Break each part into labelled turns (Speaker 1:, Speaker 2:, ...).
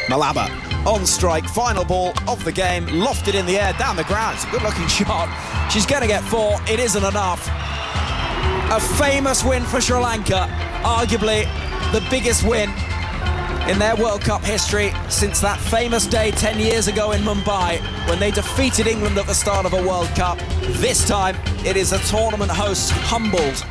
Speaker 1: Malaba on strike, final ball of the game, lofted in the air, down the ground. It's a good-looking shot. She's going to get 4. It isn't enough. A famous win for Sri Lanka, arguably the biggest win in their World Cup history since that famous day 10 years ago in Mumbai when they defeated England at the start of a World Cup. This time, it is a tournament host humbled.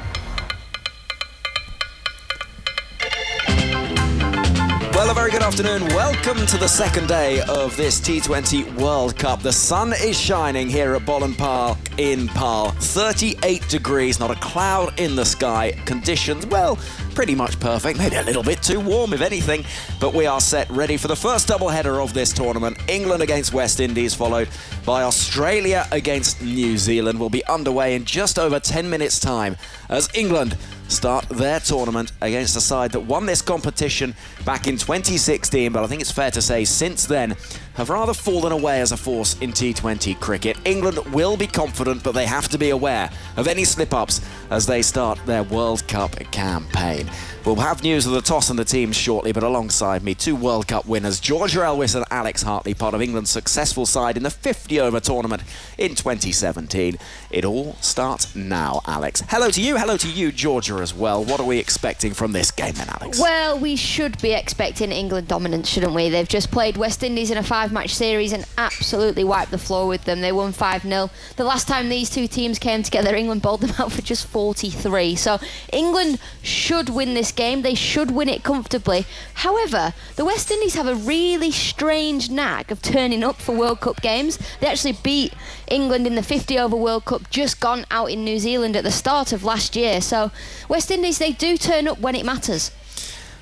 Speaker 1: Well, a very good afternoon. Welcome to the second day of this T20 World Cup. The sun is shining here at Bolland Park in Pal. 38 degrees, not a cloud in the sky. Conditions, well, pretty much perfect. Maybe a little bit too warm, if anything. But we are set, ready for the first doubleheader of this tournament. England against West Indies, followed by Australia against New Zealand. Will be underway in just over 10 minutes' time as England start their tournament against a side that won this competition back in 2016, but I think it's fair to say since then have rather fallen away as a force in T20 cricket. England will be confident, but they have to be aware of any slip-ups as they start their World Cup campaign. We'll have news of the toss and the teams shortly, but alongside me, 2 World Cup winners, Georgia Elwys and Alex Hartley, part of England's successful side in the 50-over tournament in 2017. It all starts now, Alex. Hello to you, Georgia, as well. What are we expecting from this game then, Alex?
Speaker 2: Well, we should be expecting England dominance, shouldn't we? They've just played West Indies in a 5-match series and absolutely wiped the floor with them. They won 5-0. The last time these two teams came together, England bowled them out for just 43. So England should win this game. They should win it comfortably. However, the West Indies have a really strange knack of turning up for World Cup games. They actually beat England in the 50-over World Cup just gone out in New Zealand at the start of last year. So West Indies, they do turn up when it matters.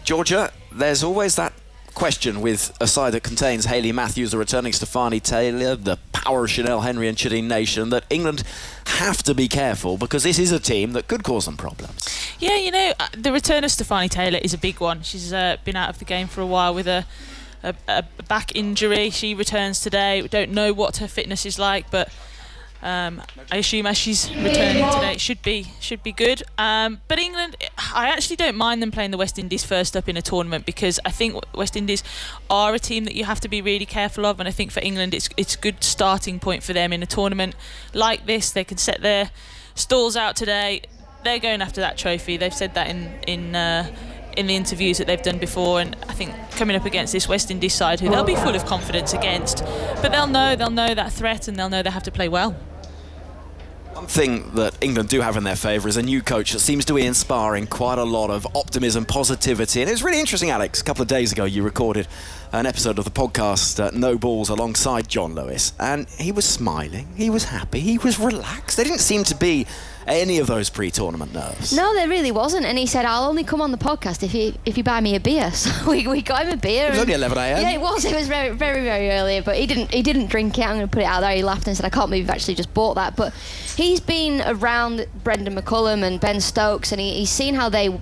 Speaker 1: Georgia, there's always that question with a side that contains Hayley Matthews, the returning Stefani Taylor, the power of Chanel Henry and Chidin Nation, that England have to be careful because this is a team that could cause them problems.
Speaker 3: Yeah, you know, the return of Stefani Taylor is a big one. She's been out of the game for a while with a back injury. She returns today. We don't know what her fitness is like, but I assume as she's returning today, it should be good. But England, I actually don't mind them playing the West Indies first up in a tournament because I think West Indies are a team that you have to be really careful of, and I think for England it's a good starting point for them in a tournament like this. They can set their stalls out today. They're going after that trophy. They've said that in the interviews that they've done before, and I think coming up against this West Indies side who they'll be full of confidence against, but they'll know that threat and they'll know they have to play well.
Speaker 1: One thing that England do have in their favour is a new coach that seems to be inspiring quite a lot of optimism, positivity. And it's really interesting, Alex. A couple of days ago, you recorded an episode of the podcast No Balls alongside John Lewis, and he was smiling, he was happy, he was relaxed. There didn't seem to be any of those pre-tournament nerves.
Speaker 2: No, there really wasn't. And he said, I'll only come on the podcast if you buy me a beer. So we got him a beer.
Speaker 1: It was only 11 a.m.
Speaker 2: Yeah, it was. It was very, very, very early. But he didn't drink it. I'm going to put it out there. He laughed and said, I can't believe you've actually just bought that. But he's been around Brendan McCullum and Ben Stokes, and he's seen how they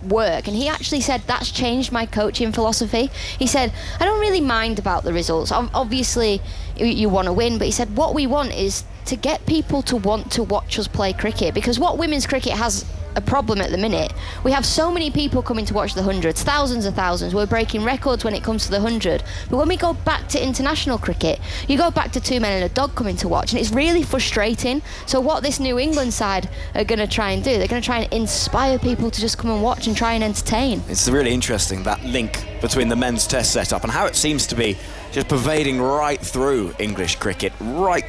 Speaker 2: work, and he actually said that's changed my coaching philosophy. He said, I don't really mind about the results. Obviously you want to win, but he said what we want is to get people to want to watch us play cricket, because what women's cricket has a problem at the minute, we have so many people coming to watch the hundreds, thousands of thousands. We're breaking records when it comes to the 100, but when we go back to international cricket, you go back to 2 men and a dog coming to watch, and it's really frustrating. So what this New England side are going to try and do, they're going to try and inspire people to just come and watch and try and entertain.
Speaker 1: It's really interesting, that link between the men's test setup and how it seems to be just pervading right through English cricket, right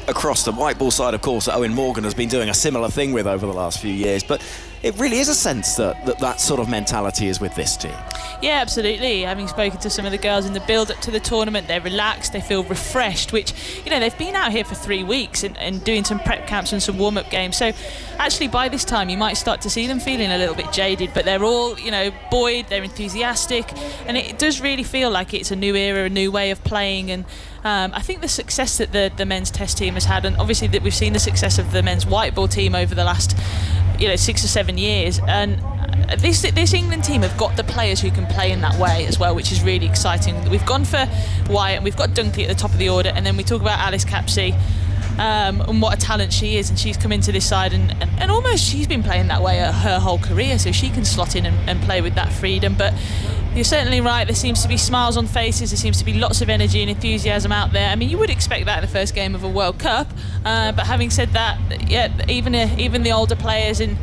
Speaker 1: across the white ball side, of course, that Owen Morgan has been doing a similar thing with over the last few years. But it really is a sense that sort of mentality is with this team.
Speaker 3: Yeah, absolutely. Having spoken to some of the girls in the build-up to the tournament, they're relaxed, they feel refreshed, which, you know, they've been out here for 3 weeks and doing some prep camps and some warm-up games. So actually by this time you might start to see them feeling a little bit jaded, but they're all, you know, buoyed, they're enthusiastic, and it does really feel like it's a new era, a new way of playing. And I think the success that the men's test team has had, and obviously that we've seen the success of the men's white ball team over the last 6 or 7 years, and this England team have got the players who can play in that way as well, which is really exciting. We've gone for Wyatt, and we've got Dunkley at the top of the order, and then we talk about Alice Capsey and what a talent she is, and she's come into this side and almost she's been playing that way her whole career, so she can slot in and play with that freedom. But You're certainly right. There seems to be smiles on faces. There seems to be lots of energy and enthusiasm out there. I mean, you would expect that in the first game of a World Cup. But having said that, yeah, even the older players in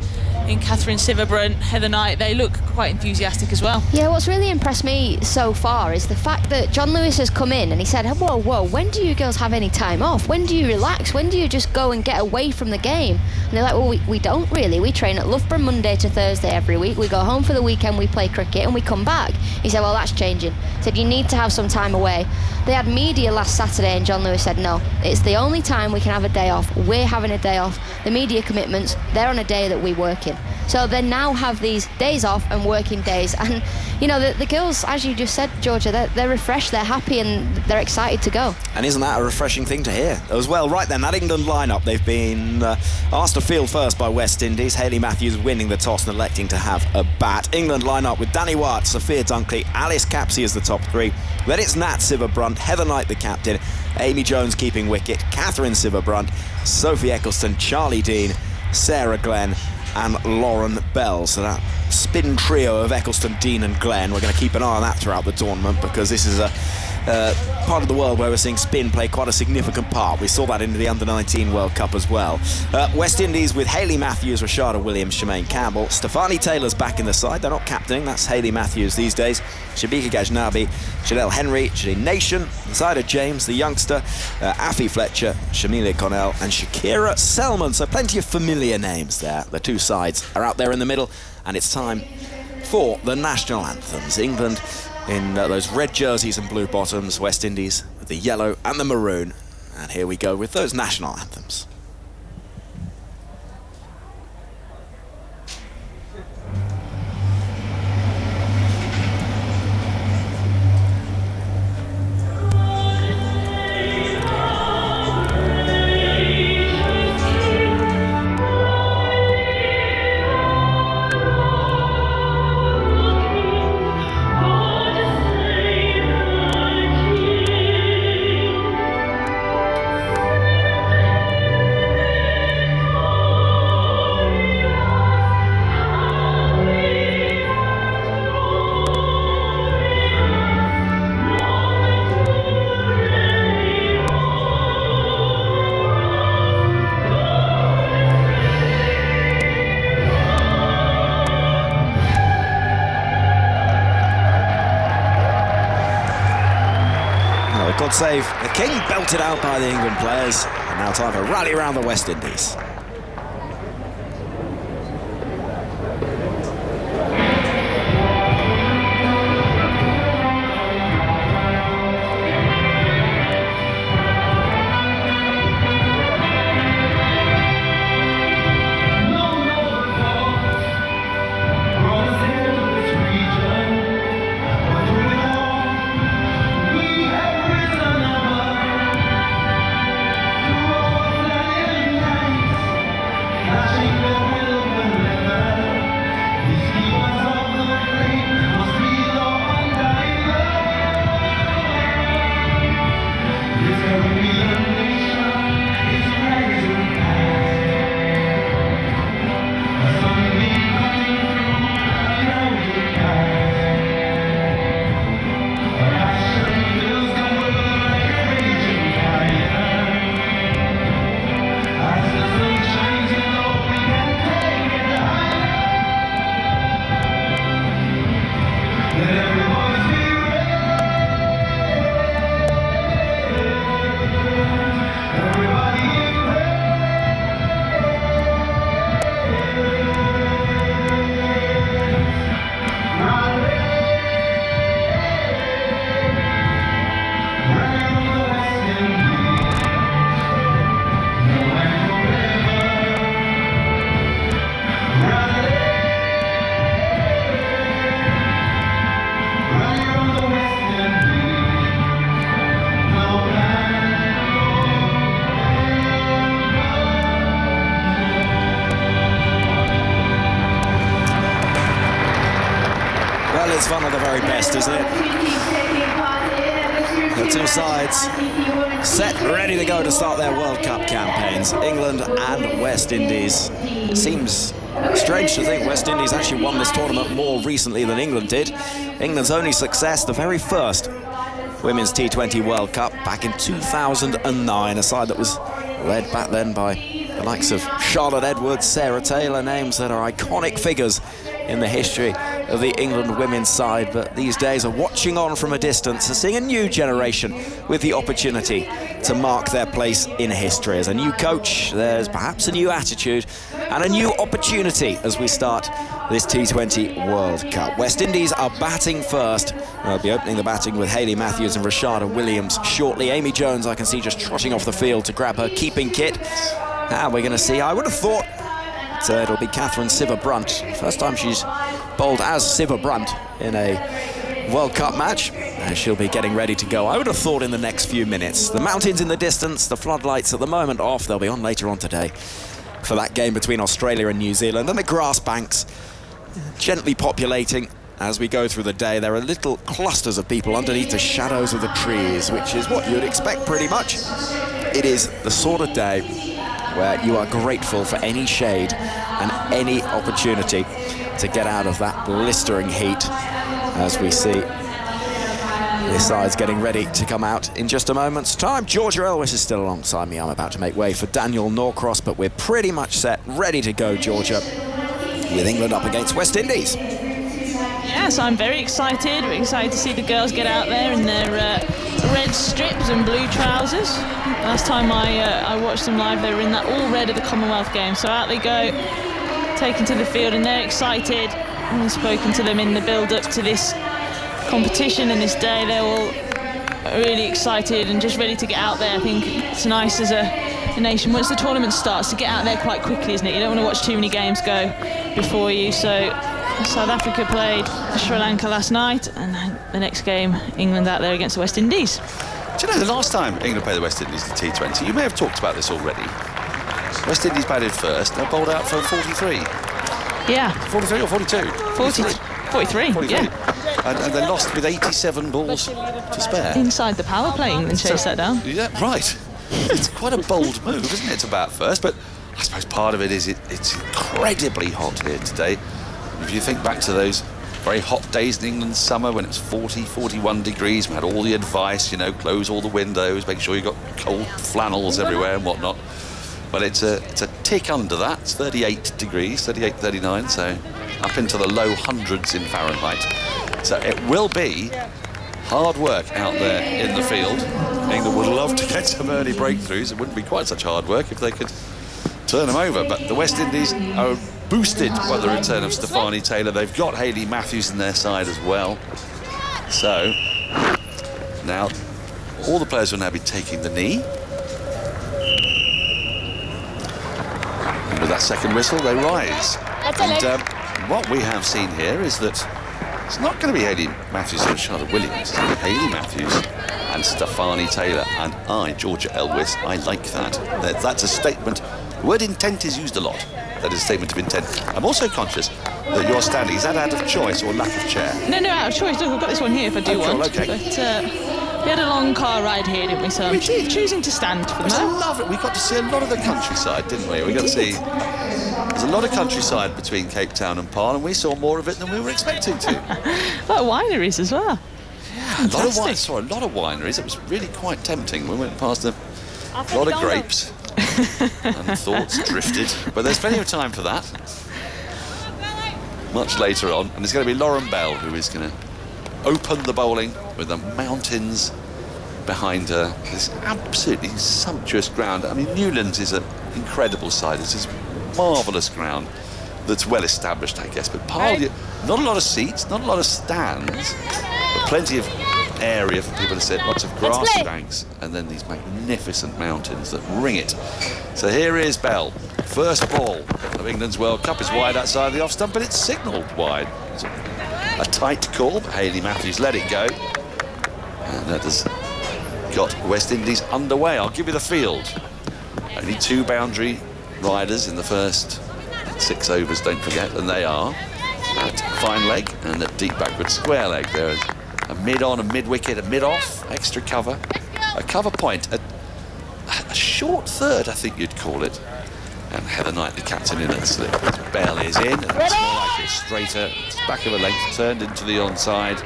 Speaker 3: Catherine Sciver-Brunt, Heather Knight, they look quite enthusiastic as well.
Speaker 2: Yeah, what's really impressed me so far is the fact that John Lewis has come in and he said, whoa, when do you girls have any time off? When do you relax? When do you just go and get away from the game? And they're like, well, we don't really. We train at Loughborough Monday to Thursday every week. We go home for the weekend, we play cricket, and we come back. He said, well, that's changing. He said, you need to have some time away. They had media last Saturday and John Lewis said, no, it's the only time we can have a day off. We're having a day off. The media commitments, they're on a day that we work in. So they now have these days off and working days. And, you know, the girls, as you just said, Georgia, they're refreshed, they're happy, and they're excited to go.
Speaker 1: And isn't that a refreshing thing to hear as well? Right then, that England lineup, they've been asked to field first by West Indies. Hayley Matthews winning the toss and electing to have a bat. England lineup with Danny Wyatt, Sophia Dunkley, Alice Capsey as the top three. Then it's Nat Sciver-Brunt, Heather Knight the captain, Amy Jones keeping wicket, Catherine Sciver-Brunt, Sophie Eccleston, Charlie Dean, Sarah Glenn and Lauren Bell. So that spin trio of Eccleston, Dean and Glenn, we're going to keep an eye on that throughout the tournament, because this is a part of the world where we're seeing spin play quite a significant part. We saw that in the Under-19 World Cup as well. West Indies with Hayley Matthews, Rashada Williams, Shemaine Campbell. Stefani Taylor's back in the side. They're not captaining, that's Hayley Matthews these days. Shabika Ghaznavi, Chanel Henry, Janine Nation, Zyda James, the youngster, Affie Fletcher, Shamilia Connell and Shakira Selman. So plenty of familiar names there. The two sides are out there in the middle, and it's time for the national anthems. England in those red jerseys and blue bottoms, West Indies with the yellow and the maroon. And here we go with those national anthems. God save the king, belted out by the England players. And now time for a rally around the West Indies. It's one of the very best, isn't it? The two sides set, ready to go to start their World Cup campaigns. England and West Indies. It seems Strange to think West Indies actually won this tournament more recently than England did. England's only success, the very first Women's T20 World Cup back in 2009, a side that was led back then by the likes of Charlotte Edwards, Sarah Taylor, names that are iconic figures in the history of the England women's side, but these days are watching on from a distance and seeing a new generation with the opportunity to mark their place in history. As a new coach, there's perhaps a new attitude and a new opportunity as we start this T20 World Cup. West Indies are batting first. They'll be opening the batting with Hayley Matthews and Rashada Williams shortly. Amy Jones, I can see just trotting off the field to grab her keeping kit. And we're going to see, I would have thought, so it'll be Catherine Sciver-Brunt. First time she's bowled as Sciver-Brunt in a World Cup match. And she'll be getting ready to go, I would have thought, in the next few minutes. The mountains in the distance, the floodlights at the moment off. They'll be on later on today for that game between Australia and New Zealand. And the grass banks gently populating as we go through the day. There are little clusters of people underneath the shadows of the trees, which is what you'd expect pretty much. It is the sort of day where you are grateful for any shade and any opportunity to get out of that blistering heat, as we see this side's getting ready to come out in just a moment's time. Georgia Elwes is still alongside me. I'm about to make way for Daniel Norcross, but we're pretty much set, ready to go, Georgia, with England up against West Indies.
Speaker 3: Yes, I'm very excited. We're excited to see the girls get out there in their red strips and blue trousers. Last time I watched them live, they were in that all red of the Commonwealth Games. So out they go, taken to the field, and they're excited. I've spoken to them in the build-up to this competition and this day. They're all really excited and just ready to get out there. I think it's nice as a nation, once the tournament starts, to get out there quite quickly, isn't it? You don't want to watch too many games go before you. So South Africa played Sri Lanka last night, and then the next game, England out there against the West Indies.
Speaker 4: Do you know, the last time England played the West Indies, the T20, you may have talked about this already. West Indies batted first, they bowled out for 43.
Speaker 3: Yeah.
Speaker 4: 43 or 42?
Speaker 3: 43, yeah.
Speaker 4: And they lost with 87 balls to spare.
Speaker 3: Inside the power play, England chased that down.
Speaker 4: Yeah, right. It's quite a bold move, isn't it, to bat first? But I suppose part of it is it's incredibly hot here today. If you think back to those very hot days in England's summer when it was 40, 41 degrees, we had all the advice, you know, close all the windows, make sure you've got cold flannels everywhere and whatnot. Well, it's a tick under that. It's 38 degrees, 38, 39, so up into the low hundreds in Fahrenheit. So it will be hard work out there in the field. England would love to get some early breakthroughs. It wouldn't be quite such hard work if they could turn them over. But the West Indies are boosted by the return of Stefanie Taylor. They've got Hayley Matthews in their side as well. So now all the players will now be taking the knee. And with that second whistle, they rise. And what we have seen here is that it's not going to be Hayley Matthews and Charlotte Williams. It's going to be Hayley Matthews and Stefanie Taylor. And I, Georgia Elwes, I like that. That's a statement. The word intent is used a lot. That is a statement of intent. I'm also conscious that you're standing. Is that out of choice or lack of chair?
Speaker 3: No, out of choice. Look, I've got this one here if I do want.
Speaker 4: Okay.
Speaker 3: But we had a long car ride here, didn't we? So I'm choosing to stand for the
Speaker 4: I
Speaker 3: moment.
Speaker 4: love it. We got to see a lot of the countryside, didn't we? We got to see. There's a lot of countryside between Cape Town and Paarl, and we saw more of it than we were expecting to.
Speaker 3: A lot of wineries as well.
Speaker 4: Yeah, a lot of wine. Saw a lot of wineries. It was really quite tempting. We went past a lot of grapes. And thoughts drifted, but there's plenty of time for that. Much later on, and it's going to be Lauren Bell who is going to open the bowling with the mountains behind her. This absolutely sumptuous ground. I mean, Newlands is an incredible side. It's this marvellous ground that's well established, I guess. But Paarl, not a lot of seats, not a lot of stands, but plenty of area for people to sit, lots of grassy banks, and then these magnificent mountains that ring it. So here is Bell. First ball of England's World Cup is wide outside the off stump, but it's signalled wide. It's a tight call, but Hayley Matthews let it go. And that has got West Indies underway. I'll give you the field. Only 2 boundary riders in the first 6 overs, don't forget, and they are at fine leg and at deep backward square leg. There is a mid-on, a mid-wicket, a mid-off, extra cover, a cover point, a short third, I think you'd call it, And Heather Knight, the captain, in a slip. Bell is in, and it's more like it's straighter. It's back of a length, turned into the onside,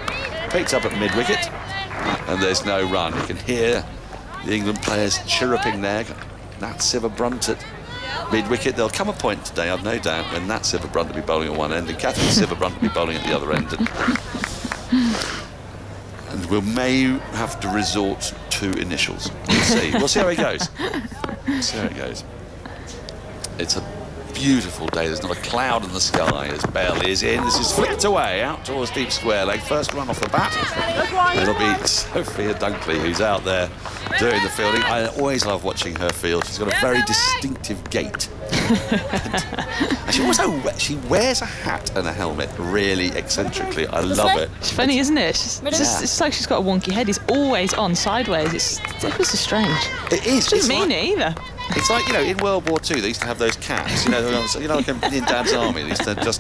Speaker 4: picked up at mid-wicket, and there's no run. You can hear the England players chirruping there. Nat Sciver-Brunt at mid-wicket. There'll come a point today, I've no doubt, when Nat Sciver-Brunt will be bowling at one end and Catherine Sciver-Brunt will be bowling at the other end. And we may have to resort to initials. We'll see. We'll see how it goes. We'll see how it goes. It's a beautiful day. There's not a cloud in the sky as Bell is in. This is flicked away out towards deep square leg. First run off the bat. It'll be Sophia Dunkley who's out there doing the fielding. I always love watching her field. She's got a very distinctive gait. And she wears a hat and a helmet really eccentrically. I love it.
Speaker 3: It's funny, isn't it? It's like she's got a wonky head. It's always on sideways. It's so strange.
Speaker 4: It is.
Speaker 3: She doesn't mean it either.
Speaker 4: It's like, in World War II, they used to have those caps, like in Dad's army, they used to just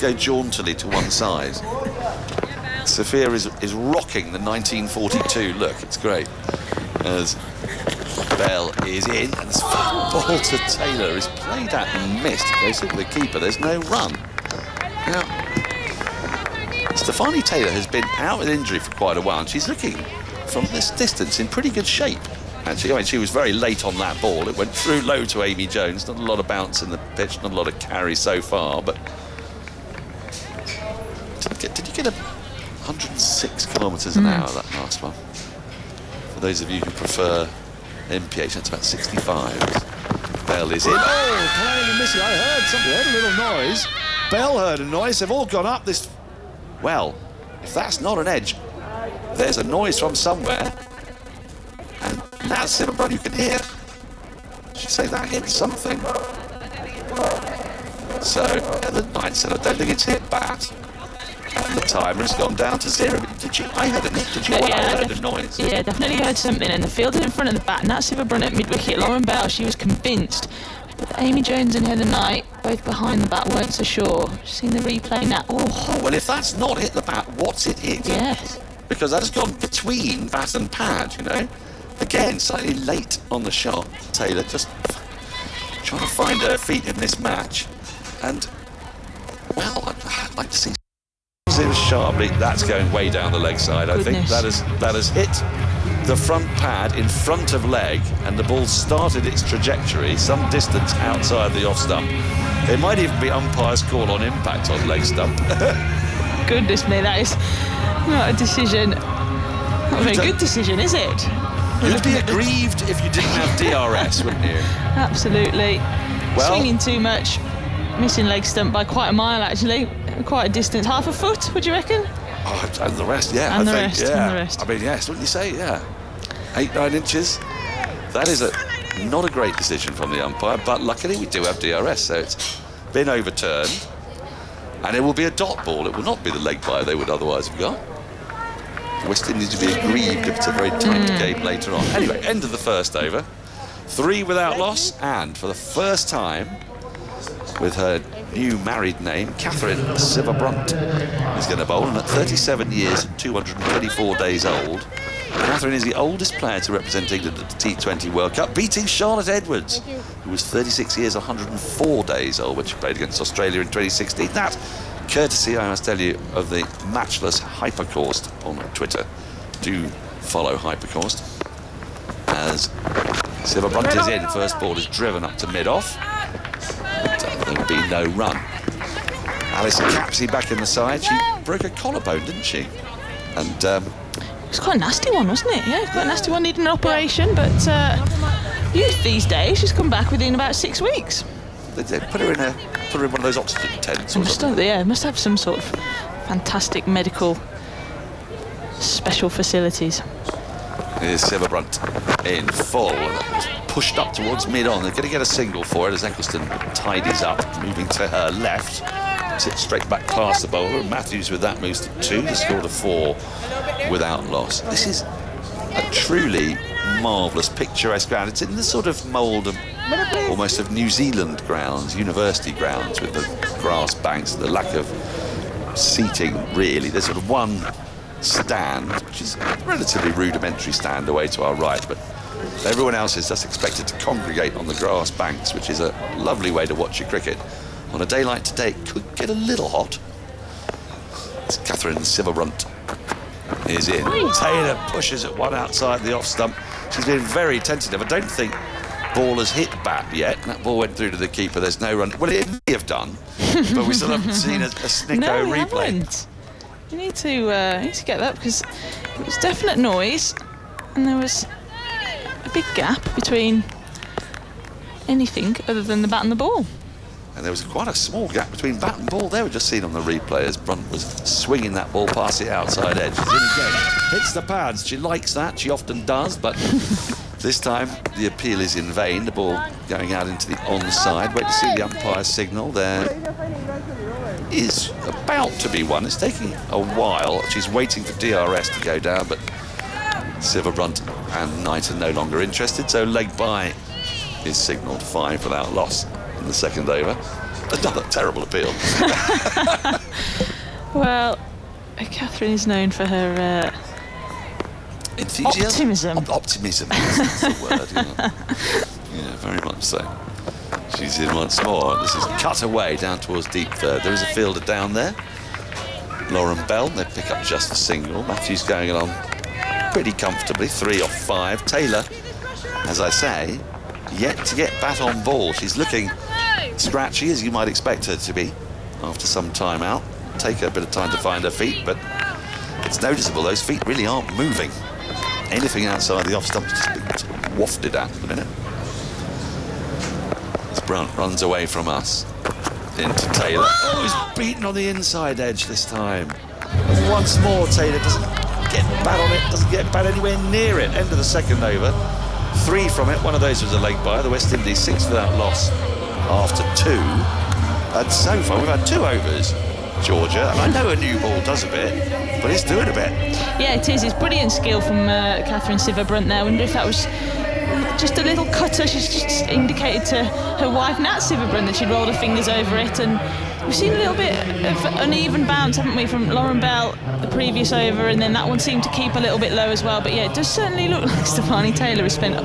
Speaker 4: go jauntily to one side. Sophia is rocking the 1942 look. It's great. As Bell is in, and this ball to Taylor is played at and missed. Goes over the keeper. There's no run. Now, Stefani Taylor has been out with injury for quite a while, and she's looking from this distance in pretty good shape. Actually, she was very late on that ball. It went through low to Amy Jones. Not a lot of bounce in the pitch, not a lot of carry so far, but did you get 106 kilometres an hour that last one? For those of you who prefer MPH, that's about 65. Bell is in. Oh, playing and missing. I heard something. I heard a little noise. Bell heard a noise. They've all gone up this. Well, if that's not an edge, there's a noise from somewhere. Nat Sciver-Brunt, you can hear. She say that hit something. So the Knight said, I don't think it's hit bat. And the timer has gone down to 0. I heard a hit. Did you? I heard a noise.
Speaker 3: Yeah, definitely heard something. And the fielder in front of the bat, Nat Sciver-Brunt at mid-wicket, Lauren Bell, she was convinced. But Amy Jones and Heather Knight, both behind the bat, weren't so sure. Seen the replay now.
Speaker 4: Oh, well, if that's not hit the bat, what's it hit?
Speaker 3: Yes.
Speaker 4: Because that has gone between bat and pad, Again, slightly late on the shot. Taylor just trying to find her feet in this match. And, well, I'd like to see in sharply. That's going way down the leg side. I think that has hit the front pad in front of leg, and the ball started its trajectory some distance outside the off stump. It might even be umpire's call on impact on leg stump.
Speaker 3: Goodness me, that is not a decision. Not a very good decision, is it?
Speaker 4: You'd be aggrieved if you didn't have DRS, wouldn't you?
Speaker 3: Absolutely. Well, swinging too much, missing leg stump by quite a mile, actually. Quite a distance, half a foot, would you reckon?
Speaker 4: Oh, and the rest, yeah.
Speaker 3: And
Speaker 4: I
Speaker 3: the
Speaker 4: think,
Speaker 3: rest,
Speaker 4: yeah.
Speaker 3: and the rest.
Speaker 4: I mean, yes, wouldn't you say? Yeah. 8-9 inches. That is not a great decision from the umpire, but luckily we do have DRS, so it's been overturned. And it will be a dot ball. It will not be the leg bye they would otherwise have got. West Indies will be aggrieved if it's a very tight game later on. Anyway, end of the first over. 3 without loss, and for the first time, with her new married name, Catherine Sciver-Brunt is going to bowl, and at 37 years and 224 days old, Catherine is the oldest player to represent England at the T20 World Cup, beating Charlotte Edwards, who was 36 years, 104 days old when she played against Australia in 2016. That courtesy, I must tell you, of the matchless Hypercaust on Twitter. Do follow Hypercaust. As Sciver-Brunt is in, first ball is driven up to mid-off. There will be no run. Alison Capsey back in the side. She broke a collarbone, didn't she? And
Speaker 3: it was quite a nasty one, wasn't it? Yeah, quite a nasty one, needing an operation. But youth these days, she's come back within about 6 weeks.
Speaker 4: They put her in one of those oxygen tents or something.
Speaker 3: Must have some sort of fantastic medical special facilities.
Speaker 4: Here's Sciver-Brunt in full. Pushed up towards mid-on. They're going to get a single for it as Eccleston tidies up, moving to her left. Sits straight back past the bowler. Matthews with that moves to 2. The score to 4 without loss. This is a truly marvellous, picturesque ground. It's in the sort of mould of almost of New Zealand grounds, university grounds, with the grass banks, the lack of seating, really. There's sort of one stand, which is a relatively rudimentary stand away to our right, but Everyone else is just expected to congregate on the grass banks, which is a lovely way to watch your cricket. On a day like today, it could get a little hot. It's Catherine Sivabrunt is in. Taylor pushes at one outside the off stump. She's been very tentative. I don't think ball has hit bat yet. That ball went through to the keeper. There's no run. Well, it may have done, but we still haven't seen a Snicko replay.
Speaker 3: Haven't. You need to get that, because it was definite noise, and there was a big gap between anything other than the bat and the ball.
Speaker 4: And there was quite a small gap between bat and ball. They were just seen on the replay as Brunt was swinging that ball past the outside edge. She's in again. Hits the pads. She likes that. She often does, but this time the appeal is in vain. The ball going out into the onside. Wait to see the umpire's signal. There is about to be one. It's taking a while. She's waiting for DRS to go down, but Sivabrunt and Knight are no longer interested, so leg by is signalled 5 without loss in the second over. Another terrible appeal.
Speaker 3: Well, Catherine is known for her
Speaker 4: enthusiasm.
Speaker 3: optimism.
Speaker 4: Optimism, that's the word. Yeah, very much so. She's in once more. This is cut away down towards deep third. There is a fielder down there. Lauren Bell, they pick up just a single. Matthews going along pretty comfortably, 3 off 5. Taylor, as I say, yet to get bat on ball. She's looking scratchy, as you might expect her to be after some time out. Take her a bit of time to find her feet, but it's noticeable those feet really aren't moving. Anything outside the off stump is just being wafted at the minute. As Brunt runs away from us into Taylor. Oh, he's beaten on the inside edge this time. And once more, Taylor doesn't get bat on it, doesn't get bat anywhere near it. End of the second over. 3 from it. One of those was a leg by. The West Indies 6 without loss after 2. And so far, we've had 2 overs, Georgia. And I know a new ball does a bit, but it's doing a bit.
Speaker 3: Yeah, it is. It's brilliant skill from Catherine Sivabrunt there. I wonder if that was just a little cutter. She's just indicated to her wife, Nat Sivabrunt, that she'd rolled her fingers over it. And we've seen a little bit of uneven bounce, haven't we, from Lauren Bell the previous over, and then that one seemed to keep a little bit low as well. But yeah, it does certainly look like Stefani Taylor has spent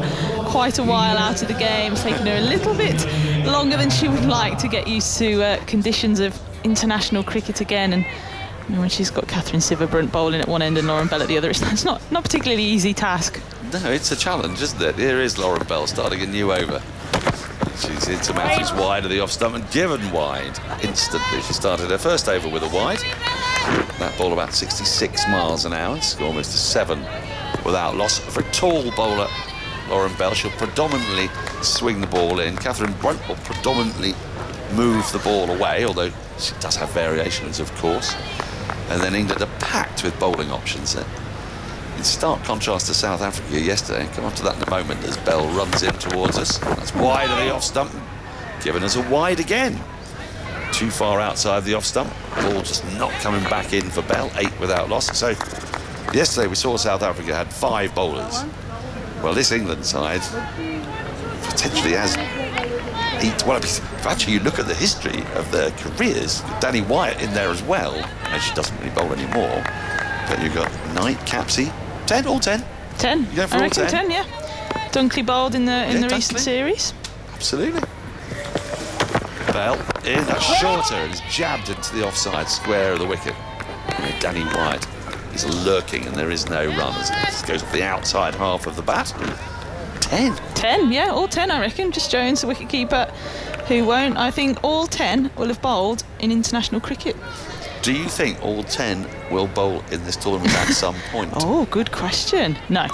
Speaker 3: quite a while out of the game. It's taken her a little bit longer than she would like to get used to conditions of international cricket again. And when she's got Catherine Sivabrunt bowling at one end and Lauren Bell at the other, it's not a particularly easy task.
Speaker 4: No, it's a challenge, isn't it? Here is Lauren Bell starting a new over. She's into Matthews wide of the off stump and given wide instantly. She started her first over with a wide. That ball about 66 miles an hour. It's almost a 7 without loss. For a tall bowler, Lauren Bell, she'll predominantly swing the ball in. Catherine Brunt will predominantly move the ball away, although she does have variations, of course. And then England are packed with bowling options there. In stark contrast to South Africa yesterday. Come on to that in a moment as Bell runs in towards us. That's wide of the off stump, giving us a wide again. Too far outside the off stump. Ball just not coming back in for Bell. 8 without loss. So yesterday we saw South Africa had 5 bowlers. Well, this England side potentially has 8. Well, if actually you look at the history of their careers, Danny Wyatt in there as well, and she doesn't really bowl anymore. But you've got Knight, Capsey, 10, all 10.
Speaker 3: 10.
Speaker 4: You go for
Speaker 3: I
Speaker 4: all
Speaker 3: reckon 10, yeah. Dunkley bowled in the recent
Speaker 4: Dunkley.
Speaker 3: series.
Speaker 4: Absolutely. Bell in, that's shorter, and is jabbed into the offside square of the wicket. And Danny Wyatt is lurking, and there is no run as it goes off the outside half of the bat. 10.
Speaker 3: 10, yeah, all 10, I reckon. Just Jones, the wicketkeeper, who won't. I think all 10 will have bowled in international cricket.
Speaker 4: Do you think all 10 will bowl in this tournament at some point?
Speaker 3: Oh, good question. No.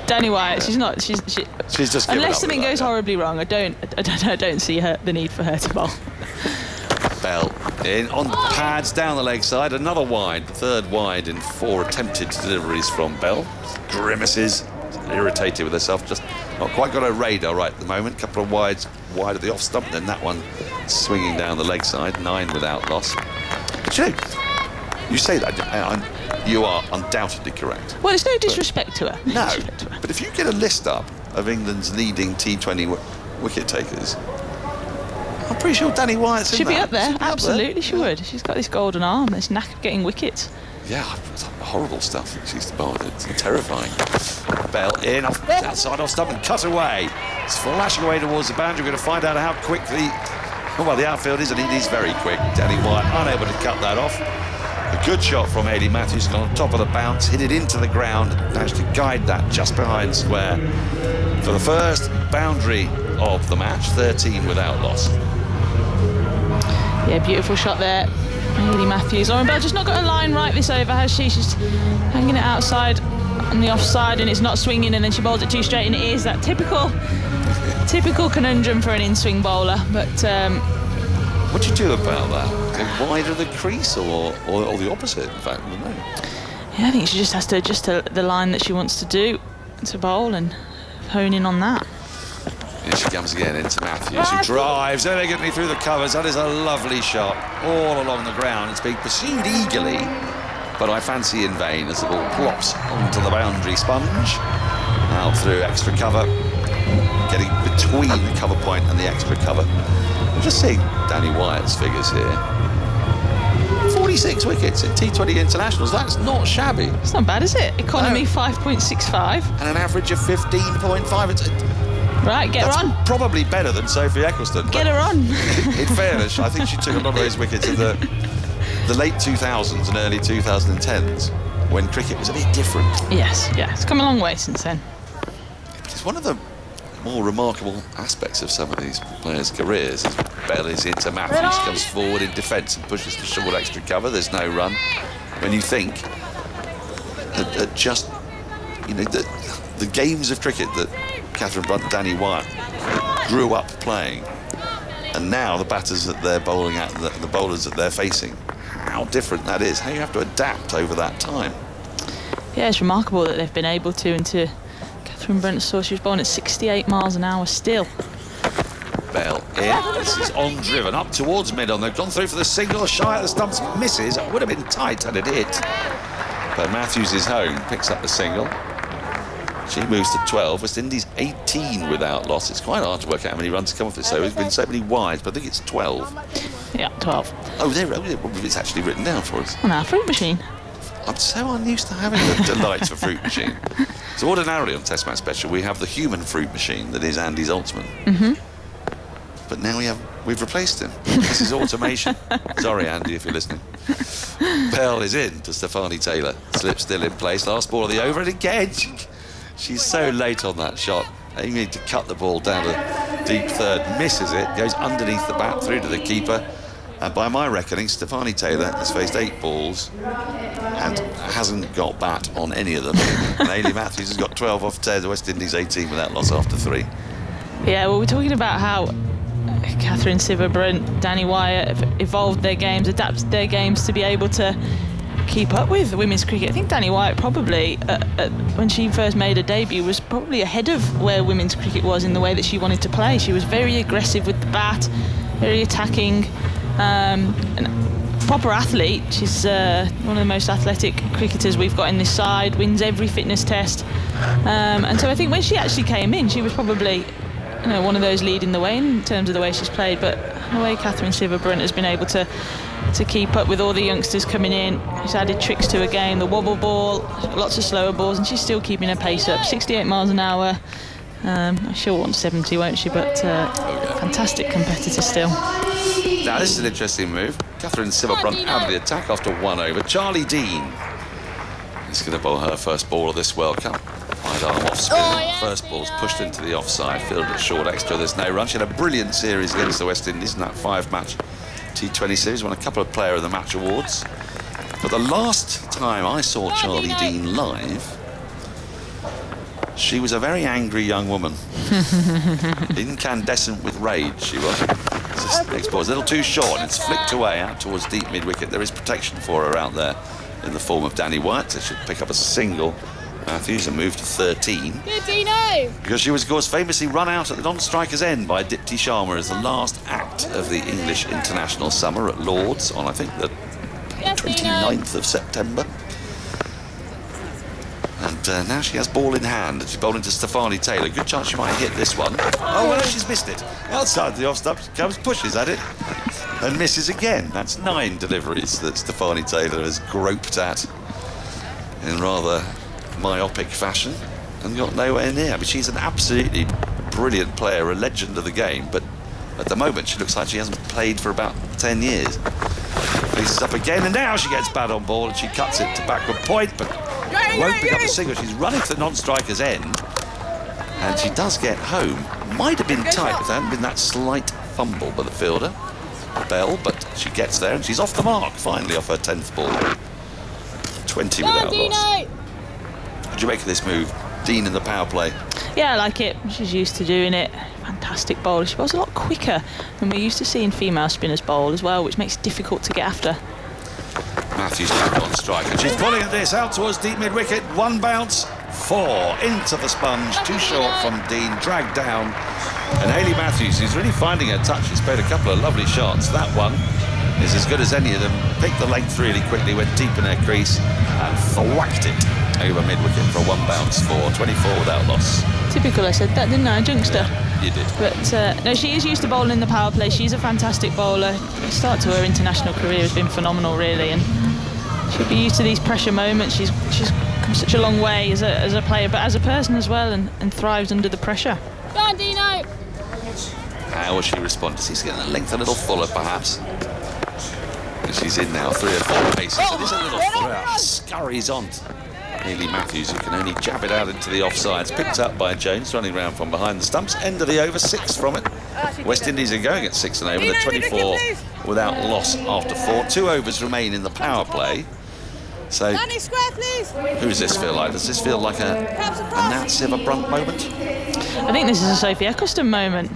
Speaker 3: Danny Wyatt, she's not. She's
Speaker 4: just given
Speaker 3: unless
Speaker 4: up
Speaker 3: something
Speaker 4: with
Speaker 3: goes
Speaker 4: that,
Speaker 3: horribly wrong. I don't see the need for her to bowl.
Speaker 4: Bell in on the pads down the leg side, another wide, the 3rd wide in 4 attempted deliveries from Bell. Grimaces, irritated with herself, just not quite got her radar right at the moment. Couple of wides wide of the off stump, then that one swinging down the leg side, 9 without loss. But you know, you say that, you are undoubtedly correct.
Speaker 3: Well, it's no disrespect to her.
Speaker 4: No, but if you get a list up of England's leading T20 wicket takers, I'm pretty sure Danny Wyatt's in
Speaker 3: She'd
Speaker 4: there.
Speaker 3: be up there. Absolutely, she would. She's got this golden arm. This knack of getting wickets.
Speaker 4: Yeah, horrible stuff. She's the bowl. It's terrifying. Bell in, outside off stump and cut away. It's flashing away towards the boundary. We're going to find out how quick the outfield is, and it is very quick. Danny Wyatt unable to cut that off. A good shot from Hayley Matthews on top of the bounce, hit it into the ground, managed to guide that just behind square for the first boundary of the match, 13 without loss.
Speaker 3: Yeah, beautiful shot there. Hayley Matthews. Lauren Bell just not got a line right this over, has she? She's hanging it outside on the offside and it's not swinging, and then she bowls it too straight, and it is that typical conundrum for an in-swing bowler. But
Speaker 4: what do you do about that? Go wide of the crease or the opposite, in fact? I don't know.
Speaker 3: Yeah, I think she just has to adjust to the line that she wants to do to bowl and hone in on that.
Speaker 4: Here she comes again into Matthews, who drives elegantly through the covers. That is a lovely shot all along the ground. It's being pursued eagerly, but I fancy in vain as the ball plops onto the boundary sponge. Out through extra cover, getting between the cover point and the extra cover. I'm just seeing Danny Wyatt's figures here. 46 wickets in T20 internationals. That's not shabby.
Speaker 3: It's not bad, is it? Economy
Speaker 4: No.
Speaker 3: 5.65.
Speaker 4: And an average of 15.5.
Speaker 3: Right, get her
Speaker 4: That's
Speaker 3: on.
Speaker 4: probably better than Sophie Eccleston.
Speaker 3: Get her on.
Speaker 4: In fairness, I think she took a lot of those wickets in the late 2000s and early 2010s when cricket was a bit different.
Speaker 3: Yes, it's come a long way since then.
Speaker 4: It's one of the more remarkable aspects of some of these players' careers is Bell is into Matthews, comes forward in defence and pushes the short extra cover. There's no run. When you think that just, you know, the games of cricket that Catherine Brunt and Danny Wyatt grew up playing, and now the batters that they're bowling at, the bowlers that they're facing, how different that is, how you have to adapt over that time.
Speaker 3: Yeah, it's remarkable that they've been able to, and to Catherine Brunt saw she was bowling at 68 miles an hour still.
Speaker 4: Bell in, this is on driven, up towards mid-on, they've gone through for the single, shy at the stumps, misses, it would have been tight had it hit. But Matthews is home, picks up the single. She moves to 12, West Indies 18 without loss. It's quite hard to work out how many runs come off this, so there's been so many wides, but I think it's 12.
Speaker 3: Yeah, 12.
Speaker 4: Oh, it's actually written down for us.
Speaker 3: On our fruit machine.
Speaker 4: I'm so unused to having the delights of fruit machine. So ordinarily on Test Match Special, we have the human fruit machine that is Andy Zaltzman. But now we've replaced him. This is automation. Sorry, Andy, if you're listening. Bell is in to Stefani Taylor. Slip still in place. Last ball of the over, and again, she's so late on that shot. Aiming to cut the ball down to deep third, misses it, goes underneath the bat through to the keeper. And by my reckoning, Stefani Taylor has faced 8 balls and hasn't got bat on any of them. And Hayley Matthews has got 12 off 10. The West Indies 18 without loss after 3.
Speaker 3: Yeah, well, we're talking about how Catherine Sciver-Brunt, Danny Wyatt have evolved their games, adapted their games to be able to keep up with women's cricket. I think Danny Wyatt probably, when she first made her debut, was probably ahead of where women's cricket was in the way that she wanted to play. She was very aggressive with the bat, very attacking, and proper athlete. She's one of the most athletic cricketers we've got in this side, wins every fitness test. And so I think when she actually came in, she was probably one of those leading the way in terms of the way she's played. But the way Catherine Sciver-Brunt has been able to keep up with all the youngsters coming in, she's added tricks to her game, the wobble ball, lots of slower balls, and she's still keeping her pace up. 68 miles an hour. She'll want 70, won't she? But fantastic competitor still.
Speaker 4: Now this is an interesting move. Catherine Sciver-Brunt out of the attack after 1 over. Charlie Dean is going to bowl her first ball of this World Cup. Wide arm off spin. First ball's pushed into the offside, fielded at short extra. There's no run. She had a brilliant series against the West Indies in that 5-match T20 series. Won a couple of Player of the Match awards. But the last time I saw Charlie Dean live, she was a very angry young woman. Incandescent with rage, she was. Next ball's a little too short, and it's flicked away out towards deep mid-wicket. There is protection for her out there in the form of Danny Wyatt. So she'll pick up a single. Matthews and move to 13. Because she was, of course, famously run out at the non-striker's end by Dipti Sharma as the last act of the English international summer at Lord's on, I think, the 29th of September. And now she has ball in hand. She's bowling to Stefani Taylor. Good chance she might hit this one. Oh, well, she's missed it. Outside the off stump, she comes, pushes at it. and misses again. That's 9 deliveries that Stefani Taylor has groped at in rather myopic fashion and got nowhere near. But she's an absolutely brilliant player, a legend of the game, but at the moment she looks like she hasn't played for about 10 years. Faces up again, and now she gets bad on ball and she cuts it to backward point, but won't pick up the single. She's running to the non-striker's end, and she does get home. Might have been tight if there hadn't been that slight fumble by the fielder, Bell, but she gets there and she's off the mark finally off her 10th ball. 20 without loss. What do you make of this move? Dean in the power play.
Speaker 3: Yeah, I like it. She's used to doing it. Fantastic bowler. She bowls a lot quicker than we're used to seeing female spinners bowl as well, which makes it difficult to get after.
Speaker 4: Matthews back on strike, and she's pulling this out towards deep mid-wicket. 1 bounce, 4 into the sponge, too short from Dean, dragged down. And Hayley Matthews, who's really finding her touch, she's played a couple of lovely shots. That one is as good as any of them. Picked the length really quickly, went deep in her crease and thwacked it over mid-wicket for a 1 bounce, 4, 24 without loss.
Speaker 3: Typical, I said that, didn't I, youngster?
Speaker 4: Yeah, you did.
Speaker 3: But no, she is used to bowling in the power play. She's a fantastic bowler. The start to her international career has been phenomenal, really, and she'll be used to these pressure moments. She's come such a long way as a player, but as a person as well, and thrives under the pressure.
Speaker 5: Go on, Dino.
Speaker 4: How will she respond? Does he get the length a little fuller, perhaps? She's in now, 3 or 4 paces. So there's a little scurries on. Hayley Matthews, who can only jab it out into the offsides. Picked up by Jones, running round from behind the stumps. End of the over, 6 from it. West Indies are going at 6 and over. They're 24 without loss after 4. 2 overs remain in the power play. So, who does this feel like? Does this feel like a Nat Sciver-Brunt moment?
Speaker 3: I think this is a Sophie Eccleston moment.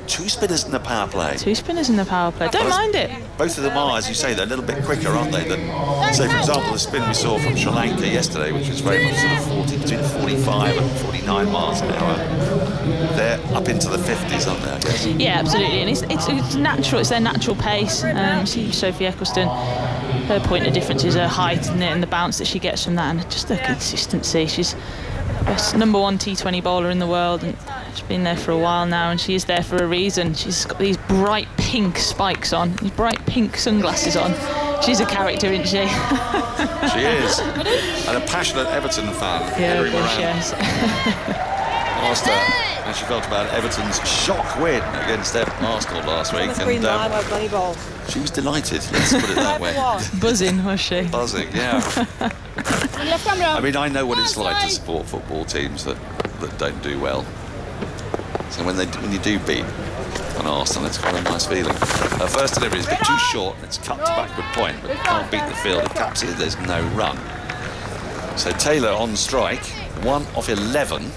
Speaker 4: 2 spinners in the power play.
Speaker 3: 2 spinners in the power play. Don't mind it.
Speaker 4: Both of them are, as you say, they're a little bit quicker, aren't they? Than, say, for example, the spin we saw from Sri Lanka yesterday, which was very much sort of between 45 and 49 miles an hour. They're up into the 50s, aren't they, I guess?
Speaker 3: Yeah, absolutely. And it's natural. It's their natural pace. See Sophie Eccleston, her point of difference is her height, isn't it, and the bounce that she gets from that, and just her consistency. She's best #1 T20 bowler in the world, and she's been there for a while now, and she is there for a reason. She's got these bright pink spikes on, these bright pink sunglasses on. She's a character, isn't she?
Speaker 4: She is. And a passionate Everton fan.
Speaker 3: Yeah,
Speaker 4: Henry
Speaker 3: of course,
Speaker 4: Moran.
Speaker 3: yes.
Speaker 4: Asked her how she felt about Everton's shock win against Arsenal last week, and she was delighted, let's put it that way.
Speaker 3: Buzzing, was she?
Speaker 4: Buzzing, yeah. I mean, I know what it's like to support football teams that don't do well. So when you do beat an Arsenal, it's quite a nice feeling. Her first delivery is a bit too short, and it's cut to backward point, but can't beat the field. It caps it, there's no run. So Taylor on strike, 1 off 11.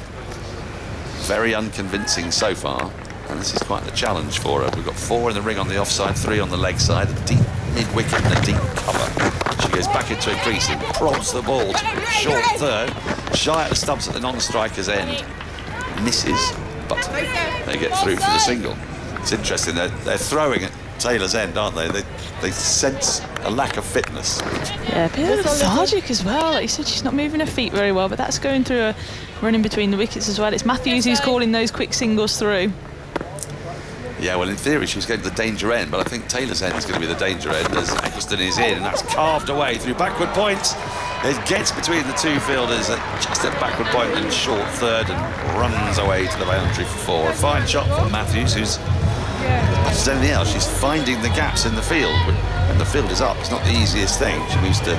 Speaker 4: Very unconvincing so far, and this is quite the challenge for her. We've got 4 in the ring on the offside, 3 on the leg side, a deep mid-wicket and a deep cover. She goes back into a crease and prods the ball to short third, shy at the stumps at the non-striker's end. Misses, but they get through for the single. It's interesting, they're throwing at Taylor's end, aren't they? They sense a lack of fitness.
Speaker 3: Yeah, a bit lethargic as well. Like you said, she's not moving her feet very well, but that's going through her running between the wickets as well. It's Matthews who's calling those quick singles through.
Speaker 4: Yeah, well, in theory, she was going to the danger end, but I think Taylor's end is going to be the danger end as Eccleston is in, and that's carved away through backward points. It gets between the 2 fielders at just at backward point and short third and runs away to the boundary for 4. A fine shot from Matthews, who's, as much as anything else, she's finding the gaps in the field. When the field is up, it's not the easiest thing. She moves to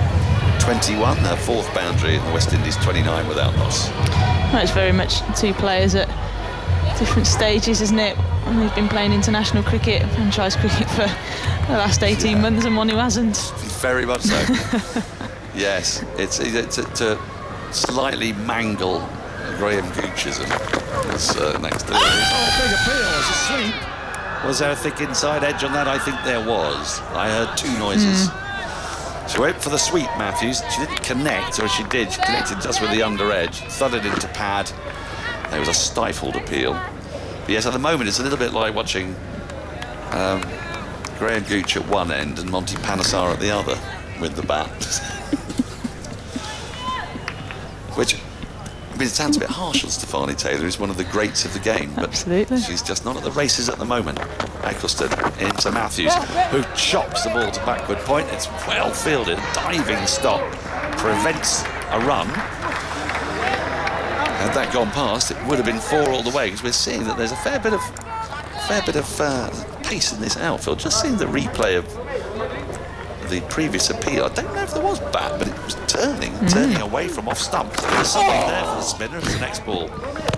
Speaker 4: 21, her 4th boundary, and the West Indies 29 without loss.
Speaker 3: Well, it's very much 2 players at different stages, isn't it? And they've been playing international cricket, franchise cricket for the last 18 months, and one who hasn't.
Speaker 4: Very much so. Yes, it's to slightly mangle Graham Gooch's next to big appeal, it's a sweep. Was there a thick inside edge on that? I think there was. I heard 2 noises. She went for the sweep, Matthews. She didn't connect, or she did. She connected just with the under edge, thudded into pad. There was a stifled appeal. But yes, at the moment, it's a little bit like watching Graham Gooch at one end and Monty Panesar at the other with the bat. Which, I mean, it sounds a bit harsh on Stefani Taylor, who's one of the greats of the game, but
Speaker 3: Absolutely.
Speaker 4: she's just not at the races at the moment. Eccleston into Matthews, who chops the ball to backward point. It's well fielded, diving stop, prevents a run. Had that gone past, it would have been 4 all the way, because we're seeing that there's a fair bit of pace in this outfield. Just seeing the replay of the previous appeal, I don't know if there was bat, but it was turning away from off stump. So there's something there for the spinner. The next ball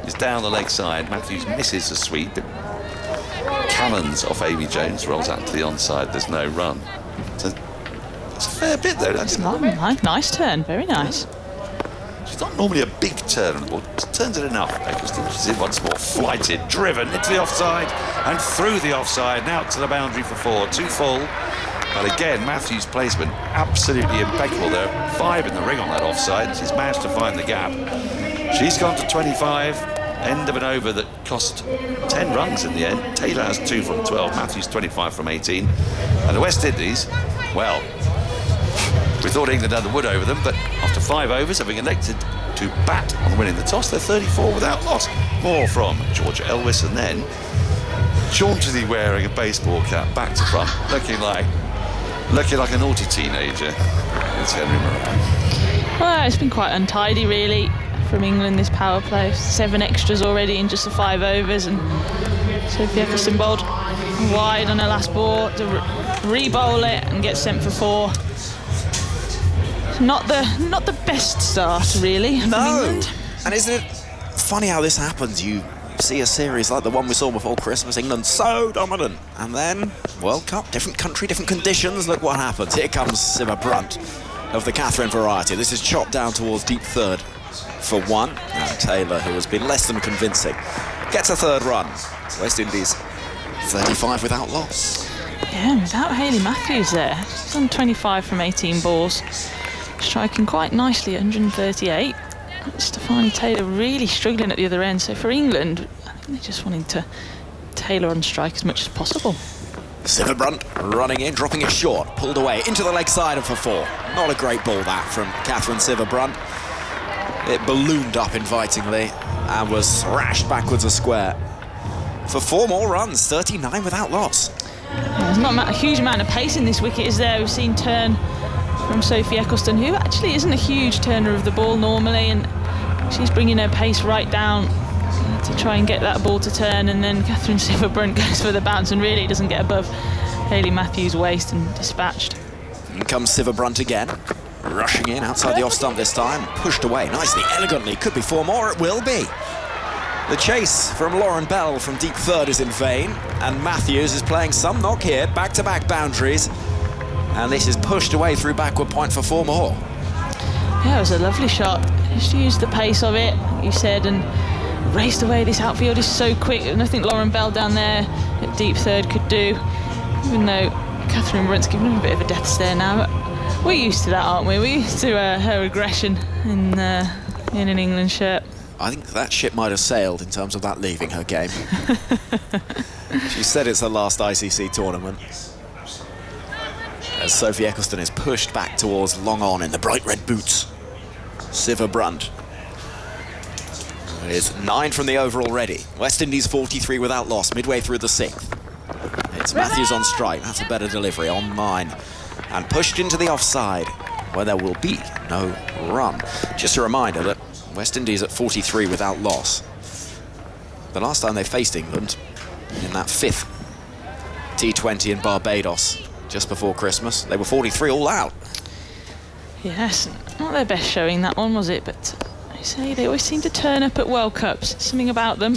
Speaker 4: is down the leg side. Matthews misses a sweep. Cannons off Amy Jones, rolls out to the onside. There's no run. So it's a fair bit there.
Speaker 3: Nice turn, very nice.
Speaker 4: She's not normally a big turn on the ball, just turns it enough. Eccleston, she's in once more, flighted, driven into the offside and through the offside, now to the boundary for 4, 2 full. But again, Matthews' placement absolutely impeccable. There are 5 in the ring on that offside. She's managed to find the gap. She's gone to 25, end of an over that cost 10 runs in the end. Taylor has 2 from 12, Matthews 25 from 18. And the West Indies, well, we thought England had the wood over them, but after 5 overs, having elected to bat on winning the toss, they're 34 without loss. More from Georgia Elwys, and then jauntily wearing a baseball cap back to front, looking like a naughty teenager. It's Henry Murray.
Speaker 3: Well, it's been quite untidy, really, from England, this power play. 7 extras already in just the 5 overs, and Sophie Eccleston bowled wide on her last ball to re-bowl it and get sent for 4. Not the best start, really, from England.
Speaker 1: And isn't it funny how this happens? You see a series like the one we saw before Christmas, England so dominant, and then World Cup, different country, different conditions. Look what happens. Here comes Siva Brunt of the Catherine variety. This is chopped down towards deep third for 1, and Taylor, who has been less than convincing, gets a 3rd run. West Indies 35 without loss.
Speaker 3: Yeah, without Hayley Matthews there. She's on 25 from 18 balls, striking quite nicely at 138. Stefani Taylor really struggling at the other end. So for England, I think they're just wanting to Taylor on strike as much as possible.
Speaker 1: Siva Brunt running in, dropping it short, pulled away into the leg side and for 4. Not a great ball that from Catherine Siva Brunt. It ballooned up invitingly and was thrashed backwards a square for 4 more runs, 39 without loss.
Speaker 3: There's not a huge amount of pace in this wicket, is there? We've seen turn from Sophie Eccleston, who actually isn't a huge turner of the ball normally, and she's bringing her pace right down to try and get that ball to turn, and then Catherine Siva Brunt goes for the bounce and really doesn't get above Hayley Matthews' waist and dispatched.
Speaker 1: In comes Siva Brunt again, rushing in outside the off stump this time, pushed away nicely, elegantly. Could be 4 more, it will be. The chase from Lauren Bell from deep third is in vain, and Matthews is playing some knock here, back-to-back boundaries, and this is pushed away through backward point for 4 more.
Speaker 3: Yeah, it was a lovely shot. Just used the pace of it, like you said, and raced away. This outfield is so quick, and I think Lauren Bell down there at deep third could do, even though Catherine Brunt's given him a bit of a death stare now. But we're used to that, aren't we? We're used to her aggression in an England shirt.
Speaker 1: I think that ship might have sailed in terms of that leaving her game. She said it's her last ICC tournament. As Sophie Eccleston is pushed back towards long on in the bright red boots. Siva Brunt. It is 9 from the over already. West Indies 43 without loss, midway through the 6th. It's Matthews on strike. That's a better delivery on 9. And pushed into the offside, where there will be no run. Just a reminder that West Indies at 43 without loss. The last time they faced England in that 5th T20 in Barbados just before Christmas, they were 43 all out.
Speaker 3: Yes, not their best showing, that one, was it? But I say they always seem to turn up at World Cups. Something about them.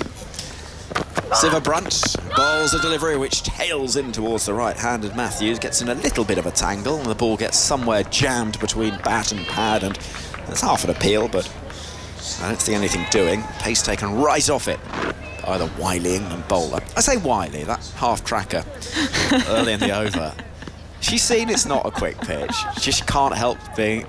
Speaker 1: Siva Brunt bowls a delivery which tails in towards the right-handed Matthews, gets in a little bit of a tangle, and the ball gets somewhere jammed between bat and pad, and there's half an appeal, but I don't see anything doing. Pace taken right off it by the wily England bowler. I say wily, that half-tracker early in the over. She's seen it's not a quick pitch. She just can't help being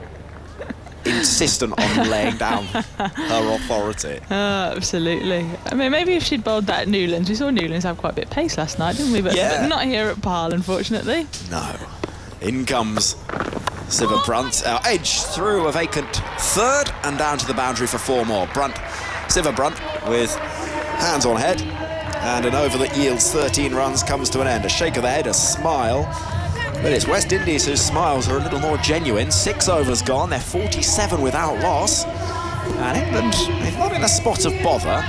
Speaker 1: insistent on laying down her authority.
Speaker 3: Absolutely. I mean, maybe if she'd bowled that at Newlands. We saw Newlands have quite a bit of pace last night, didn't we? But,
Speaker 1: yeah.
Speaker 3: But not here at Pal, unfortunately.
Speaker 1: No. In comes Siva Brunt edged through a vacant third and down to the boundary for 4 more. Siva Brunt with hands on head, and an over that yields 13 runs comes to an end. A shake of the head, a smile, but it's West Indies whose smiles are a little more genuine. 6 overs gone, they're 47 without loss, and England, if not in a spot of bother,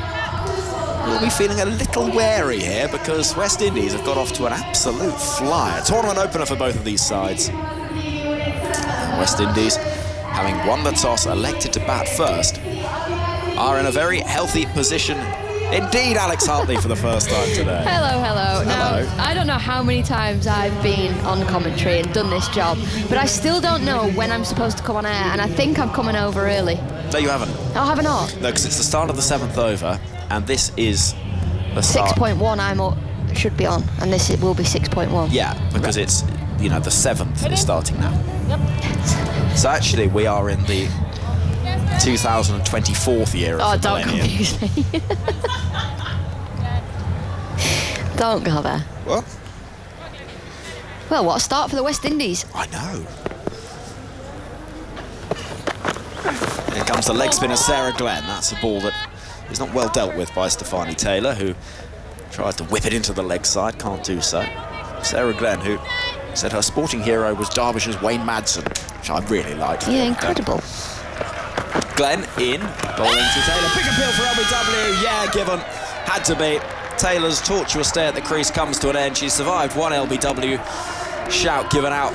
Speaker 1: will be feeling a little wary here because West Indies have got off to an absolute flyer. Tournament opener for both of these sides. And West Indies, having won the toss, elected to bat first, are in a very healthy position indeed. Alex Hartley for the first time today.
Speaker 2: Hello. Now,
Speaker 1: Hello.
Speaker 2: I don't know how many times I've been on commentary and done this job, but I still don't know when I'm supposed to come on air, and I think I'm coming over early.
Speaker 1: No, you haven't.
Speaker 2: Oh, have I not?
Speaker 1: No, because it's the start of the 7th over, and this is the start.
Speaker 2: 6.1 should be on, and this will be 6.1.
Speaker 1: Yeah, because it's, the 7th is starting now. So actually, we are in the 2024th year of
Speaker 2: Oh,
Speaker 1: the
Speaker 2: don't
Speaker 1: millennium.
Speaker 2: confuse me. Don't go there.
Speaker 1: What?
Speaker 2: Well, what a start for the West Indies.
Speaker 1: I know. Here comes the leg spinner, Sarah Glenn. That's a ball that is not well dealt with by Stefani Taylor, who tried to whip it into the leg side, can't do so. Sarah Glenn, who said her sporting hero was Derbyshire's Wayne Madsen, which I really liked.
Speaker 2: Yeah, incredible.
Speaker 1: Glenn in, bowling to Taylor. Big appeal for LBW. Yeah, given. Had to be. Taylor's tortuous stay at the crease comes to an end. She survived one LBW shout given out.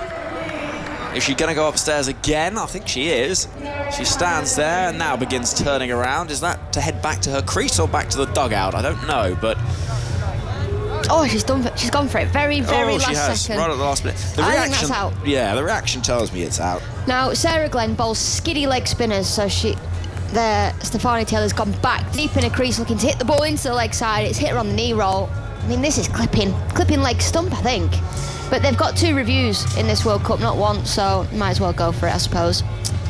Speaker 1: Is she going to go upstairs again? I think she is. She stands there and now begins turning around. Is that to head back to her crease or back to the dugout? I don't know, but...
Speaker 2: Oh, she's gone for it. Very
Speaker 1: she has,
Speaker 2: last second.
Speaker 1: right at the last minute. The
Speaker 2: I think
Speaker 1: reaction,
Speaker 2: that's out.
Speaker 1: Yeah, the reaction tells me it's out.
Speaker 2: Now, Sarah Glenn bowls skiddy leg spinners, so Stefani Taylor's gone back deep in a crease looking to hit the ball into the leg side. It's hit her on the knee roll. I mean, this is clipping leg stump, I think. But they've got 2 reviews in this World Cup, not 1, so might as well go for it, I suppose.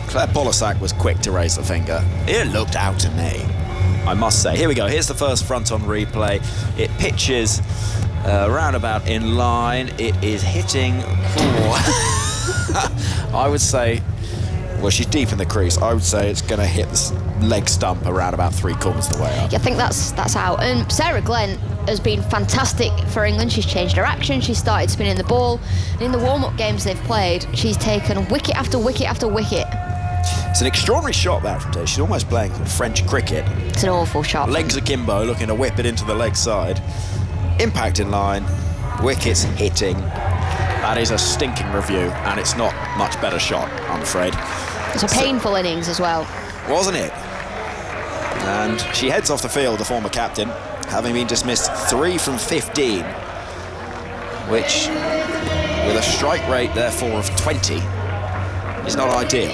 Speaker 1: Claire Polisak was quick to raise the finger. It looked out to me, I must say. Here we go. Here's the first front on replay. It pitches roundabout in line. It is hitting... I would say... Well, she's deep in the crease. I would say it's going to hit the leg stump around about 3/4 the way up.
Speaker 2: Yeah, I think that's out. And Sarah Glenn has been fantastic for England. She's changed her action. She's started spinning the ball. And in the warm-up games they've played, she's taken wicket after wicket after wicket.
Speaker 1: It's an extraordinary shot that from Taylor. She's almost playing French cricket.
Speaker 2: It's an awful shot.
Speaker 1: Legs akimbo, looking to whip it into the leg side. Impact in line. Wickets hitting. That is a stinking review, and it's not much better shot, I'm afraid.
Speaker 2: It's a painful innings as well.
Speaker 1: Wasn't it? And she heads off the field, the former captain, having been dismissed 3 from 15, which, with a strike rate, therefore, of 20, is not ideal.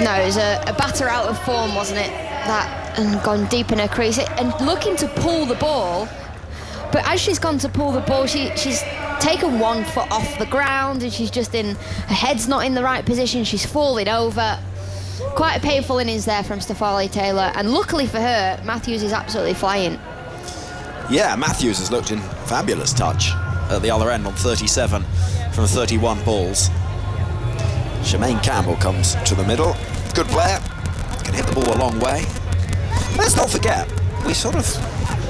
Speaker 2: No, it was a batter out of form, wasn't it? That, and gone deep in her crease. And looking to pull the ball, but as she's gone to pull the ball, she's taken 1 foot off the ground, and she's just her head's not in the right position. She's falling over. Quite a painful innings there from Stefani Taylor, and luckily for her, Matthews is absolutely flying.
Speaker 1: Yeah, Matthews has looked in fabulous touch at the other end on 37 from 31 balls. Shemaine Campbell comes to the middle. Good player, can hit the ball a long way. Let's not forget, we sort of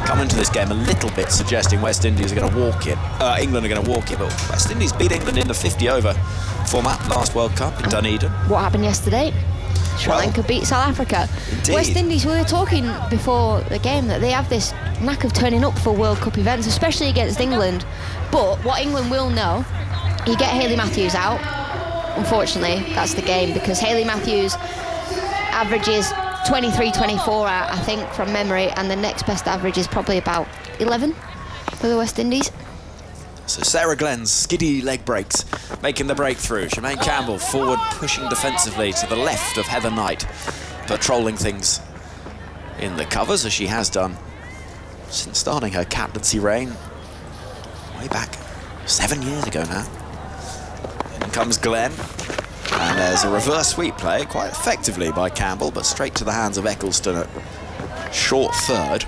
Speaker 1: come into this game a little bit suggesting West Indies are going to walk it. England are going to walk it, but West Indies beat England in the 50-over format last World Cup in Dunedin.
Speaker 2: What happened yesterday? Sri Lanka beat South Africa.
Speaker 1: Indeed.
Speaker 2: West Indies, we were talking before the game that they have this knack of turning up for World Cup events, especially against England. But what England will know, you get Hayley Matthews out. Unfortunately, that's the game, because Hayley Matthews averages 23-24 out, I think, from memory, and the next best average is probably about 11 for the West Indies.
Speaker 1: So Sarah Glenn's skiddy leg breaks, making the breakthrough. Shemaine Campbell forward, pushing defensively to the left of Heather Knight, patrolling things in the covers, as she has done since starting her captaincy reign way back 7 years ago now. In comes Glenn, and there's a reverse sweep play, quite effectively by Campbell, but straight to the hands of Eccleston at short third.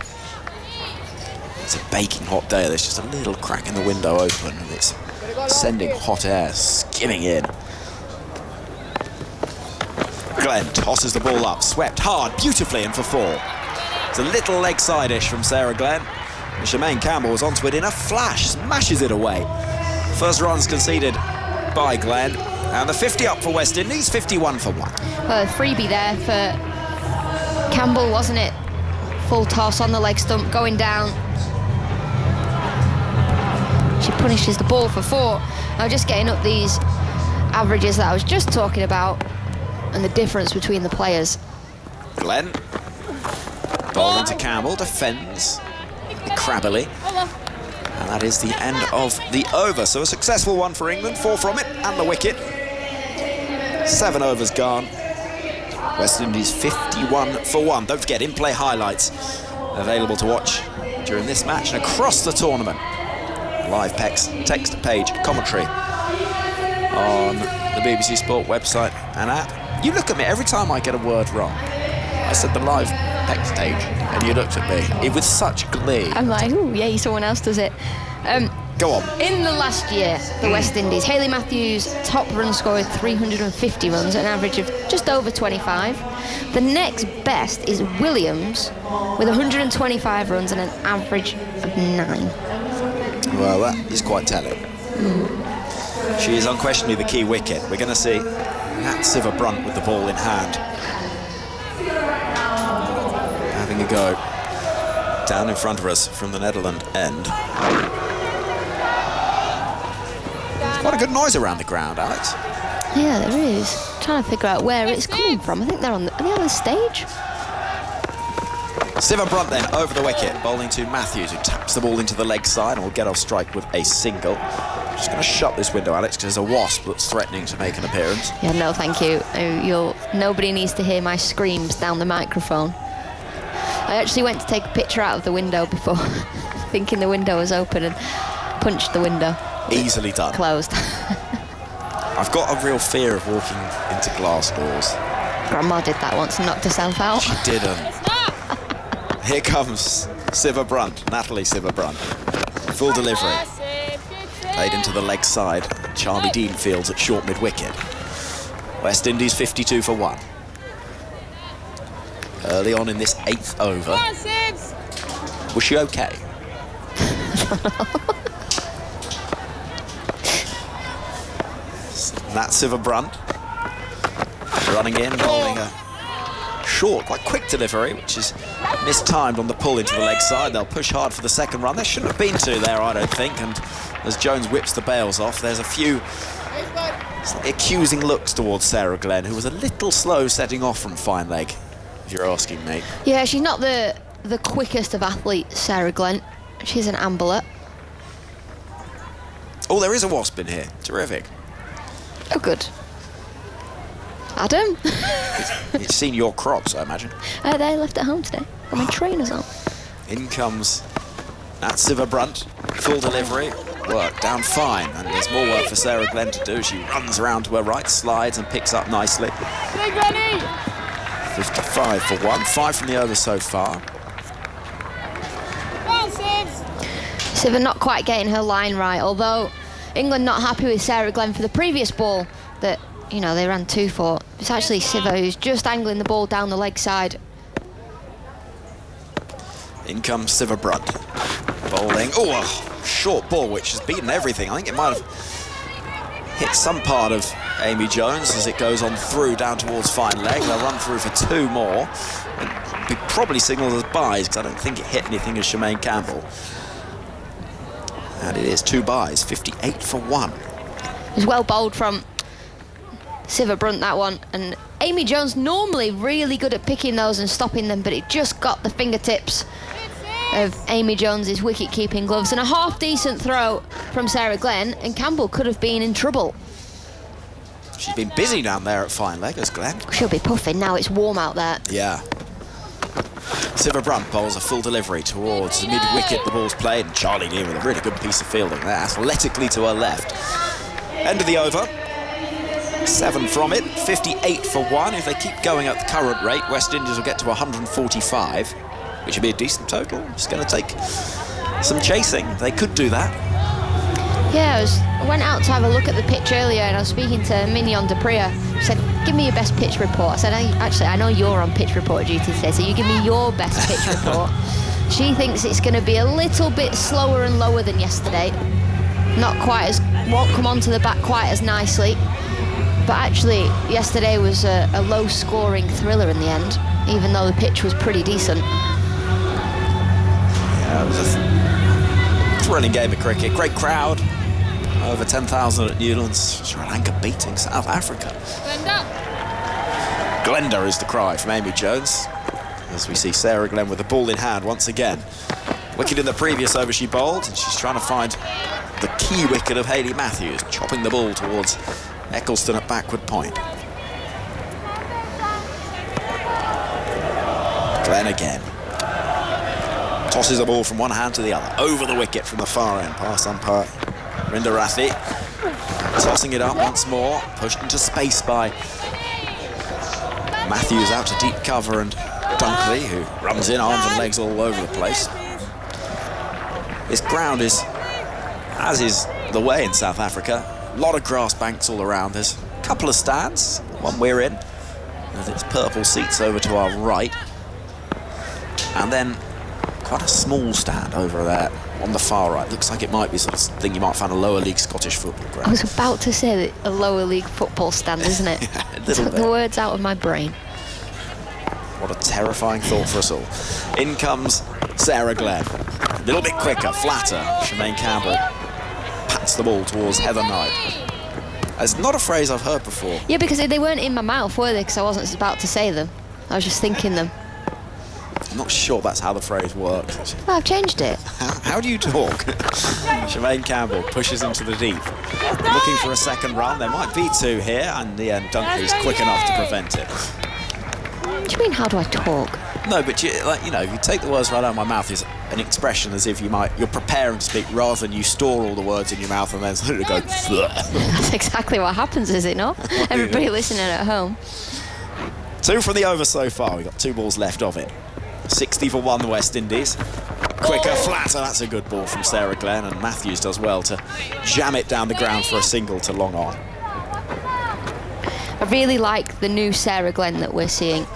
Speaker 1: It's a baking hot day. There's just a little crack in the window open, and it's sending hot air skimming in. Glenn tosses the ball up, swept hard, beautifully in for 4. It's a little leg side-ish from Sarah Glenn. And Shemaine Campbell was onto it in a flash, smashes it away. First runs conceded by Glenn. And the 50 up for West Indies, 51 for 1.
Speaker 2: Well, a freebie there for Campbell, wasn't it? Full toss on the leg stump, going down. She punishes the ball for 4. Now just getting up these averages that I was just talking about and the difference between the players.
Speaker 1: Glenn. Ball into Campbell, defends crabbily. And that is the end of the over. So a successful one for England, 4 from it, and the wicket. 7 overs gone. West Indies 51 for 1. Don't forget, in-play highlights available to watch during this match and across the tournament. Live text page commentary on the BBC Sport website and app. You look at me every time I get a word wrong. I said the live text page, and you looked at me with such glee.
Speaker 2: I'm like, ooh, yay, someone else does it.
Speaker 1: Go on.
Speaker 2: In the last year, the West Indies, Hayley Matthews, top run scorer, 350 runs, an average of just over 25. The next best is Williams with 125 runs and an average of 9.
Speaker 1: Well, that is quite telling. She is unquestionably the key wicket. We're going to see Nat Siver-Brunt with the ball in hand. Having a go down in front of us from the Netherlands end. Quite a good noise around the ground, Alex.
Speaker 2: Yeah, there is. Trying to figure out where it's coming from. I think they're on the, are they on the stage?
Speaker 1: Siver-Brunt then over the wicket, bowling to Matthews, who taps the ball into the leg side and will get off strike with a single. Just going to shut this window, Alex, because there's a wasp that's threatening to make an appearance.
Speaker 2: Yeah, no, thank you. Nobody needs to hear my screams down the microphone. I actually went to take a picture out of the window before, thinking the window was open, and punched the window.
Speaker 1: Easily done.
Speaker 2: Closed.
Speaker 1: I've got a real fear of walking into glass doors.
Speaker 2: Grandma did that once and knocked herself out.
Speaker 1: She didn't. Here comes Siver-Brunt, Natalie Siver-Brunt. Full delivery. Played into the leg side. Charlie Dean fields at short mid-wicket. West Indies 52 for 1. Early on in this 8th over. Was she okay? Nat Siver-Brunt running in, bowling a short, quite quick delivery, which is mistimed on the pull into the leg side. They'll push hard for the second run. There shouldn't have been 2 there, I don't think. And as Jones whips the bails off, there's a few accusing looks towards Sarah Glenn, who was a little slow setting off from fine leg, if you're asking me.
Speaker 2: Yeah, she's not the quickest of athletes, Sarah Glenn. She's an ambler.
Speaker 1: Oh, there is a wasp in here. Terrific.
Speaker 2: Oh, good. Adam?
Speaker 1: You've seen your Crocs, I imagine.
Speaker 2: They left at home today. Got my trainers on.
Speaker 1: In comes Nat Siver-Brunt. Full delivery. Work down fine. And there's more work for Sarah Glenn to do. She runs around to her right, slides and picks up nicely. 55 for 1. 5 from the over so far.
Speaker 2: Siver not quite getting her line right, although England not happy with Sarah Glenn for the previous ball that, you know, they ran 2 for. It's actually Siver who's just angling the ball down the leg side.
Speaker 1: In comes Siver-Brunt. Bowling. Oh, a short ball which has beaten everything. I think it might have hit some part of Amy Jones as it goes on through down towards fine leg. They'll run through for 2 more. And be probably signalled as byes because I don't think it hit anything as Shemaine Campbell. And it is 2 byes, 58 for 1.
Speaker 2: It was well bowled from Siver-Brunt, that one. And Amy Jones normally really good at picking those and stopping them, but it just got the fingertips of Amy Jones's wicket-keeping gloves. And a half-decent throw from Sarah Glenn, and Campbell could have been in trouble.
Speaker 1: She's been busy down there at fine leg, has Glenn.
Speaker 2: She'll be puffing now, it's warm out there.
Speaker 1: Yeah. Siver-Brunt bowls a full delivery towards the mid-wicket. The ball's played, and Charlie Dean with a really good piece of fielding there, athletically to her left. End of the over. 7 from it, 58 for 1. If they keep going at the current rate, West Indies will get to 145, which would be a decent total. It's going to take some chasing. They could do that.
Speaker 2: Yeah, I went out to have a look at the pitch earlier, and I was speaking to Mignon de Pria. said, give me your best pitch report. I said, I know you're on pitch report duty today, so you give me your best pitch report. She thinks it's going to be a little bit slower and lower than yesterday. Won't come onto the bat quite as nicely. But actually, yesterday was a low-scoring thriller in the end, even though the pitch was pretty decent.
Speaker 1: Yeah, it was a thrilling game of cricket. Great crowd. Over 10,000 at Newlands. Sri Lanka beating South Africa. Glenda is the cry from Amy Jones. As we see Sarah Glenn with the ball in hand once again. Wicket in the previous over she bowled, and she's trying to find the key wicket of Hayley Matthews, chopping the ball towards Eccleston at backward point. Glenn again. Tosses the ball from one hand to the other. Over the wicket from the far end. Past umpire Rinda Rathi. Tossing it up once more. Pushed into space by Matthews out to deep cover, and Dunkley, who runs in, arms and legs all over the place. This ground is, as is the way in South Africa, a lot of grass banks all around. There's a couple of stands, the one we're in, with its purple seats over to our right. And then quite a small stand over there on the far right. Looks like it might be sort of thing you might find a lower league Scottish football ground.
Speaker 2: I was about to say that a lower league football stand, isn't it?
Speaker 1: Yeah, a little
Speaker 2: Took
Speaker 1: bit.
Speaker 2: the words out of my brain.
Speaker 1: What a terrifying thought for us all. In comes Sarah Glenn. A little bit quicker, flatter. Shemaine Campbell pats the ball towards Heather Knight. It's not a phrase I've heard before.
Speaker 2: Yeah, because they weren't in my mouth, were they? Because I wasn't about to say them. I was just thinking them.
Speaker 1: I'm not sure that's how the phrase works.
Speaker 2: Well, I've changed it.
Speaker 1: How do you talk? Shemaine Campbell pushes into the deep. Looking for a second run. There might be two here, and in the end, Dunkley's quick enough to prevent it.
Speaker 2: What do you mean, how do I talk?
Speaker 1: No, but you take the words right out of my mouth is an expression as if you're preparing to speak rather than you store all the words in your mouth and then sort of go.
Speaker 2: That's exactly what happens, is it not? Everybody listening at home.
Speaker 1: 2 from the over so far. We've got 2 balls left of it. 60 for 1, the West Indies. Quicker, flatter. That's a good ball from Sarah Glenn, and Matthews does well to jam it down the ground for a single to long on.
Speaker 2: I really like the new Sarah Glenn that we're seeing.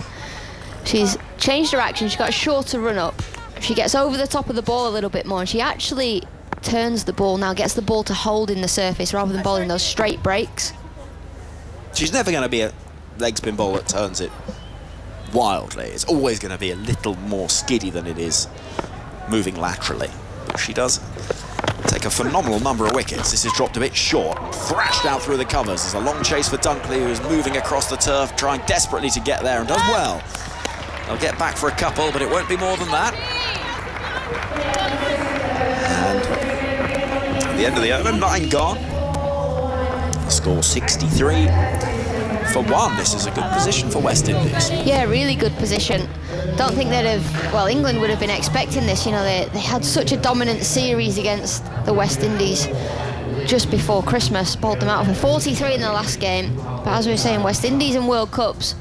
Speaker 2: She's changed her action. She's got a shorter run up. She gets over the top of the ball a little bit more, and she actually turns the ball now, gets the ball to hold in the surface rather than bowling those straight breaks.
Speaker 1: She's never going to be a leg spin ball that turns it wildly. It's always going to be a little more skiddy than it is moving laterally. But she does take a phenomenal number of wickets. This is dropped a bit short, thrashed out through the covers. There's a long chase for Dunkley, who's moving across the turf, trying desperately to get there, and does well. They'll get back for a couple, but it won't be more than that. And at the end of the over, 9 gone. The score 63 for 1. This is a good position for West Indies.
Speaker 2: Yeah, really good position. Don't think they'd have, well, England would have been expecting this. You know, they had such a dominant series against the West Indies just before Christmas, bowled them out for 43 in the last game. But as we were saying, West Indies and World Cups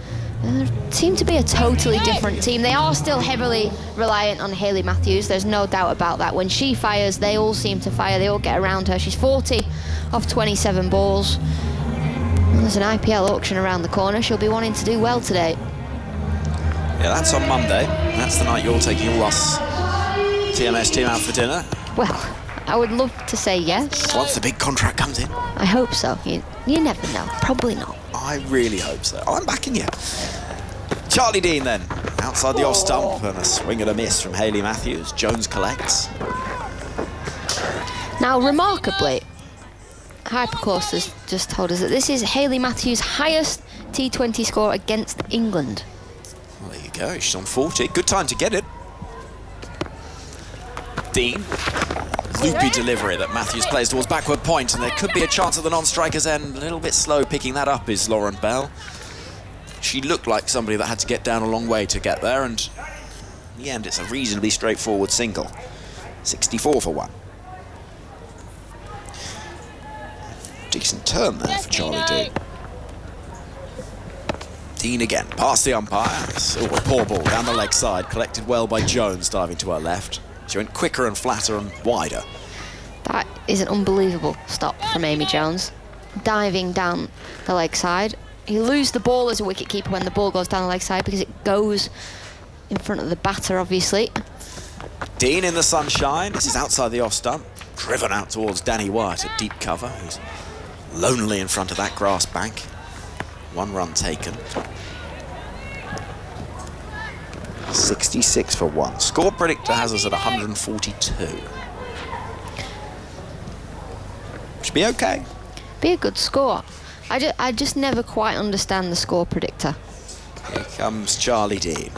Speaker 2: seem to be a totally different team. They are still heavily reliant on Hayley Matthews, there's no doubt about that. When she fires, they all seem to fire, they all get around her. She's 40 off 27 balls. And there's an IPL auction around the corner. She'll be wanting to do well today.
Speaker 1: Yeah, that's on Monday. That's the night you're taking all us TMS team out for dinner.
Speaker 2: Well, I would love to say yes.
Speaker 1: Once the big contract comes in.
Speaker 2: I hope so. You never know. Probably not.
Speaker 1: I really hope so. I'm backing you. Charlie Dean then, outside the off stump, and a swing and a miss from Hayley Matthews. Jones collects.
Speaker 2: Now, remarkably, Hypercourse has just told us that this is Hayley Matthews' highest T20 score against England.
Speaker 1: Well, there you go. She's on 40. Good time to get it. Dean. Loopy delivery that Matthews plays towards backward point, and there could be a chance at the non-striker's end. A little bit slow picking that up is Lauren Bell. She looked like somebody that had to get down a long way to get there, and in the end it's a reasonably straightforward single. 64 for 1. Decent turn there for Charlie Dean. Dean again, past the umpire. Silver poor ball down the leg side, collected well by Jones, diving to her left. She went quicker and flatter and wider.
Speaker 2: That is an unbelievable stop from Amy Jones. Diving down the leg side. you lose the ball as a wicketkeeper when the ball goes down the leg side because it goes in front of the batter, obviously.
Speaker 1: Dean in the sunshine. This is outside the off stump. Driven out towards Danny White at deep cover, who's lonely in front of that grass bank. 1 run taken. 66 for 1. Score predictor has us at 142. Should be okay.
Speaker 2: Be a good score. I just never quite understand the score predictor.
Speaker 1: Here comes Charlie Dean.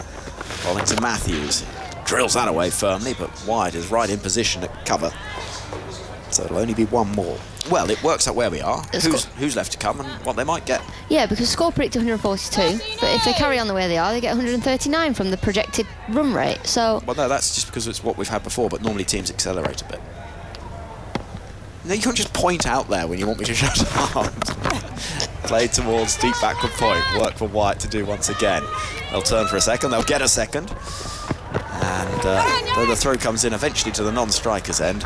Speaker 1: Bowling to Matthews. Drills that away firmly, but White is right in position at cover. So it'll only be 1 more. Well, it works out where we are, who's left to come and what they might get.
Speaker 2: Yeah, because score predictor 142, but if they carry on the way they are, they get 139 from the projected run rate. So.
Speaker 1: Well, no, that's just because it's what we've had before, but normally teams accelerate a bit. No, you can't just point out there when you want me to shut up. Played towards deep backward point. Work for White to do once again. They'll turn for a second. They'll get a second. And though the throw comes in eventually to the non-striker's end,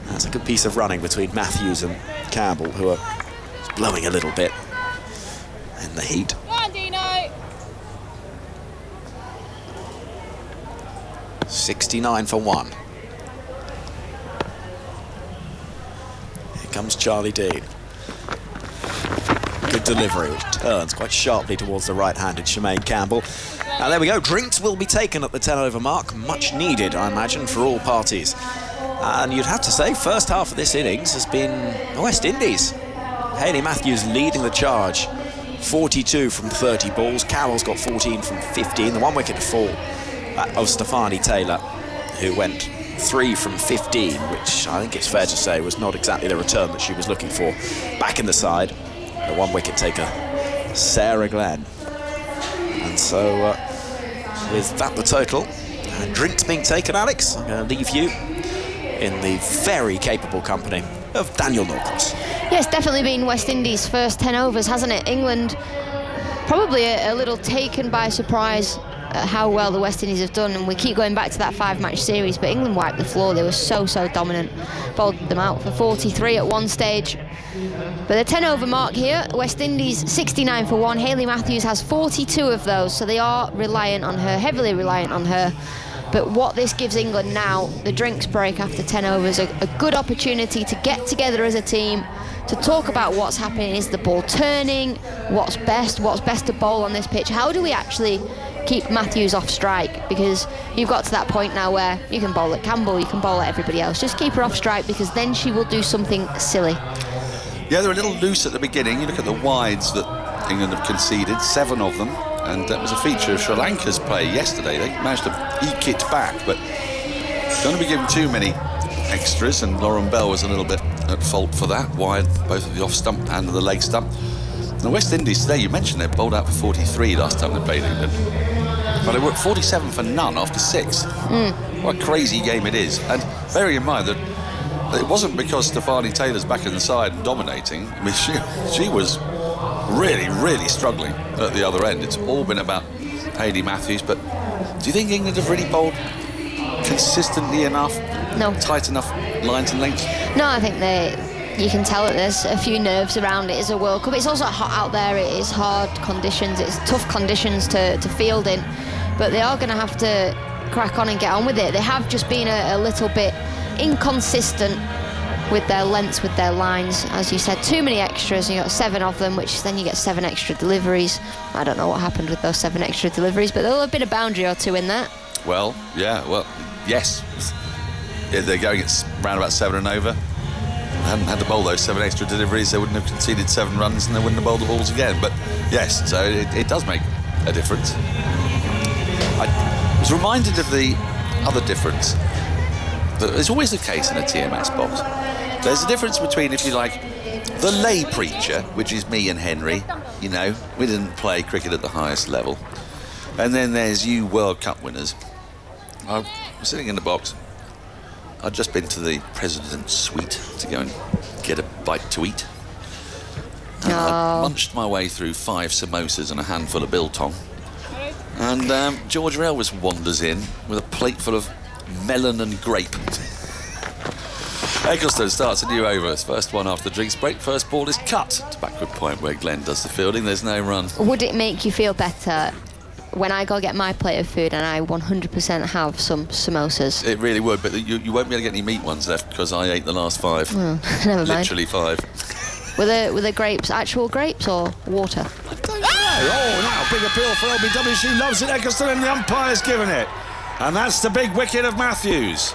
Speaker 1: that's a good piece of running between Matthews and Campbell, who are blowing a little bit in the heat. 69 for 1. Here comes Charlie Dean. Good delivery, which turns quite sharply towards the right-handed Shemaine Campbell. Now there we go, drinks will be taken at the 10 over mark, much needed, I imagine, for all parties. And you'd have to say, first half of this innings has been the West Indies. Hayley Matthews leading the charge, 42 from 30 balls. Carroll's got 14 from 15, the 1 wicket to fall of Stefani Taylor, who went 3 from 15, which I think it's fair to say was not exactly the return that she was looking for. Back in the side, the 1 wicket taker, Sarah Glenn. And so, with that the total, and drinks being taken, Alex, I'm going to leave you in the very capable company of Daniel Norcross.
Speaker 2: Yes, definitely been West Indies' first 10 overs, hasn't it? England probably a little taken by surprise at how well the West Indies have done, and we keep going back to that 5-match series, but England wiped the floor. They were so dominant. Bowled them out for 43 at one stage. But the 10 over mark here, West Indies 69 for 1. Hayley Matthews has 42 of those, so they are reliant on her, heavily reliant on her. But what this gives England now, the drinks break after 10 overs, a good opportunity to get together as a team, to talk about what's happening. Is the ball turning? What's best to bowl on this pitch? How do we actually keep Matthews off strike? Because you've got to that point now where you can bowl at Campbell, you can bowl at everybody else. Just keep her off strike, because then she will do something silly.
Speaker 4: Yeah, they're a little loose at the beginning. You look at the wides that England have conceded, 7 of them. And that was a feature of Sri Lanka's play yesterday. They managed to eke it back, but don't be given too many extras, and Lauren Bell was a little bit at fault for that, wide both of the off stump and the leg stump. The West Indies today, you mentioned they bowled out for 43 last time they played England. But they were at 47 for none after 6. What a crazy game it is. And bearing in mind that it wasn't because Stefani Taylor's back in the side and dominating. I mean, she was really struggling at the other end. It's all been about Hayley Matthews, but do you think England have really bowled consistently enough?
Speaker 2: No.
Speaker 4: Tight enough lines and lengths?
Speaker 2: No, I think you can tell that there's a few nerves around it as a World Cup. It's also hot out there, it is hard conditions, it's tough conditions to field in, but they are going to have to crack on and get on with it. They have just been a little bit inconsistent with their lengths, with their lines. As you said, too many extras. You got 7 of them, which then you get 7 extra deliveries. I don't know what happened with those 7 extra deliveries, but there'll have been a boundary or 2 in there.
Speaker 4: Well, yes. Yeah, they're going at round about 7 and over. They hadn't had to bowl those 7 extra deliveries, they wouldn't have conceded 7 runs and they wouldn't have bowled the balls again. But yes, so it does make a difference. I was reminded of the other difference that is always the case in a TMS box. There's a difference between, if you like, the lay preacher, which is me and Henry. You know, we didn't play cricket at the highest level. And then there's you World Cup winners. I was sitting in the box. I'd just been to the President's suite to go and get a bite to eat. And I munched my way through 5 samosas and a handful of biltong. And George Elvis wanders in with a plate full of melon and grape. Eccleston starts a new over. His first one after the drinks break. First ball is cut to backward point where Glenn does the fielding. There's no run.
Speaker 2: Would it make you feel better when I go get my plate of food and I 100% have some samosas?
Speaker 4: It really would, but you won't be able to get any meat ones left because I ate the last 5.
Speaker 2: Never mind.
Speaker 4: Literally 5.
Speaker 2: Were the grapes actual grapes or water?
Speaker 5: I don't know. Oh, now big appeal for LBW. She loves it, Eccleston, and the umpire's given it. And that's the big wicket of Matthews.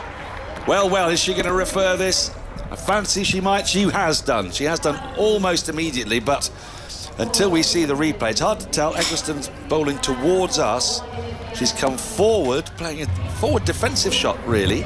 Speaker 5: Well, is she going to refer this? I fancy she might. She has done. She has done almost immediately, but until we see the replay, it's hard to tell. Eccleston's bowling towards us. She's come forward, playing a forward defensive shot, really.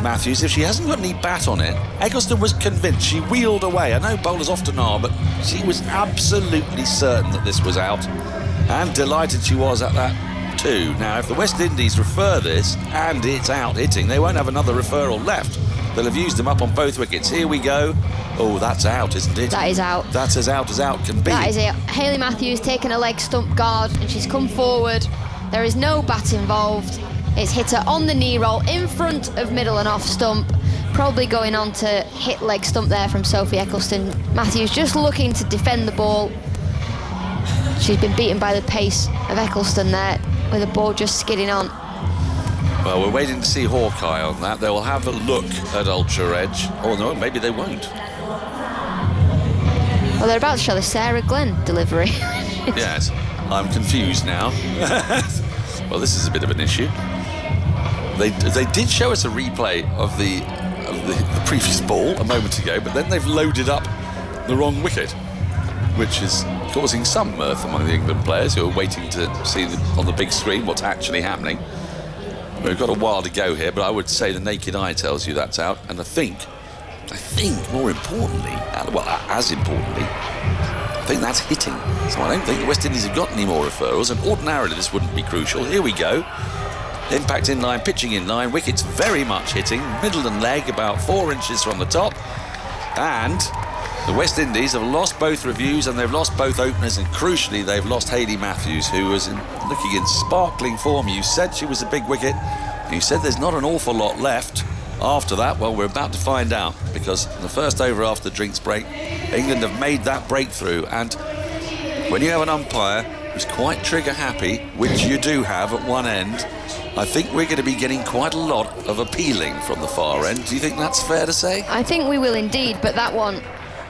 Speaker 5: Matthews, if she hasn't got any bat on it, Eccleston was convinced. She wheeled away. I know bowlers often are, but she was absolutely certain that this was out, and delighted she was at that too. Now, if the West Indies refer this and it's out hitting, they won't have another referral left. They'll have used them up on both wickets. Here we go. Oh, that's out, isn't it?
Speaker 2: That is out.
Speaker 4: That's as out can be.
Speaker 2: That is it. Hayley Matthews taking a leg stump guard, and she's come forward. There is no bat involved. It's hit her on the knee roll in front of middle and off stump. Probably going on to hit leg stump there from Sophie Eccleston. Matthews just looking to defend the ball. She's been beaten by the pace of Eccleston there, with the ball just skidding on.
Speaker 4: Well, we're waiting to see Hawkeye on that. They will have a look at Ultra Edge. Oh, no, maybe they won't.
Speaker 2: Well, they're about to show the Sarah Glenn delivery.
Speaker 4: Yes, I'm confused now. Well, this is a bit of an issue. They did show us a replay of the previous ball a moment ago, but then they've loaded up the wrong wicket, which is causing some mirth among the England players who are waiting to see on the big screen what's actually happening. We've got a while to go here, but I would say the naked eye tells you that's out. And I think more importantly, as importantly, I think that's hitting. So I don't think the West Indies have got any more referrals, and ordinarily this wouldn't be crucial. Here we go. Impact in line, pitching in line, wickets very much hitting, middle and leg about 4 inches from the top. And the West Indies have lost both reviews and they've lost both openers, and crucially they've lost Hayley Matthews, who was looking in sparkling form. You said she was a big wicket. You said there's not an awful lot left after that. Well, we're about to find out, because in the first over after the drinks break, England have made that breakthrough. And when you have an umpire who's quite trigger happy, which you do have at one end, I think we're going to be getting quite a lot of appealing from the far end. Do you think that's fair to say?
Speaker 2: I think we will indeed, but that one...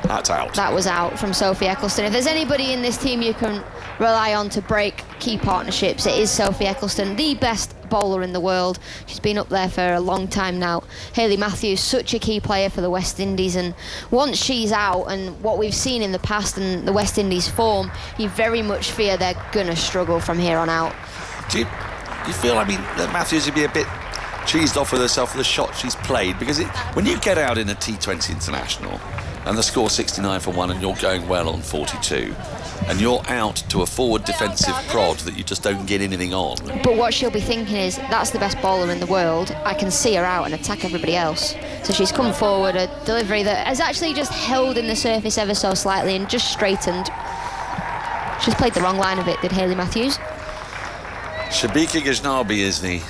Speaker 4: That's out.
Speaker 2: That was out from Sophie Eccleston. If there's anybody in this team you can rely on to break key partnerships, it is Sophie Eccleston, the best bowler in the world. She's been up there for a long time now. Hayley Matthews, such a key player for the West Indies, and once she's out, and what we've seen in the past and the West Indies form, you very much fear they're gonna struggle from here on out.
Speaker 4: Do you feel, that Matthews would be a bit cheesed off with herself for the shot she's played? Because when you get out in a T20 international and the score 69 for 1 and you're going well on 42, and you're out to a forward defensive prod that you just don't get anything on.
Speaker 2: But what she'll be thinking is, that's the best bowler in the world, I can see her out and attack everybody else. So she's come forward, a delivery that has actually just held in the surface ever so slightly and just straightened. She's played the wrong line of it, did Hayley Matthews.
Speaker 4: Shabika Ghaznavi is the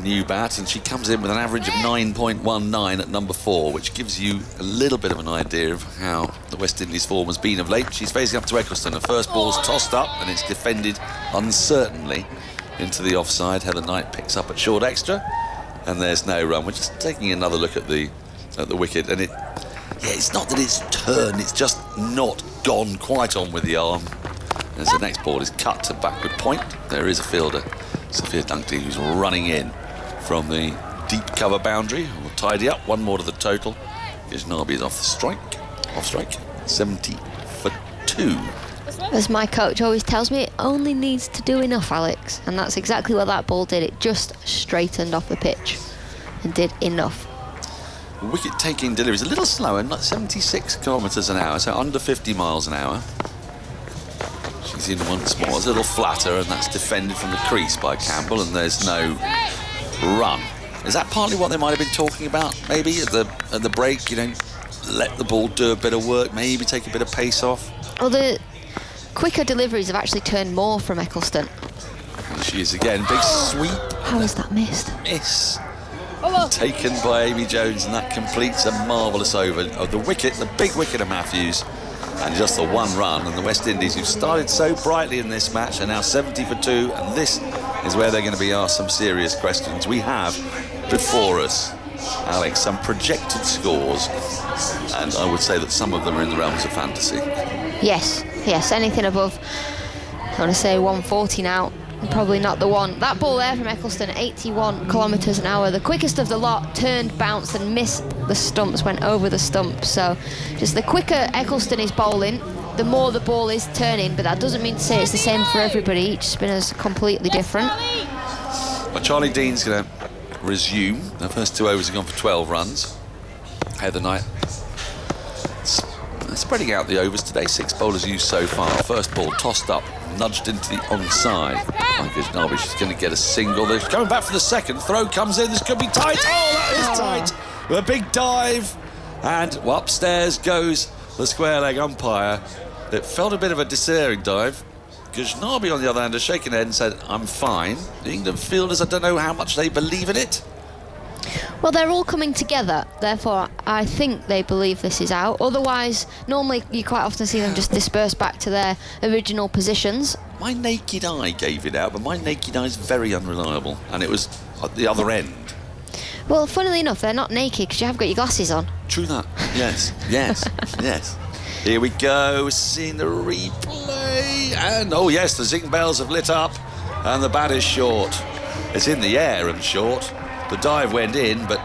Speaker 4: new bat, and she comes in with an average of 9.19 at number 4, which gives you a little bit of an idea of how the West Indies form has been of late. She's facing up to Eccleston. Her first ball's tossed up and it's defended uncertainly into the offside. Heather Knight picks up at short extra, and there's no run. We're just taking another look at the wicket, and it's not that it's turned, it's just not gone quite on with the arm. As the next ball is cut to backward point, there is a fielder, Sophia Dunkley, who's running in from the deep cover boundary. We'll tidy up, one more to the total. Ghaznavi is off strike, 70 for 2.
Speaker 2: As my coach always tells me, it only needs to do enough, Alex, and that's exactly what that ball did. It just straightened off the pitch and did enough.
Speaker 4: Wicket taking delivery is a little slower, not 76 kilometres an hour, so under 50 miles an hour. She's in once more, it's a little flatter, and that's defended from the crease by Campbell, and there's no run. Is that partly what they might have been talking about? Maybe at the break, let the ball do a bit of work, maybe take a bit of pace off.
Speaker 2: Well, the quicker deliveries have actually turned more from Eccleston.
Speaker 4: And she is again, big sweep.
Speaker 2: How is that missed?
Speaker 4: Miss. taken by Amy Jones, and that completes a marvellous over of the wicket, the big wicket of Matthews, and just the one run. And the West Indies, who've started so brightly in this match, are now 70 for 2, and this is where they're going to be asked some serious questions. We have before us, Alex, some projected scores, and I would say that some of them are in the realms of fantasy.
Speaker 2: Yes, anything above, I want to say 140 now, probably not the one. That ball there from Eccleston, 81 kilometres an hour, the quickest of the lot, turned, bounced and missed the stumps, went over the stumps. So just the quicker Eccleston is bowling, the more the ball is turning, but that doesn't mean to say it's the same for everybody. Each spinner's completely different.
Speaker 4: Well, Charlie Dean's going to resume. The first 2 overs have gone for 12 runs. Heather Knight spreading out the overs today. 6 bowlers used so far. First ball tossed up, nudged into the onside. My goodness, Narby, she's going to get a single. They're coming back for the second. Throw comes in. This could be tight. Oh, that is tight. With a big dive. And upstairs goes the square leg umpire. It felt a bit of a discerning dive. Ghaznavi, on the other hand, has shaken her head and said, I'm fine. The England fielders, I don't know how much they believe in it.
Speaker 2: Well, they're all coming together, therefore I think they believe this is out. Otherwise, normally you quite often see them just disperse back to their original positions.
Speaker 4: My naked eye gave it out, but my naked eye is very unreliable, and it was at the other end.
Speaker 2: Well, funnily enough, they're not naked because you have got your glasses on.
Speaker 4: True that. Yes, yes. Here we go, seeing the replay, and oh yes, the zing bells have lit up, and the bat is short. It's in the air and short. The dive went in, but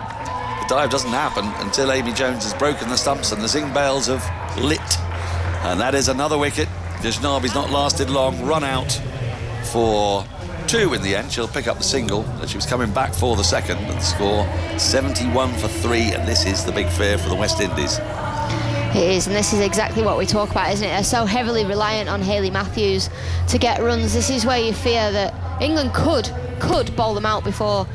Speaker 4: the dive doesn't happen until Amy Jones has broken the stumps and the zing bells have lit. And that is another wicket. Ghaznavi's not lasted long, run out for 2 in the end. She'll pick up the single, and she was coming back for the second, and score 71 for 3, and this is the big fear for the West Indies.
Speaker 2: It is, and this is exactly what we talk about, isn't it? They're so heavily reliant on Hayley Matthews to get runs. This is where you fear that England could bowl them out before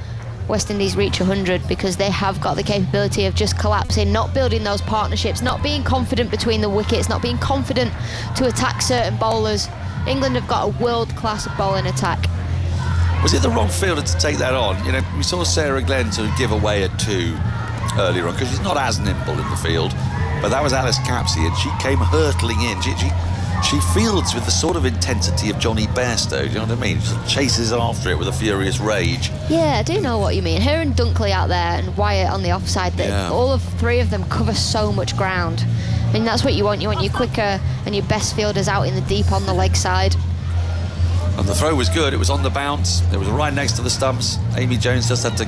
Speaker 2: West Indies reach 100, because they have got the capability of just collapsing, not building those partnerships, not being confident between the wickets, not being confident to attack certain bowlers. England have got a world-class bowling attack.
Speaker 4: Was it the wrong fielder to take that on? You know, we saw Sarah Glenn to give away a 2 earlier on because she's not as nimble in the field, but that was Alice Capsey, and she came hurtling in. She fields with the sort of intensity of Johnny Bairstow, do you know what I mean? She chases after it with a furious rage.
Speaker 2: Yeah, I do know what you mean. Her and Dunkley out there and Wyatt on the offside, all of 3 of them cover so much ground. I mean, that's what you want. You want your quicker and your best fielders out in the deep on the leg side.
Speaker 4: And the throw was good. It was on the bounce. It was right next to the stumps. Amy Jones just had to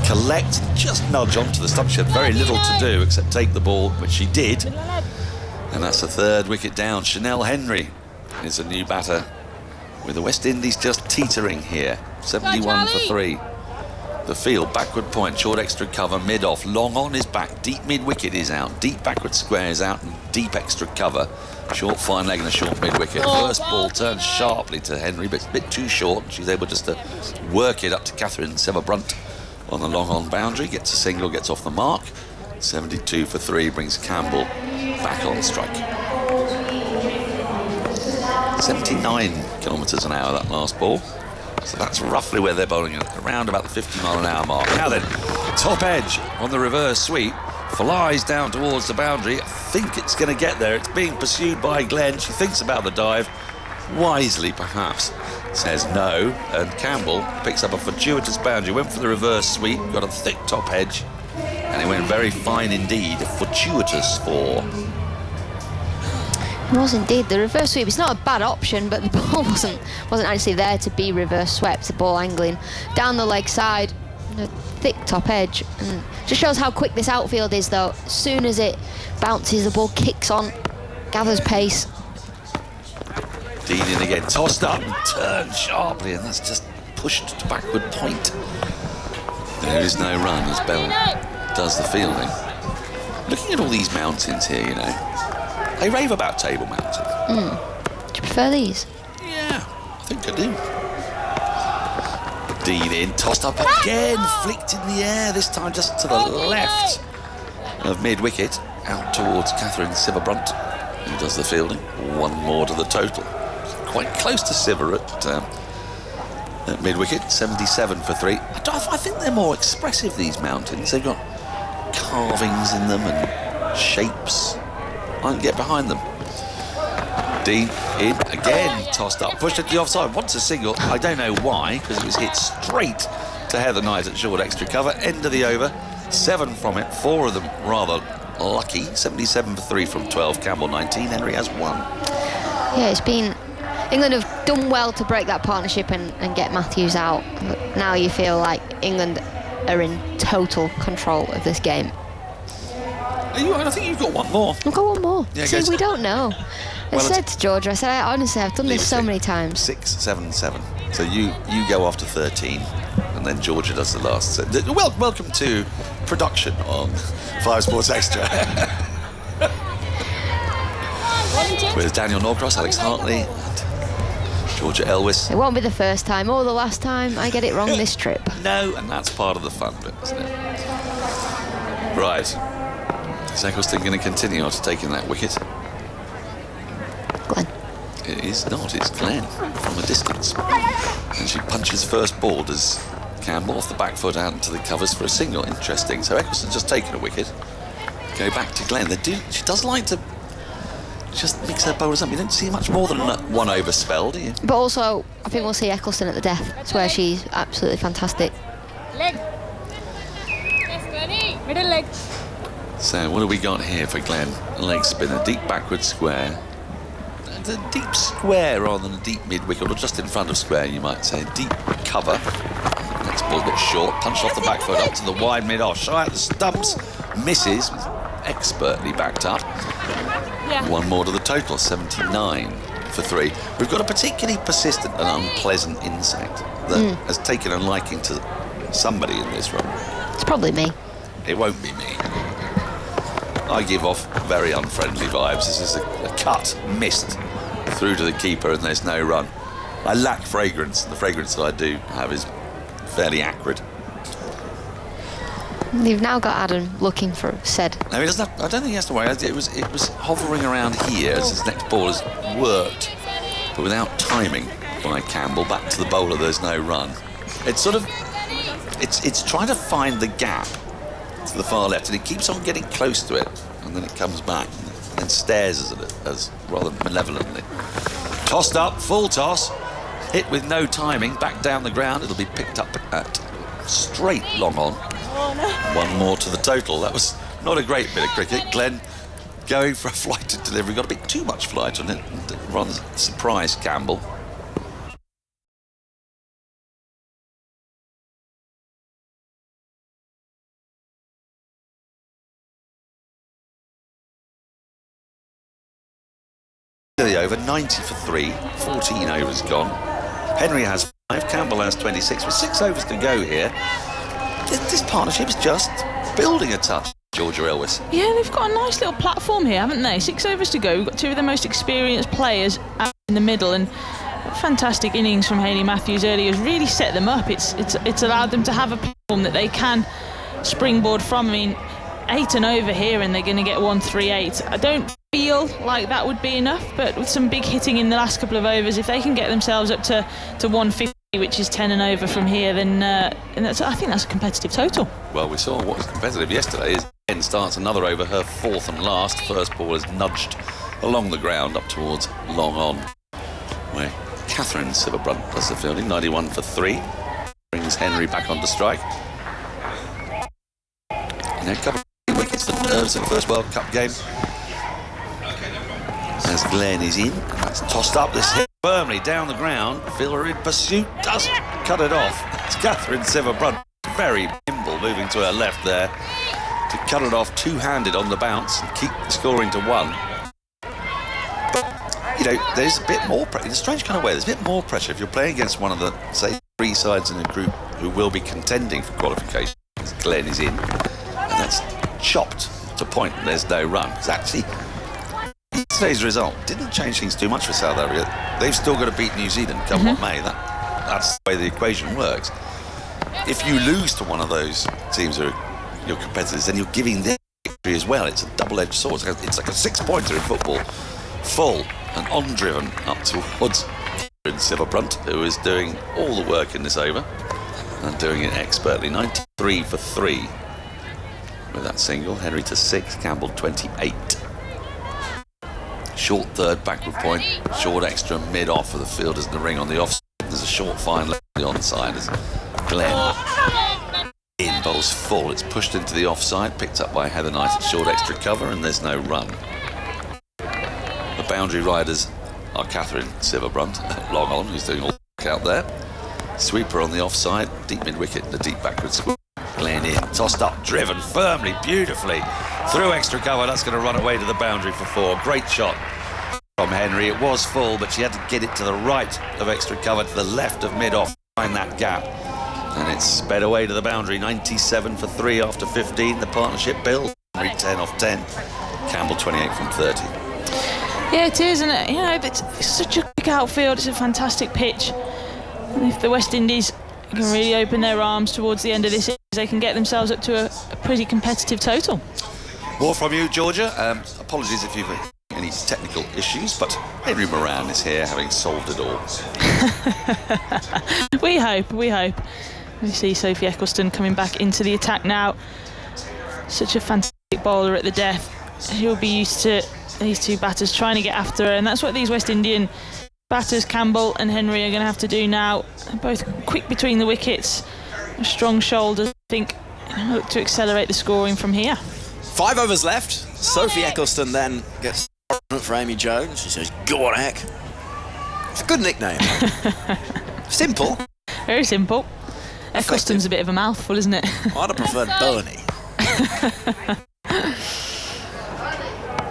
Speaker 4: collect and just nudge onto the stumps. She had very little to do except take the ball, which she did. And that's the 3rd wicket down. Chanel Henry is a new batter, with the West Indies just teetering here. 71 for 3. The field, backward point, short extra cover, mid-off, long on is back, deep mid-wicket is out, deep backward square is out, and deep extra cover. Short fine leg and a short mid-wicket. First ball turns sharply to Henry, but it's a bit too short. She's able just to work it up to Catherine Sevabrunt on the long-on boundary, gets a single, gets off the mark. 72 for 3 brings Campbell back on strike. 79 kilometres an hour, that last ball. So that's roughly where they're bowling at, around about the 50-mile-an-hour mark. Now then, top edge on the reverse sweep, flies down towards the boundary. I think it's going to get there. It's being pursued by Glenn. She thinks about the dive, wisely perhaps, says no, and Campbell picks up a fortuitous boundary, went for the reverse sweep, got a thick top edge, and it went very fine indeed. A fortuitous 4.
Speaker 2: It was indeed the reverse sweep. It's not a bad option, but the ball wasn't actually there to be reverse swept. The ball angling down the leg side, a thick top edge, and just shows how quick this outfield is. Though, as soon as it bounces, the ball kicks on, gathers pace.
Speaker 4: Dean in again, tossed up and turned sharply, and that's just pushed to backward point. There is no run as Bell does the fielding. Looking at all these mountains here, you know, they rave about Table Mountain.
Speaker 2: Do you prefer these?
Speaker 4: Yeah, I think I do. Dean in, tossed up again, flicked in the air, this time just to the left of mid-wicket, out towards Catherine Sevabrunt, who does the fielding. 1 more to the total. Quite close to Siver at at mid-wicket, 77 for 3. I think they're more expressive, these mountains. They've got carvings in them and shapes. I can get behind them. Dean in again, tossed up, pushed it to the offside. Wants a single. I don't know why, because it was hit straight to Heather Knight at short extra cover. End of the over. 7 from it. 4 of them rather lucky. 77 for 3 from 12. Campbell 19. Henry has 1.
Speaker 2: Yeah, it's been... England have done well to break that partnership and get Matthews out. But now you feel like England are in total control of this game.
Speaker 4: I think you've got one more.
Speaker 2: I've got one more.
Speaker 4: Yeah,
Speaker 2: See, we don't know.
Speaker 4: Well,
Speaker 2: I said to Georgia, I said, honestly, I've done this so many times.
Speaker 4: 6, 7, 7. So you go after 13, and then Georgia does the last. So, welcome to production on 5 Sports Extra. With Daniel Norcross, Alex Hartley, and Georgia Elwis.
Speaker 2: It won't be the first time or the last time I get it wrong this trip.
Speaker 4: No, and that's part of the fun bit, isn't it? Right. Is Eccleston going to continue after taking that wicket?
Speaker 2: Glenn.
Speaker 4: It is not, it's Glenn from a distance. And she punches first ball as Campbell off the back foot out into the covers for a single. Interesting. So Eccleston's just taken a wicket. Go back to Glenn. She does like to just mix her bowlers up. You don't see much more than one over spell, do you?
Speaker 2: But also, I think we'll see Eccleston at the death. That's where she's absolutely fantastic.
Speaker 6: Leg. Yes, ready. Middle leg.
Speaker 4: So what have we got here for Glenn? A leg spin, a deep backward square. A deep square rather than a deep mid-wicket, or just in front of square, you might say. Deep cover. Next ball a bit short, punched off the back foot up to the wide mid-off. Shy at the stumps, misses, expertly backed up.
Speaker 6: Yeah.
Speaker 4: 1 more to the total, 79 for 3. We've got a particularly persistent and unpleasant insect that has taken a liking to somebody in this room.
Speaker 2: It's probably me.
Speaker 4: It won't be me. I give off very unfriendly vibes. This is a cut, missed through to the keeper, and there's no run. I lack fragrance. The fragrance that I do have is fairly acrid.
Speaker 2: You've now got Adam looking for said.
Speaker 4: No, he doesn't have, I don't think he has to worry. It was hovering around here as his next ball has worked, but without timing by Campbell. Back to the bowler, there's no run. It's sort of, it's trying to find the gap to the far left, and it keeps on getting close to it, and then it comes back and then stares at it as rather malevolently. Tossed up, full toss, hit with no timing, back down the ground. It'll be picked up at straight long on. 1 more to the total. That was not a great bit of cricket. Glenn going for a flighted delivery, got a bit too much flight on it, and rather surprised Campbell. The over, 90 for 3, 14 overs gone. Henry has 5, Campbell has 26, with 6 overs to go here. This partnership's just building a touch, Georgia Elwis.
Speaker 3: Yeah, they've got a nice little platform here, haven't they? 6 overs to go. We've got 2 of the most experienced players out in the middle, and fantastic innings from Hayley Matthews earlier has really set them up. It's allowed them to have a platform that they can springboard from. I mean, 8 and over here, and they're going to get 138. I don't feel like that would be enough, but with some big hitting in the last couple of overs, if they can get themselves up to 150, which is 10 and over from here, then I think that's a competitive total.
Speaker 4: Well, we saw what was competitive yesterday. Is Ben starts another over, her 4th and last. First ball is nudged along the ground up towards long on, where Catherine Silverbrunt does the fielding. 91 for 3, brings Henry back onto strike. And a couple of wickets for nerves in the first World Cup game. As Glenn is in, and that's tossed up. This hit firmly down the ground. Fielder in pursuit, doesn't cut it off. It's Catherine Silverbrunt, very nimble, moving to her left there to cut it off two-handed on the bounce and keep scoring to 1. But, you know, there's a bit more pressure. In a strange kind of way, there's a bit more pressure if you're playing against one of the, say, 3 sides in a group who will be contending for qualification. Glenn is in, and that's chopped to point, and there's no run. It's actually... Today's result didn't change things too much for South Africa. They've still got to beat New Zealand come what may. That's the way the equation works. If you lose to one of those teams who are your competitors, then you're giving them victory as well. It's a double-edged sword. It's like a 6-pointer in football, full and on-driven up towards Silverbrunt, who is doing all the work in this over and doing it expertly. 93 for 3 with that single. Henry to 6, Campbell 28. Short third backward point, short extra mid-off for the fielders in the ring on the offside. There's a short fine left on the onside as Glenn in bowls full. It's pushed into the offside, picked up by Heather Knight at short extra cover, and there's no run. The boundary riders are Catherine Silverbrunt, long on, who's doing all the work out there. Sweeper on the offside, deep mid-wicket, the deep backward sweep. Glenn in, tossed up, driven firmly, beautifully. Through extra cover, that's going to run away to the boundary for 4. Great shot from Henry. It was full, but she had to get it to the right of extra cover, to the left of mid-off, find that gap. And it's sped away to the boundary. 97 for 3 after 15. The partnership build. Henry 10 off 10. Campbell 28 from 30.
Speaker 3: Yeah, it is, and you know, it's such a quick outfield. It's a fantastic pitch. And if the West Indies can really open their arms towards the end of this, they can get themselves up to a pretty competitive total.
Speaker 4: More from you, Georgia. Apologies if you've had any technical issues, but Henry Moran is here, having solved it all.
Speaker 3: We hope. We see Sophie Eccleston coming back into the attack now. Such a fantastic bowler at the death. She'll be used to these two batters trying to get after her, and that's what these West Indian batters, Campbell and Henry, are going to have to do now. They're both quick between the wickets, strong shoulders. I think look to accelerate the scoring from here.
Speaker 1: 5 overs left. Sophie Eccleston then gets for Amy Jones. She says, "Go on, Heck." It's a good nickname. Simple.
Speaker 3: Very simple. Eccleston's a bit of a mouthful, isn't it?
Speaker 1: I'd have preferred Bernie.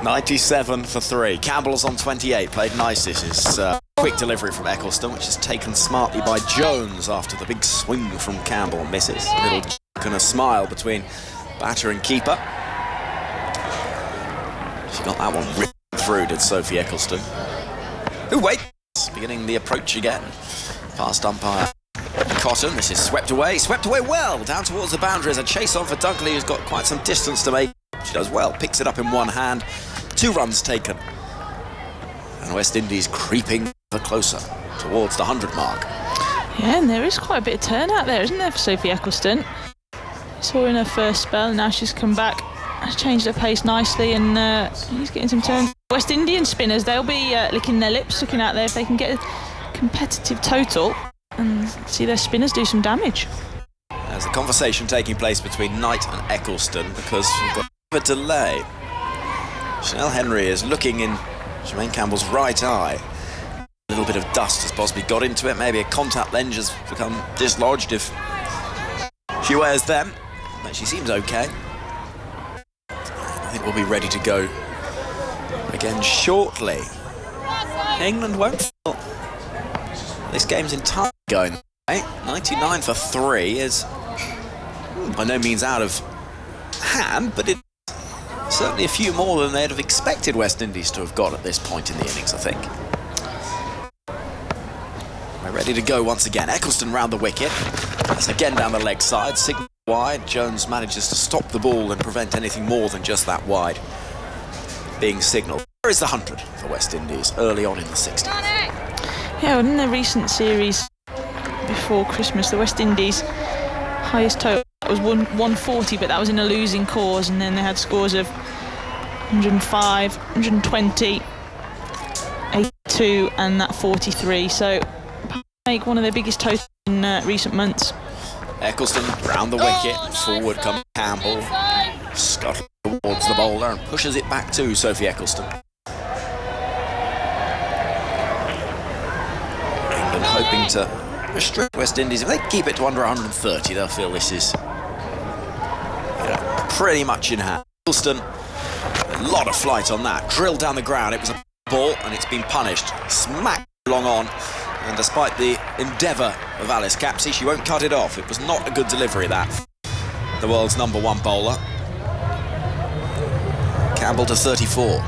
Speaker 1: 97 for 3. Campbell's on 28. Played nice. This is quick delivery from Eccleston, which is taken smartly by Jones after the big swing from Campbell. Misses. A little and a smile between batter and keeper. She got that one ripped through, did Sophie Eccleston. Who waits? Beginning the approach again. Past umpire Cotton. This is swept away well, down towards the boundary as a chase on for Dunkley, who's got quite some distance to make. She does well, picks it up in one hand. 2 runs taken. And West Indies creeping closer towards the 100 mark.
Speaker 3: Yeah, and there is quite a bit of turnout there, isn't there, for Sophie Eccleston? Saw her in her first spell, and now she's come back. Has changed her pace nicely, and he's getting some turns. West Indian spinners, they'll be licking their lips, looking out there if they can get a competitive total and see their spinners do some damage.
Speaker 1: There's a conversation taking place between Knight and Eccleston because we've got a delay. Chanel Henry is looking in Jermaine Campbell's right eye. A little bit of dust has possibly got into it. Maybe a contact lens has become dislodged if she wears them. But she seems okay. I think we'll be ready to go again shortly. England won't feel this game's entirely going away. 99 for 3 is by no means out of hand, but it's certainly a few more than they'd have expected West Indies to have got at this point in the innings, I think. We're ready to go once again. Eccleston round the wicket. That's again down the leg side. Signal wide. Jones manages to stop the ball and prevent anything more than just that wide being signalled. Where is the 100 for West Indies early on in the 60s?
Speaker 3: Yeah, well, in the recent series before Christmas, the West Indies highest total was 140, but that was in a losing cause, and then they had scores of 105, 120, 82 and that 43, so make one of their biggest totals in recent months.
Speaker 1: Eccleston round the wicket, forward comes Campbell, scuttles towards the bowler and pushes it back to Sophie Eccleston. England hoping to restrict West Indies. If they keep it to under 130, they'll feel this is pretty much in hand. Eccleston, a lot of flight on that, drilled down the ground. It was a ball and it's been punished. Smacked long on. And despite the endeavour of Alice Capsey, she won't cut it off. It was not a good delivery, that. The world's #1 bowler. Campbell to 34.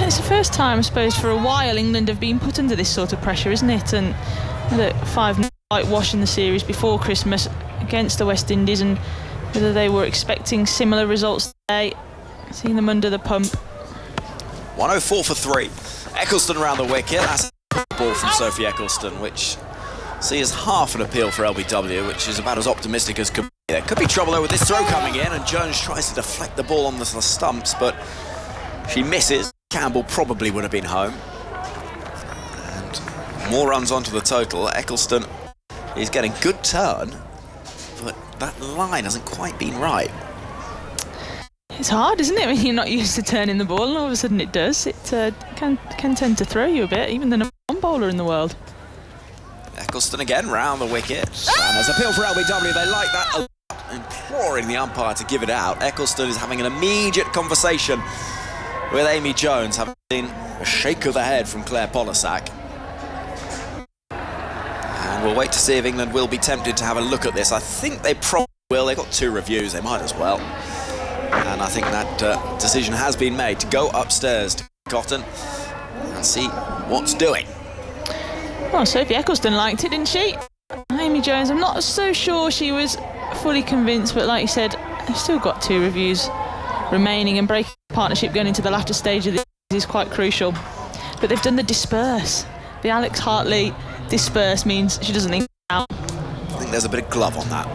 Speaker 3: It's the first time, I suppose, for a while England have been put under this sort of pressure, isn't it? And the 5 whitewash in the series before Christmas against the West Indies, and whether they were expecting similar results today, seeing them under the pump.
Speaker 1: 104 for 3. Eccleston round the wicket. That's ball from Sophie Eccleston, which sees half an appeal for LBW, which is about as optimistic as could be. There could be trouble though with this throw coming in, and Jones tries to deflect the ball on the stumps, but she misses. Campbell probably would have been home. And more runs onto the total. Eccleston is getting good turn, but that line hasn't quite been right.
Speaker 3: It's hard, isn't it, when you're not used to turning the ball and all of a sudden it does. It can tend to throw you a bit, even the number one bowler in the world.
Speaker 1: Eccleston again round the wicket. And there's appeal for LBW. They like that a lot, imploring the umpire to give it out. Eccleston is having an immediate conversation with Amy Jones, having seen a shake of the head from Claire Polisak. And we'll wait to see if England will be tempted to have a look at this. I think they probably will. They've got 2 reviews, they might as well. And I think that decision has been made to go upstairs to Cotton and see what's doing.
Speaker 3: Well, Sophie Eccleston liked it, didn't she? Amy Jones, I'm not so sure she was fully convinced, but like you said, they've still got 2 reviews remaining, and breaking the partnership going into the latter stage of this is quite crucial. But they've done the disperse. The Alex Hartley disperse means she doesn't think out.
Speaker 1: I think there's a bit of glove on that,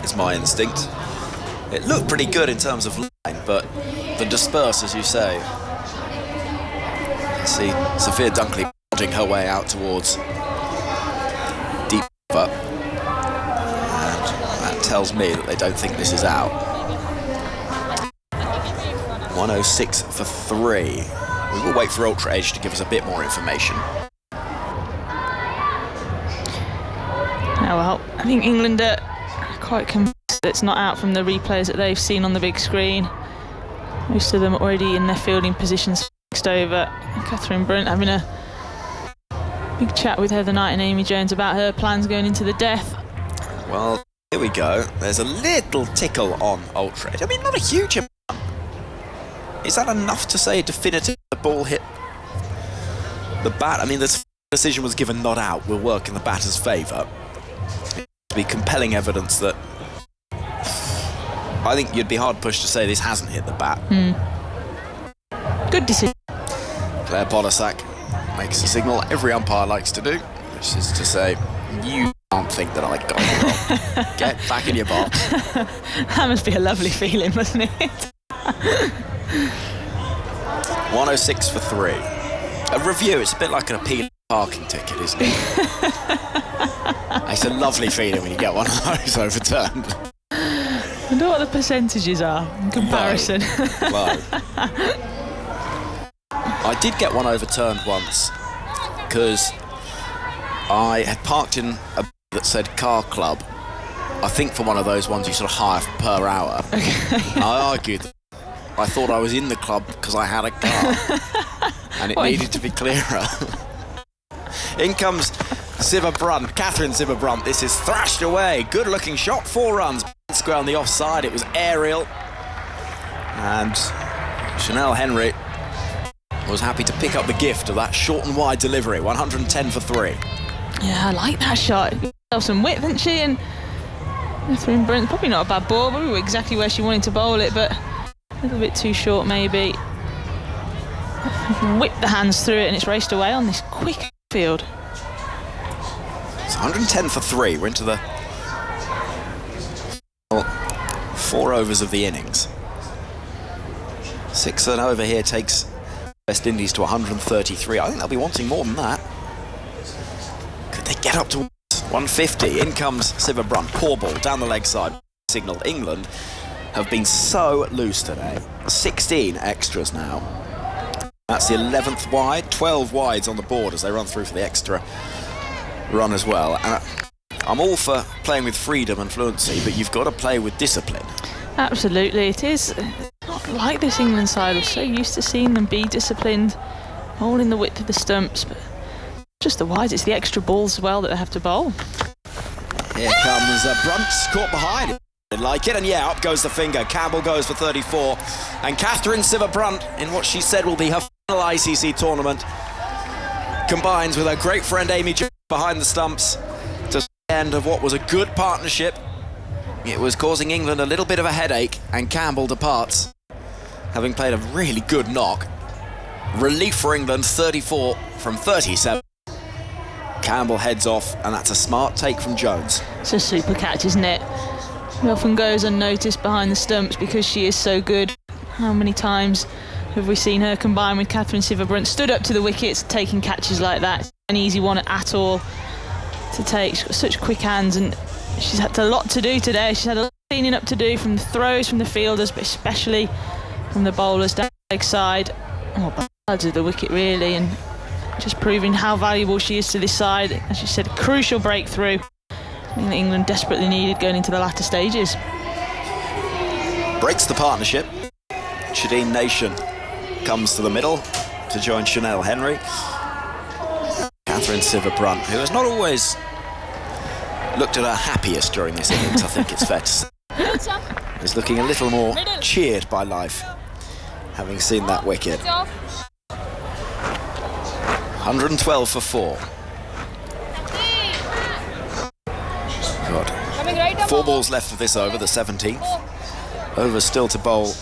Speaker 1: is my instinct. It looked pretty good in terms of line, but the disperse, as you say. You see Sophia Dunkley nodding her way out towards deep cover. And that tells me that they don't think this is out. 106 for 3. We will wait for Ultra Edge to give us a bit more information.
Speaker 3: Oh, well, I think England are quite convinced that it's not out from the replays that they've seen on the big screen. Most of them already in their fielding positions fixed over. Catherine Brunt having a big chat with Heather Knight and Amy Jones about her plans going into the death.
Speaker 1: Well, here we go. There's a little tickle on Ultra Edge. I mean, not a huge amount. Is that enough to say definitively the ball hit the bat? I mean, the decision was given not out. Will work in the batter's favour. To be compelling evidence that I think you'd be hard pushed to say this hasn't hit the bat.
Speaker 3: Good decision.
Speaker 1: Claire Polisak makes a signal every umpire likes to do, which is to say, you can't think that I got it wrong. Get back in your box.
Speaker 3: That must be a lovely feeling, mustn't it?
Speaker 1: 106 for 3. A review, it's a bit like an appeal parking ticket, isn't it? It's a lovely feeling when you get one of those overturned.
Speaker 3: I wonder what the percentages are in comparison.
Speaker 1: Low. I did get one overturned once because I had parked in a that said car club. I think for one of those ones you sort of hire per hour. Okay. I argued that I thought I was in the club because I had a car and it needed to be clearer. In comes Siva Brunt, Catherine Siva Brunt. This is thrashed away. Good looking shot, 4 runs. Square on the offside, it was aerial. And Chanel Henry was happy to pick up the gift of that short and wide delivery. 110 for 3.
Speaker 3: Yeah, I like that shot. Got some width, didn't she? And Catherine Brunt, probably not a bad ball, probably exactly where she wanted to bowl it, but a little bit too short maybe. Whip the hands through it and it's raced away on this quick field.
Speaker 1: It's 110 for 3. We're into the 4 overs of the innings. 6 and over here takes West Indies to 133. I think they'll be wanting more than that. Could they get up to 150? In comes Siva Brunt. Poor ball down the leg side. Signal. England have been so loose today. 16 extras now. That's the 11th wide. 12 wides on the board as they run through for the extra run as well. And I'm all for playing with freedom and fluency, but you've got to play with discipline.
Speaker 3: Absolutely, it is not like this England side. We're so used to seeing them be disciplined, holding the width of the stumps, but just the wides, it's the extra balls as well that they have to bowl.
Speaker 1: Here comes Brunt, caught behind. Didn't like it, and yeah, up goes the finger. Campbell goes for 34, and Catherine Siva Brunt, in what she said will be her final ICC tournament, combines with her great friend Amy Jones behind the stumps to the end of what was a good partnership. It was causing England a little bit of a headache, and Campbell departs, having played a really good knock. Relief for England, 34 from 37. Campbell heads off, and that's a smart take from Jones.
Speaker 3: It's a super catch, isn't it? It often goes unnoticed behind the stumps because she is so good. How many times have we seen her combine with Catherine Sciver-Brunt, stood up to the wickets, taking catches like that? It's an easy one at all to take. She's got such quick hands, and she's had a lot to do today. She's had a lot of cleaning up to do from the throws from the fielders, but especially from the bowlers down the leg side. Oh, sides of the wicket really, and just proving how valuable she is to this side. As you said, crucial breakthrough. Something that England desperately needed going into the latter stages.
Speaker 1: Breaks the partnership. Shadeen Nation comes to the middle to join Chanel Henry. Catherine Sciver-Brunt, who has not always looked at her happiest during this innings, I think it's fair to say, is looking a little more cheered by life, having seen that wicket. 112 for 4. God. 4 balls left of this over, the 17th. Over still to bowl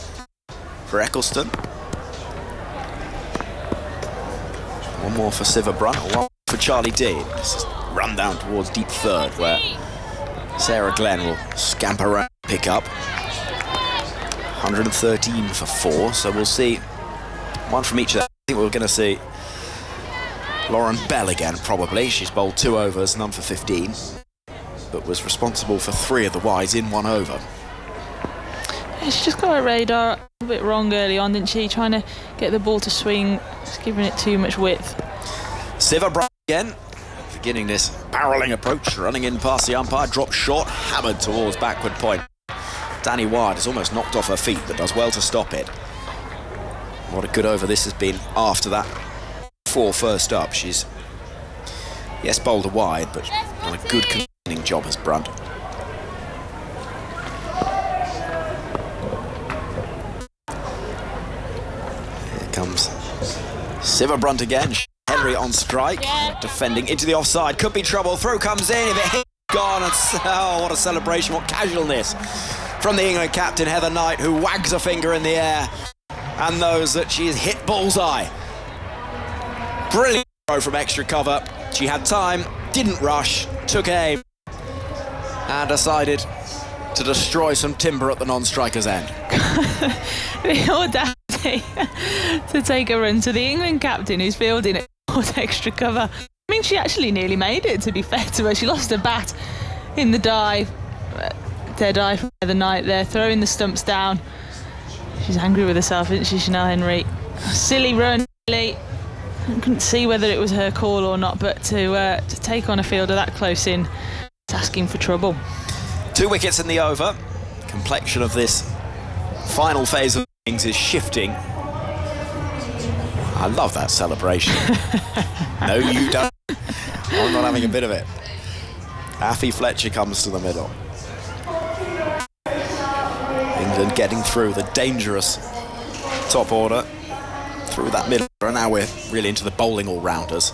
Speaker 1: for Eccleston. One more for Sciver-Brunt, one for Charlie Dean. This is run down towards deep third, where Sarah Glenn will scamper around, pick up. 113 for 4, so we'll see one from each of them. I think we're going to see Lauren Bell again, probably. She's bowled 2 overs, none for 15, but was responsible for 3 of the wides in 1 over.
Speaker 3: Yeah, she just got her radar a bit wrong early on, didn't she? Trying to get the ball to swing, just giving it too much width.
Speaker 1: Sciver-Brunt again, beginning this barrelling approach, running in past the umpire, dropped short, hammered towards backward point. Danny Ward has almost knocked off her feet, but does well to stop it. What a good over this has been after that 4 first up. She's, yes, bowled a wide, but done a good containing job as Brunt. Here comes Sciver-Brunt again. Henry on strike, defending into the offside. Could be trouble. Throw comes in. If it hits, gone. And oh, what a celebration! What casualness from the England captain Heather Knight, who wags a finger in the air and knows that she's hit bullseye. Brilliant throw from extra cover. She had time, didn't rush, took aim, and decided to destroy some timber at the non-striker's end.
Speaker 3: The audacity to take a run to the England captain who's fielding it with extra cover. I mean, she actually nearly made it, to be fair to her. She lost her bat in the dive. Dead eye from the night there, throwing the stumps down. She's angry with herself, isn't she, Chanel Henry? Silly run, really. I couldn't see whether it was her call or not, but to take on a fielder that close in, it's asking for trouble.
Speaker 1: 2 wickets in the over. Complexion of this final phase of things is shifting. I love that celebration. No, you don't. I'm not having a bit of it. Affy Fletcher comes to the middle. England getting through the dangerous top order through that middle, and now we're really into the bowling all-rounders.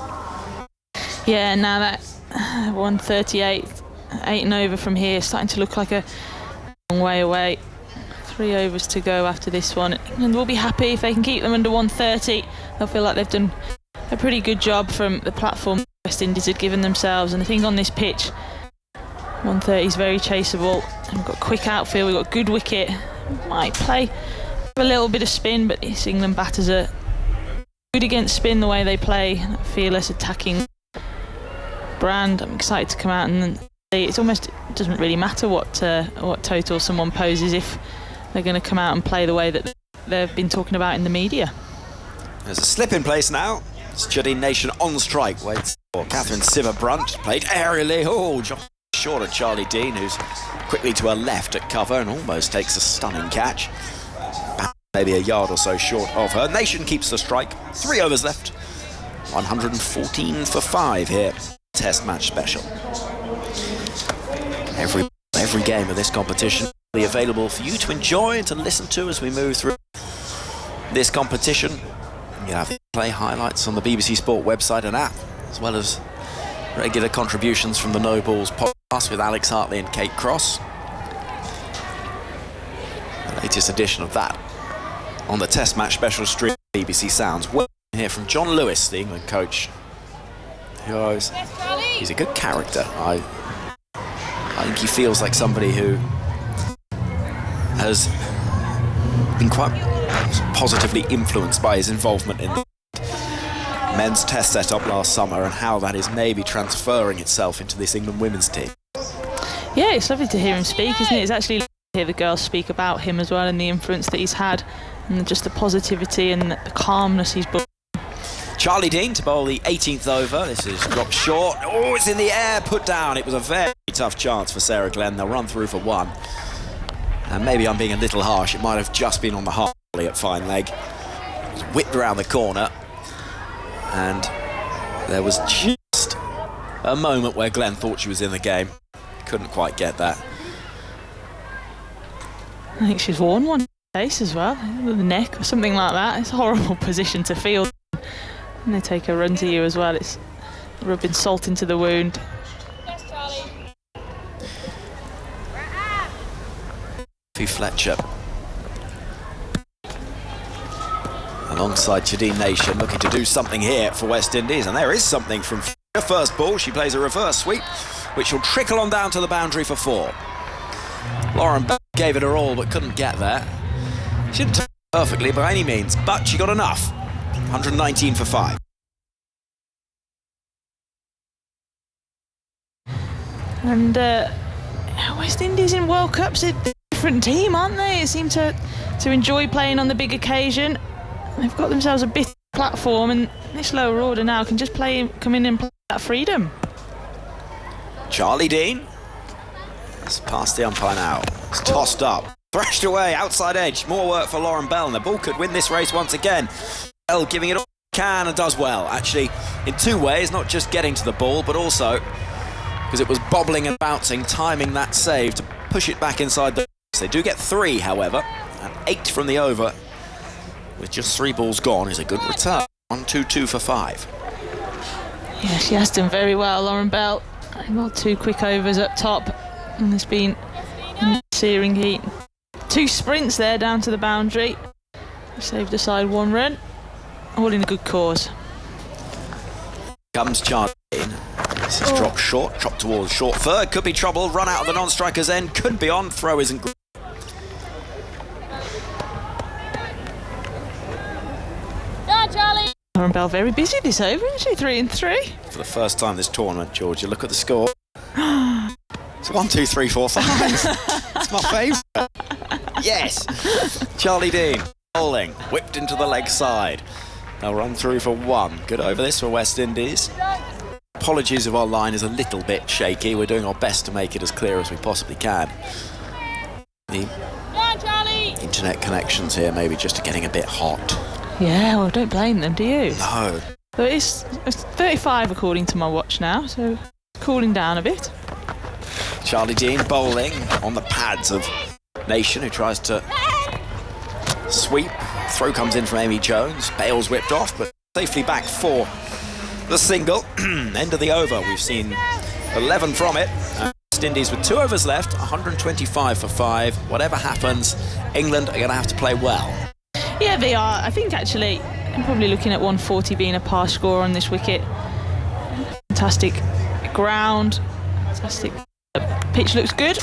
Speaker 3: Yeah, now that 138, 8 and over from here, starting to look like a long way away. 3 overs to go after this one. England will be happy if they can keep them under 130. They'll feel like they've done a pretty good job from the platform West Indies had given themselves, and I think on this pitch 130 is very chaseable. We've got quick outfield, we've got good wicket. Might play a little bit of spin, but this England batters are good against spin the way they play. Fearless attacking brand. I'm excited to come out and see. It doesn't really matter what total someone poses if they're going to come out and play the way that they've been talking about in the media.
Speaker 1: There's a slip in place now. It's Shadeen Nation on strike. Waits for Catherine Sciver-Brunt. Played aerially. Oh, short of Charlie Dean, who's quickly to her left at cover and almost takes a stunning catch. Maybe a yard or so short of her. Nation keeps the strike. 3 overs left. 114 for 5 here. Test match special. Every game of this competition will be available for you to enjoy and to listen to as we move through this competition. You have play highlights on the BBC Sport website and app, as well as regular contributions from the No Balls podcast with Alex Hartley and Kate Cross. The latest edition of that on the Test Match special stream BBC Sounds. We'll hear from John Lewis, the England coach, goes. He's a good character. I think he feels like somebody who has been quite positively influenced by his involvement in the men's test setup last summer and how that is maybe transferring itself into this England women's team.
Speaker 3: Yeah, it's lovely to hear him speak, isn't it? It's actually lovely to hear the girls speak about him as well and the influence that he's had and just the positivity and the calmness he's brought.
Speaker 1: Charlie Dean to bowl the 18th over. This is dropped short. Oh, it's in the air, put down. It was a very tough chance for Sarah Glenn. They'll run through for one. And maybe I'm being a little harsh. It might have just been on the half volley at fine leg. It was whipped around the corner. And there was just a moment where Glenn thought she was in the game. Couldn't quite get that.
Speaker 3: I think she's worn one face as well, the neck or something like that. It's a horrible position to feel. And they take a run to you as well. It's rubbing salt into the wound.
Speaker 6: Yes, Charlie.
Speaker 1: Fletcher alongside Chadine Nation looking to do something here for West Indies, and there is something from her first ball. She plays a reverse sweep which will trickle on down to the boundary for 4. Lauren Bell gave it her all but couldn't get there. She didn't take it perfectly by any means, but she got enough. 119 for 5.
Speaker 3: And West Indies in World Cups are a different team, aren't they? They seem to enjoy playing on the big occasion. They've got themselves a bit of platform, and this lower order now can just come in and play that freedom.
Speaker 1: Charlie Dean. It's past the umpire now. It's tossed up. Thrashed away, outside edge. More work for Lauren Bell, and the ball could win this race once again. Bell giving it all she can and does well, actually, in 2 ways, not just getting to the ball, but also because it was bobbling and bouncing, timing that save to push it back inside the box. They do get 3, however, and 8 from the over. With just 3 balls gone is a good return. 1-2-2 for 5.
Speaker 3: Yeah, she has done very well, Lauren Bell. Got 2 quick overs up top, and there's been searing heat. 2 sprints there down to the boundary. Saved the side 1 run, all in a good cause.
Speaker 1: Comes Charlie in. This is dropped short, dropped towards short third. Could be trouble. Run out of the non-striker's end. Could be on. Throw isn't good.
Speaker 6: Yeah, Charlie.
Speaker 3: Lauren Bell very busy this over, isn't she? 3 and 3.
Speaker 1: For the first time this tournament, Georgia, look at the score. It's 1, 2, 3, 4, 5. It's my favourite. Yes. Charlie Dean bowling, whipped into the leg side. They'll run through for 1. Good over this for West Indies. Apologies if our line is a little bit shaky. We're doing our best to make it as clear as we possibly can. The internet connections here maybe just getting a bit hot.
Speaker 3: Yeah, well, don't blame them, do you?
Speaker 1: No.
Speaker 3: So it's 35 according to my watch now, so cooling down a bit.
Speaker 1: Charlie Dean bowling on the pads of Nation, who tries to sweep. Throw comes in from Amy Jones. Bale's whipped off, but safely back for the single. End of the over. We've seen 11 from it. West Indies with 2 overs left, 125 for 5. Whatever happens, England are going to have to play well.
Speaker 3: Yeah, they are. I think actually, I'm probably looking at 140 being a par score on this wicket. Fantastic ground. Fantastic. Pitch looks good.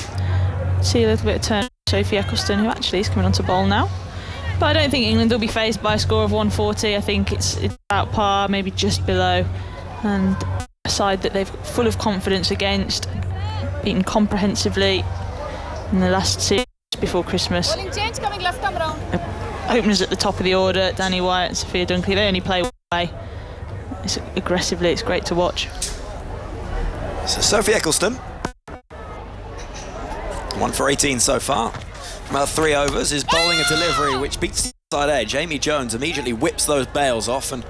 Speaker 3: See a little bit of turn. Sophie Eccleston, who actually is coming on to bowl now. But I don't think England will be faced by a score of 140. I think it's about par, maybe just below. And a side that they've full of confidence against, beaten comprehensively in the last series before Christmas.
Speaker 6: Bowling change coming left arm round.
Speaker 3: Openers at the top of the order, Danny Wyatt and Sophia Dunkley, they only play one way. It's aggressively, it's great to watch.
Speaker 1: So Sophie Eccleston, 1 for 18 so far. From her 3 overs is bowling a delivery which beats the side edge. Amy Jones immediately whips those bails off, and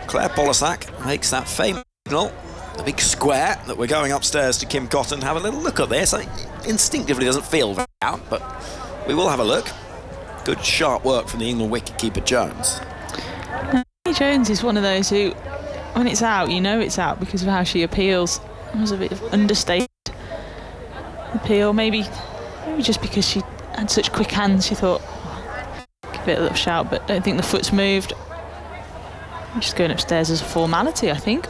Speaker 1: Claire Polisak makes that famous signal, the big square, that we're going upstairs to Kim Cotton. Have a little look at this. It instinctively doesn't feel very out, but we will have a look. Good sharp work from the England wicketkeeper Jones.
Speaker 3: Amy Jones is one of those who, when it's out, you know it's out because of how she appeals. It was a bit of understated appeal, maybe just because she had such quick hands. She thought, give it a little shout, but don't think the foot's moved. I'm just going upstairs as a formality, I think.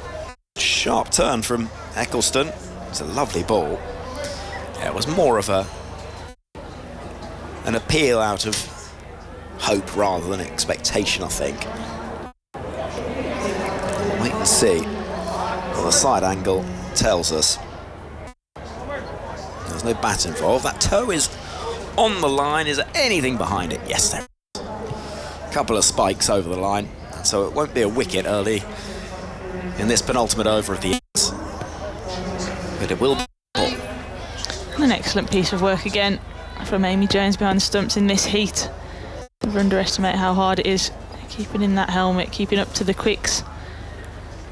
Speaker 1: Sharp turn from Eccleston. It's a lovely ball. Yeah, it was more of an appeal out of hope rather than expectation, I think. We'll wait and see what the side angle tells us. There's no bat involved. That toe is on the line. Is there anything behind it? Yes, there is. A couple of spikes over the line, and so it won't be a wicket early in this penultimate over of the innings. But it will be.
Speaker 3: An excellent piece of work again from Amy Jones behind the stumps in this heat. Never underestimate how hard it is keeping in that helmet, keeping up to the quicks.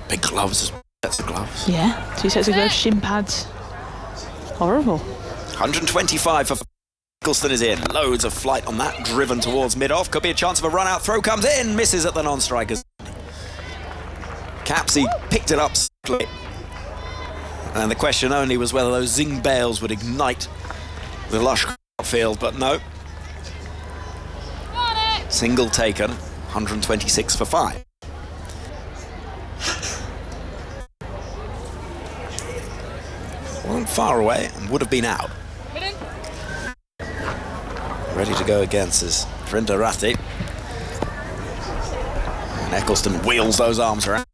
Speaker 1: Big gloves, sets of gloves.
Speaker 3: Yeah, 2 sets of gloves, shin pads. Horrible.
Speaker 1: 125 for Eccleston is in. Loads of flight on that, driven towards mid-off. Could be a chance of a run-out. Throw comes in, misses at the non-strikers. Capsey picked it up slightly. And the question only was whether those zing bales would ignite the lush field, but no. Single taken, 126 for 5. Wasn't far away and would have been out. Ready to go against his friend Rathi. And Eccleston wheels those arms around.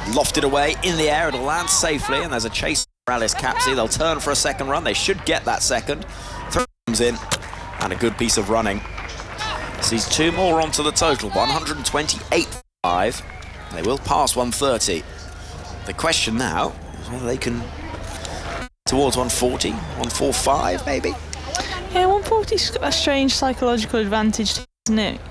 Speaker 1: Lofted away in the air, it'll land safely, and there's a chase for Alice Capsey. They'll turn for a second run. They should get that second. Throw comes in, and a good piece of running. Sees 2 more onto the total, 128.5. They will pass 130. The question now is whether they can towards 140, 145 maybe.
Speaker 3: Yeah, 140's got that strange psychological advantage, isn't it?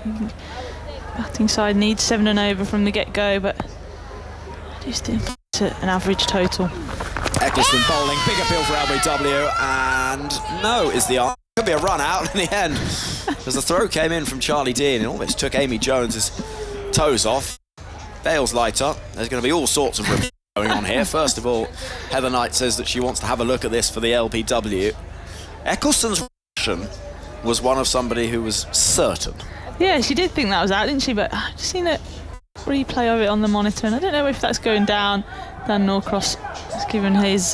Speaker 3: Batting side needs 7 and over from the get-go, but I just think it's an average total.
Speaker 1: Eccleston bowling, big appeal for LBW, and no is the answer. Could be a run out in the end, as the throw came in from Charlie Dean and almost took Amy Jones's toes off. Bales light up. There's going to be all sorts of reviews going on here. First of all, Heather Knight says that she wants to have a look at this for the LPW. Eccleston's reaction was one of somebody who was certain.
Speaker 3: Yeah, she did think that was out, didn't she? But I've just seen a replay of it on the monitor, and I don't know if that's going down. Dan Norcross has given his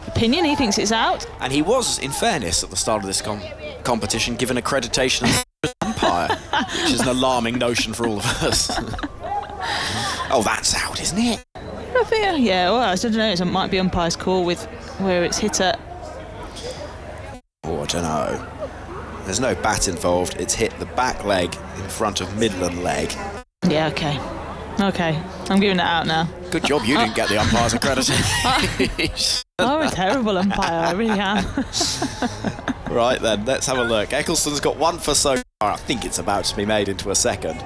Speaker 3: opinion. He thinks it's out.
Speaker 1: And he was, in fairness, at the start of this competition, given accreditation as umpire, which is an alarming notion for all of us. Oh, that's out, isn't it?
Speaker 3: I think, yeah, well, I don't know. It might be umpire's call with where it's hit at.
Speaker 1: Oh, I don't know. There's no bat involved. It's hit the back leg in front of Midland leg.
Speaker 3: Yeah, okay. Okay, I'm giving it out now.
Speaker 1: Good job you didn't get the umpire's accreditation.
Speaker 3: I'm a terrible umpire, I really am.
Speaker 1: Right then, let's have a look. Eccleston's got 1 for so far. I think it's about to be made into a second.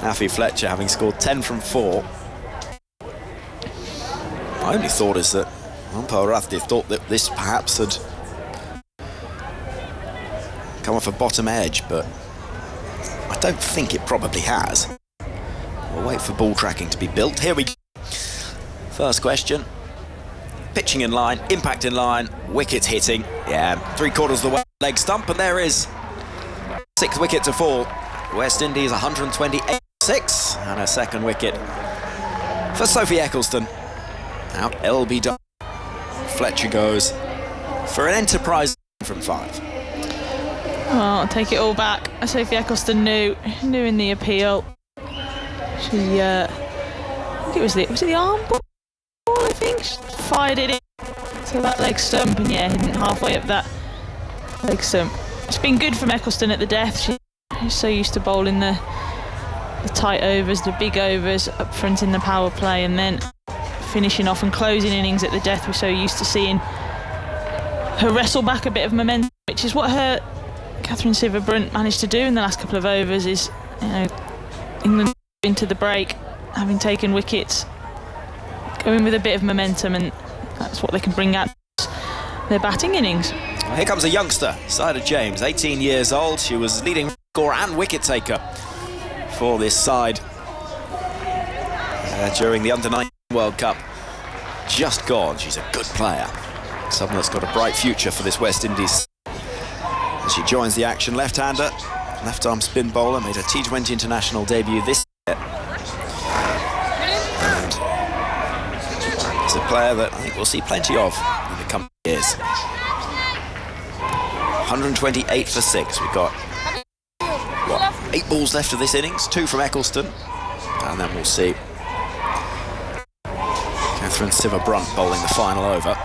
Speaker 1: Affy Fletcher having scored 10 from 4. My only thought is that umpire Rathi thought that this perhaps had come off a bottom edge, but I don't think it probably has. We'll wait for ball tracking to be built. Here we go. First question. Pitching in line, impact in line, wickets hitting. Yeah, 3/4 of the way, leg stump, and there is 6th wicket to fall. West Indies 128.6, and a 2nd wicket for Sophie Eccleston. Out LBW. Fletcher goes for an enterprise from 5.
Speaker 3: Well, I'll take it all back. Sophie Eccleston knew in the appeal. She, I think was it the arm ball, I think? She fired it in to that leg stump, and yeah, hidden halfway up that leg stump. It's been good from Eccleston at the death. She's so used to bowling the tight overs, the big overs up front in the power play, and then finishing off and closing innings at the death. We're so used to seeing her wrestle back a bit of momentum, which is what her Catherine Siver-Brunt managed to do in the last couple of overs. Is, you know, England into the break, having taken wickets, going with a bit of momentum, and that's what they can bring out their batting innings.
Speaker 1: Well, here comes a youngster, Sida James, 18 years old. She was leading scorer and wicket taker for this side during the Under-19 World Cup. Just gone. She's a good player, someone that's got a bright future for this West Indies. As she joins the action, left-hander, left-arm spin bowler, made her T20 international debut this year. And She's a player that I think we'll see plenty of in the coming years. 128 for 6. We've got, what, 8 balls left of this innings, 2 from Eccleston. And then we'll see Catherine Siver-Brunt bowling the final over.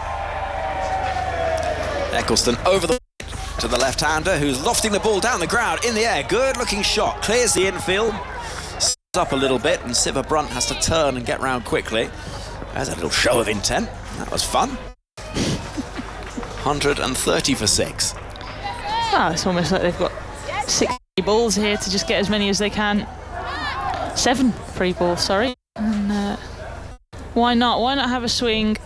Speaker 1: Eccleston over the to the left-hander, who's lofting the ball down the ground in the air. Good looking shot, clears the infield, up a little bit, and Siver-Brunt has to turn and get round quickly. There's a little show of intent. That was fun. 130 for 6.
Speaker 3: Oh, it's almost like they've got 6 balls here to just get as many as they can. 7 free balls, sorry. And why not? Why not have a swing?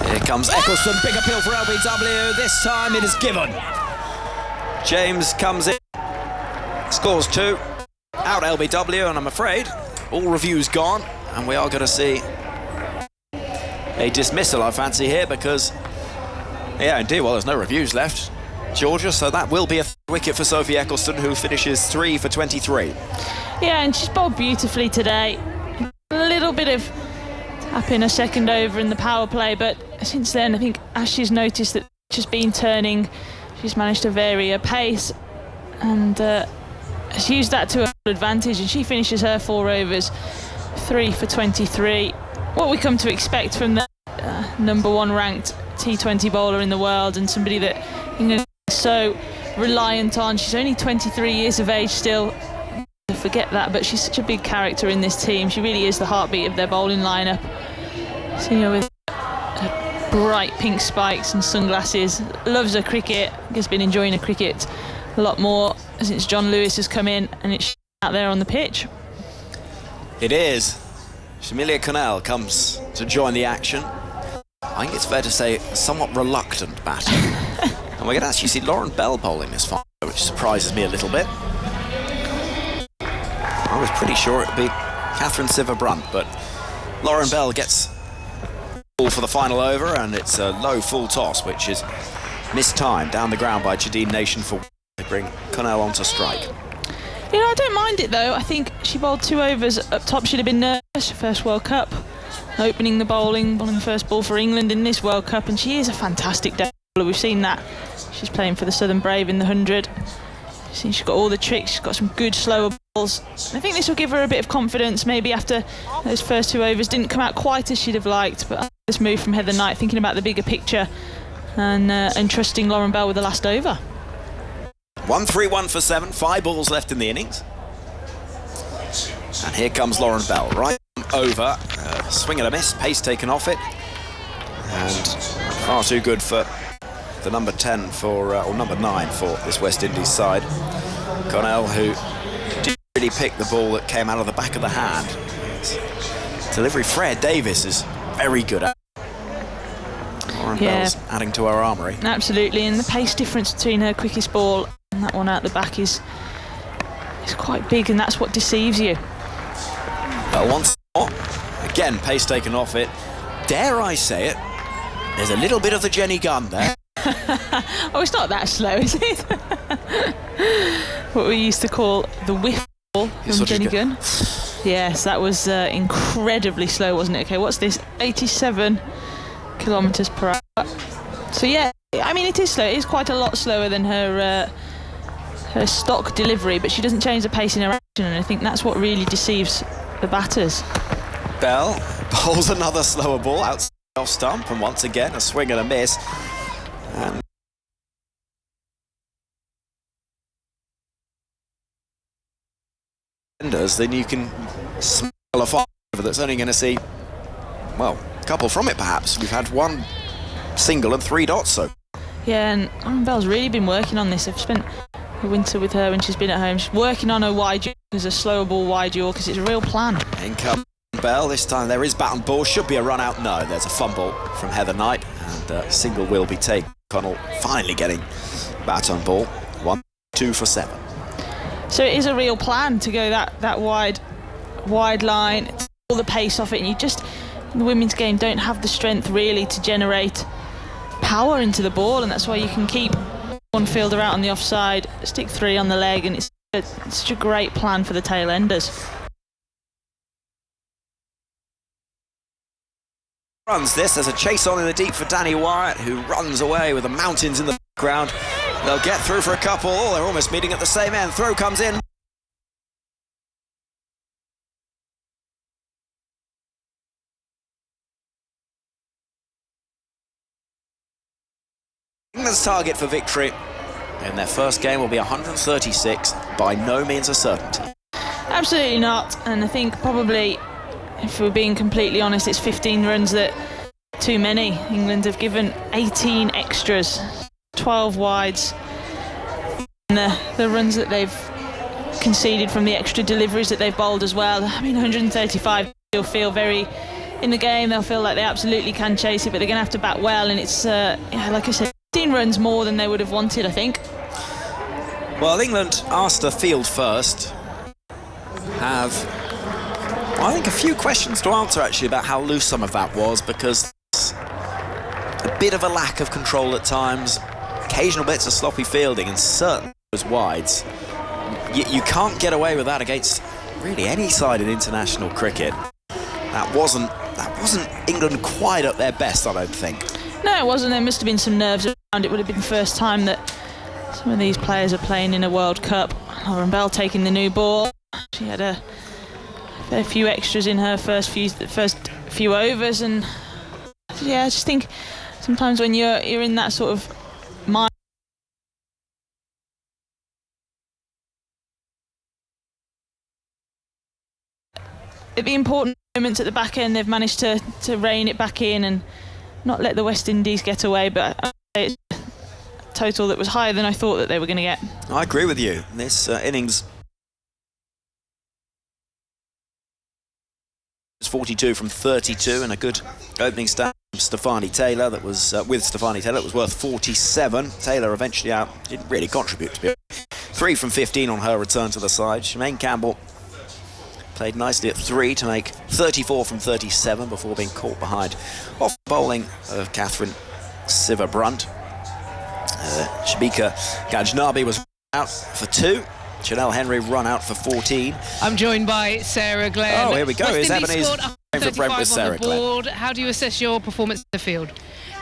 Speaker 1: Here comes Eccleston, big appeal for LBW. This time it is given. James comes in, scores 2. Out LBW, and I'm afraid all reviews gone, and we are going to see a dismissal, I fancy, here, because, yeah, indeed, well, there's no reviews left, Georgia, so that will be a wicket for Sophie Eccleston, who finishes 3 for 23.
Speaker 3: Yeah, and she's bowled beautifully today. A little bit of tap in a second over in the power play, but since then, I think as she's noticed that she's been turning, she's managed to vary her pace, and has used that to her advantage, and she finishes her 4 overs 3 for 23. What we come to expect from the number 1 ranked T20 bowler in the world, and somebody that England is so reliant on. She's only 23 years of age still. I forget that, but she's such a big character in this team. She really is the heartbeat of their bowling lineup. Seeing her with bright pink spikes and sunglasses, loves her cricket, has been enjoying her cricket a lot more since John Lewis has come in, and it's out there on the pitch.
Speaker 1: It is. Shamilia Connell comes to join the action. I think it's fair to say a somewhat reluctant batter. And we're going to actually see Lauren Bell bowling this final, which surprises me a little bit. I was pretty sure it would be Catherine Siver-Brunt, but Lauren Bell gets ball for the final over, and it's a low full toss, which is mistimed down the ground by Jadine Nation for they bring Connell onto strike.
Speaker 3: You know, I don't mind it though. I think she bowled 2 overs up top. She'd have been nervous. First World Cup, opening the bowling the first ball for England in this World Cup, and she is a fantastic bowler. We've seen that. She's playing for the Southern Brave in the 100. She's got all the tricks. She's got some good slower balls. I think this will give her a bit of confidence. Maybe after those first 2 overs didn't come out quite as she'd have liked, but this move from Heather Knight, thinking about the bigger picture and trusting Lauren Bell with the last over.
Speaker 1: 1-3-1 for 7, 5 balls left in the innings. And here comes Lauren Bell, right over, swing and a miss, pace taken off it, and far too good for the number 10 for, or number 9 for this West Indies side. Connell, who didn't really pick the ball that came out of the back of the hand. Delivery, Fred Davis is very good at. Lauren Bell's adding to her armoury.
Speaker 3: Absolutely, and the pace difference between her quickest ball and that one out the back is quite big, and that's what deceives you.
Speaker 1: Bell once more. Again, pace taken off it. Dare I say it, there's a little bit of the Jenny Gunn there.
Speaker 3: Oh, it's not that slow, is it? What we used to call the whiff ball from Jenny Gunn. Yes, that was incredibly slow, wasn't it? Okay, what's this? 87 kilometres per hour. So yeah, I mean, it is slow. It is quite a lot slower than her stock delivery, but she doesn't change the pace in her action, and I think that's what really deceives the batters.
Speaker 1: Bell bowls another slower ball outside off stump, and once again a swing and a miss. And then you can smell a fire that's only going to see, well, a couple from it perhaps. We've had 1 single and 3 dots, so.
Speaker 3: Yeah, and Lauren Bell's really been working on this. I've spent the winter with her when she's been at home. She's working on her wide yaw. There's a slower ball wide yaw because it's a real plan.
Speaker 1: In comes Bell. This time there is bat and ball. Should be a run out. No, there's a fumble from Heather Knight, and single will be taken. Connell finally getting bat on ball. 1-2 for 7.
Speaker 3: So it is a real plan to go that wide line, all the pace off it, and you just, in the women's game, don't have the strength really to generate power into the ball, and that's why you can keep 1 fielder out on the offside, stick 3 on the leg, and it's such a great plan for the tail enders.
Speaker 1: runs this. There's a chase on in the deep for Danny Wyatt, who runs away with the mountains in the background. They'll get through for a couple. They're almost meeting at the same end. Throw comes in. England's target for victory in their first game will be 136, by no means a certainty.
Speaker 3: Absolutely not, and I think probably, if we're being completely honest, it's 15 runs that too many. England have given 18 extras, 12 wides, and the runs that they've conceded from the extra deliveries that they've bowled as well. I mean, 135, they'll feel very in the game, they'll feel like they absolutely can chase it, but they're going to have to bat well, and it's, like I said, 15 runs more than they would have wanted, I think.
Speaker 1: Well, England asked to field first. Have, I think, a few questions to answer actually about how loose some of that was, because a bit of a lack of control at times, occasional bits of sloppy fielding, and certainly those wides. You can't get away with that against really any side in international cricket. That wasn't England quite at their best, I don't think.
Speaker 3: No, it wasn't. There must have been some nerves around. It would have been the first time that some of these players are playing in a World Cup. Lauren Bell taking the new ball. She had a fair few extras in her first few overs, and yeah, I just think sometimes when you're in that sort of mind, at the important moments at the back end, they've managed to rein it back in and not let the West Indies get away, but it's a total that was higher than I thought that they were going to get.
Speaker 1: I agree with you. This innings was 42 from 32, and a good opening start from Stefani Taylor that was with Stefani Taylor. It was worth 47. Taylor eventually out, didn't really contribute to be honest. 3 from 15 on her return to the side. Shemaine Campbell played nicely at 3 to make 34 from 37 before being caught behind off bowling of Catherine Siver-Brunt. Shabika Gajnabi was out for 2. Chanel Henry run out for 14.
Speaker 7: I'm joined by Sarah Glenn.
Speaker 1: Oh, here we go.
Speaker 7: West
Speaker 1: Here's
Speaker 7: Indies
Speaker 1: Ebony's
Speaker 7: scored
Speaker 1: for Brent with
Speaker 7: 135
Speaker 1: Sarah
Speaker 7: on the board. How do you assess your performance in the field?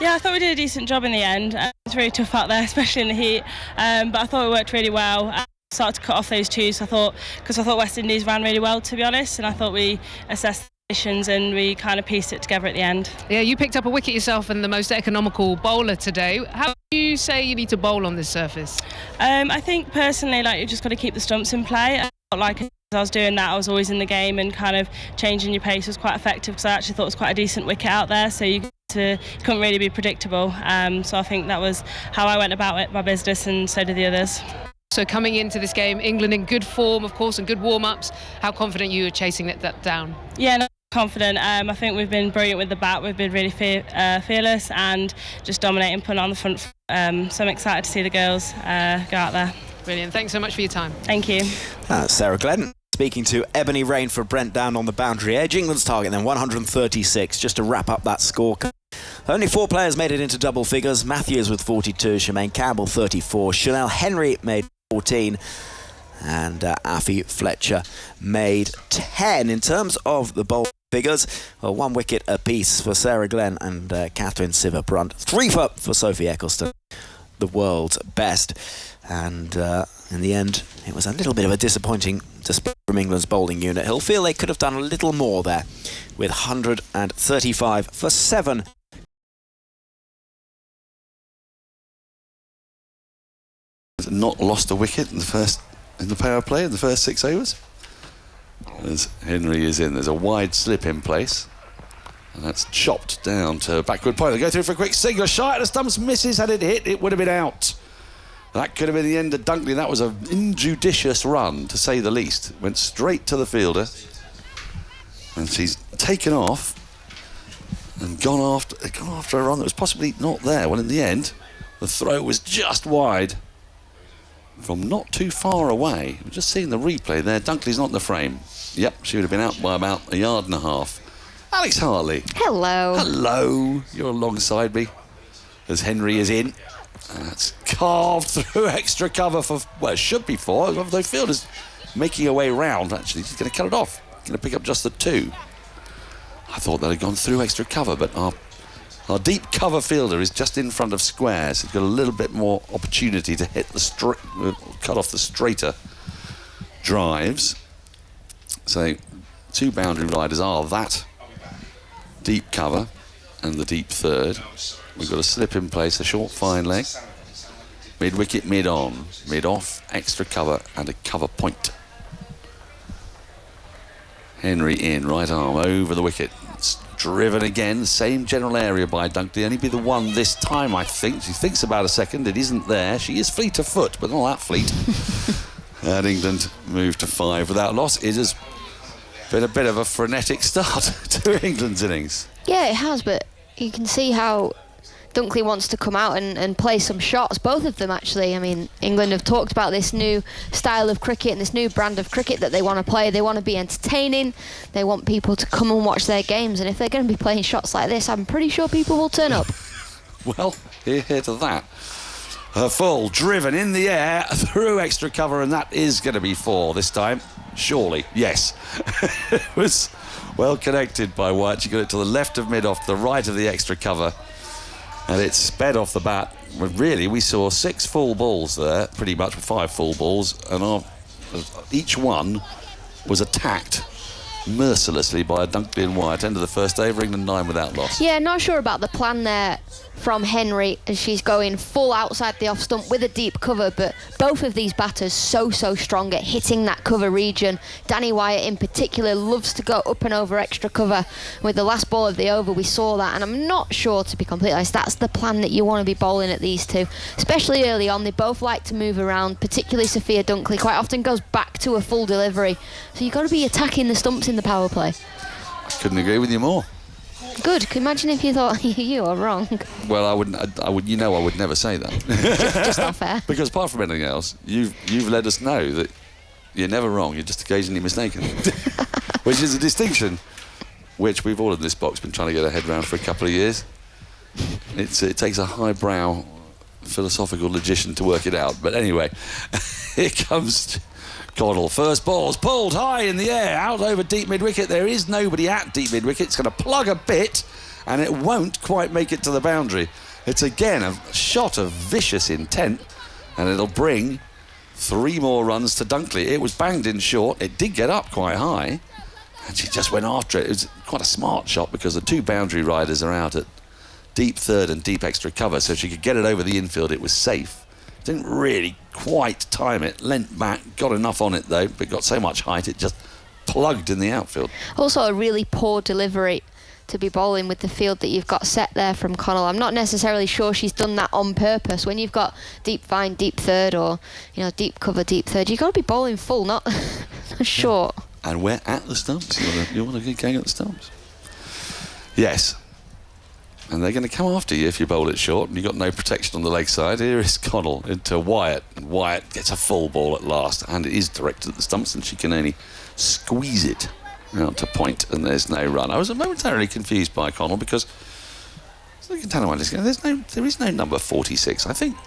Speaker 8: Yeah, I thought we did a decent job in the end. It was really tough out there, especially in the heat. But I thought it worked really well. Started to cut off those twos, because I thought West Indies ran really well, to be honest, and I thought we assessed the conditions and we kind of pieced it together at the end.
Speaker 7: Yeah, you picked up a wicket yourself and the most economical bowler today. How do you say you need to bowl on this surface?
Speaker 8: I think personally, you just got to keep the stumps in play. I felt like as I was doing that, I was always in the game, and kind of changing your pace was quite effective, because I actually thought it was quite a decent wicket out there, so you couldn't really be predictable. So I think that was how I went about it, my business, and so did the others.
Speaker 7: So coming into this game, England in good form, of course, and good warm-ups. How confident you were chasing that down?
Speaker 8: Yeah, no, confident. I think we've been brilliant with the bat. We've been really fearless and just dominating, putting on the front. So I'm excited to see the girls go out there.
Speaker 7: Brilliant. Thanks so much for your time.
Speaker 8: Thank you.
Speaker 1: Sarah Glenn speaking to Ebony Rain for Brent down on the boundary edge. England's target then 136, just to wrap up that score. Only 4 players made it into double figures. Matthews with 42, Shemaine Campbell 34, Chanel Henry made 14, and Afi Fletcher made 10. In terms of the bowl figures, 1 wicket apiece for Sarah Glenn and Catherine Siver-Brunt. 3 for Sophie Eccleston, the world's best. And in the end, it was a little bit of a disappointing display from England's bowling unit. He'll feel they could have done a little more there with 135 for 7.
Speaker 4: Not lost a wicket in the power play in the first 6 overs. As Henry is in, there's a wide slip in place, and that's chopped down to backward point. They go through for a quick single, shy at the stumps, misses. Had it hit, it would have been out. That could have been the end of Dunkley. That was an injudicious run, to say the least. Went straight to the fielder, and she's taken off and gone after a run that was possibly not there. Well, in the end, the throw was just wide from not too far away. I'm just seeing the replay there. Dunkley's not in the frame. Yep, she would have been out by about 1.5 yards. Alex Hartley.
Speaker 2: Hello.
Speaker 4: Hello. You're alongside me as Henry is in. And that's carved through extra cover for, well, it should be 4. The fielder's making her way round, actually. She's going to cut it off. Going to pick up just the 2. I thought they'd have gone through extra cover, but our deep cover fielder is just in front of square, so he's got a little bit more opportunity to hit the cut off the straighter drives. So 2 boundary riders are that deep cover and the deep third. We've got a slip in place, a short fine leg, mid-wicket, mid-on, mid-off, extra cover and a cover point. Henry in, right arm over the wicket. It's driven again, same general area by Dunkley, only be the one this time, I think. She thinks about a second, it isn't there. She is fleet of foot, but not that fleet. And England moved to 5 without loss. It has been a bit of a frenetic start to England's innings.
Speaker 2: Yeah, it has, but you can see how Dunkley wants to come out and play some shots, both of them actually. I mean, England have talked about this new style of cricket and this new brand of cricket that they want to play. They want to be entertaining, they want people to come and watch their games, and if they're going to be playing shots like this, I'm pretty sure people will turn up.
Speaker 4: Well, here to that. A full, driven in the air, through extra cover, and that is going to be 4 this time. Surely, yes. It was well connected by White. She got it to the left of mid-off, to the right of the extra cover, and it sped off the bat. Really, we saw 6 full balls there, pretty much 5 full balls, and each one was attacked mercilessly by Dunkley and White. End of the first over, England 9 without loss.
Speaker 2: Yeah, not sure about the plan there from Henry as she's going full outside the off stump with a deep cover, but both of these batters so strong at hitting that cover region. Danny Wyatt in particular loves to go up and over extra cover. With the last ball of the over we saw that, and I'm not sure, to be completely honest, that's the plan that you want to be bowling at these two, especially early on. They both like to move around, particularly Sophia Dunkley quite often goes back to a full delivery, so you've got to be attacking the stumps in the power play.
Speaker 4: I couldn't agree with you more.
Speaker 2: Good. Can you imagine if you thought you are wrong?
Speaker 4: Well, I would. You know, I would never say that.
Speaker 2: Just not fair.
Speaker 4: Because apart from anything else, you've let us know that you're never wrong. You're just occasionally mistaken, which is a distinction which we've all in this box been trying to get our head around for a couple of years. It takes a highbrow philosophical logician to work it out. But anyway, here comes Connell. First ball's pulled high in the air, out over deep mid-wicket. There is nobody at deep mid-wicket. It's going to plug a bit, and it won't quite make it to the boundary. It's again a shot of vicious intent, and it'll bring 3 more runs to Dunkley. It was banged in short. It did get up quite high, and she just went after it. It was quite a smart shot because the 2 boundary riders are out at deep third and deep extra cover, so if she could get it over the infield, it was safe. Didn't really quite time it, leant back, got enough on it though, but got so much height it just plugged in the outfield. Also
Speaker 2: a really poor delivery to be bowling with the field that you've got set there from Connell. I'm not necessarily sure she's done that on purpose. When you've got deep fine, deep third, or deep cover, deep third, you've got to be bowling full, not short.
Speaker 4: And we're at the stumps. You want to get going at the stumps. Yes. And they're going to come after you if you bowl it short and you've got no protection on the leg side. Here is Connell into Wyatt, and Wyatt gets a full ball at last, and it is directed at the stumps, and she can only squeeze it out to point, and there's no run. I was momentarily confused by Connell because there is no number 46. I think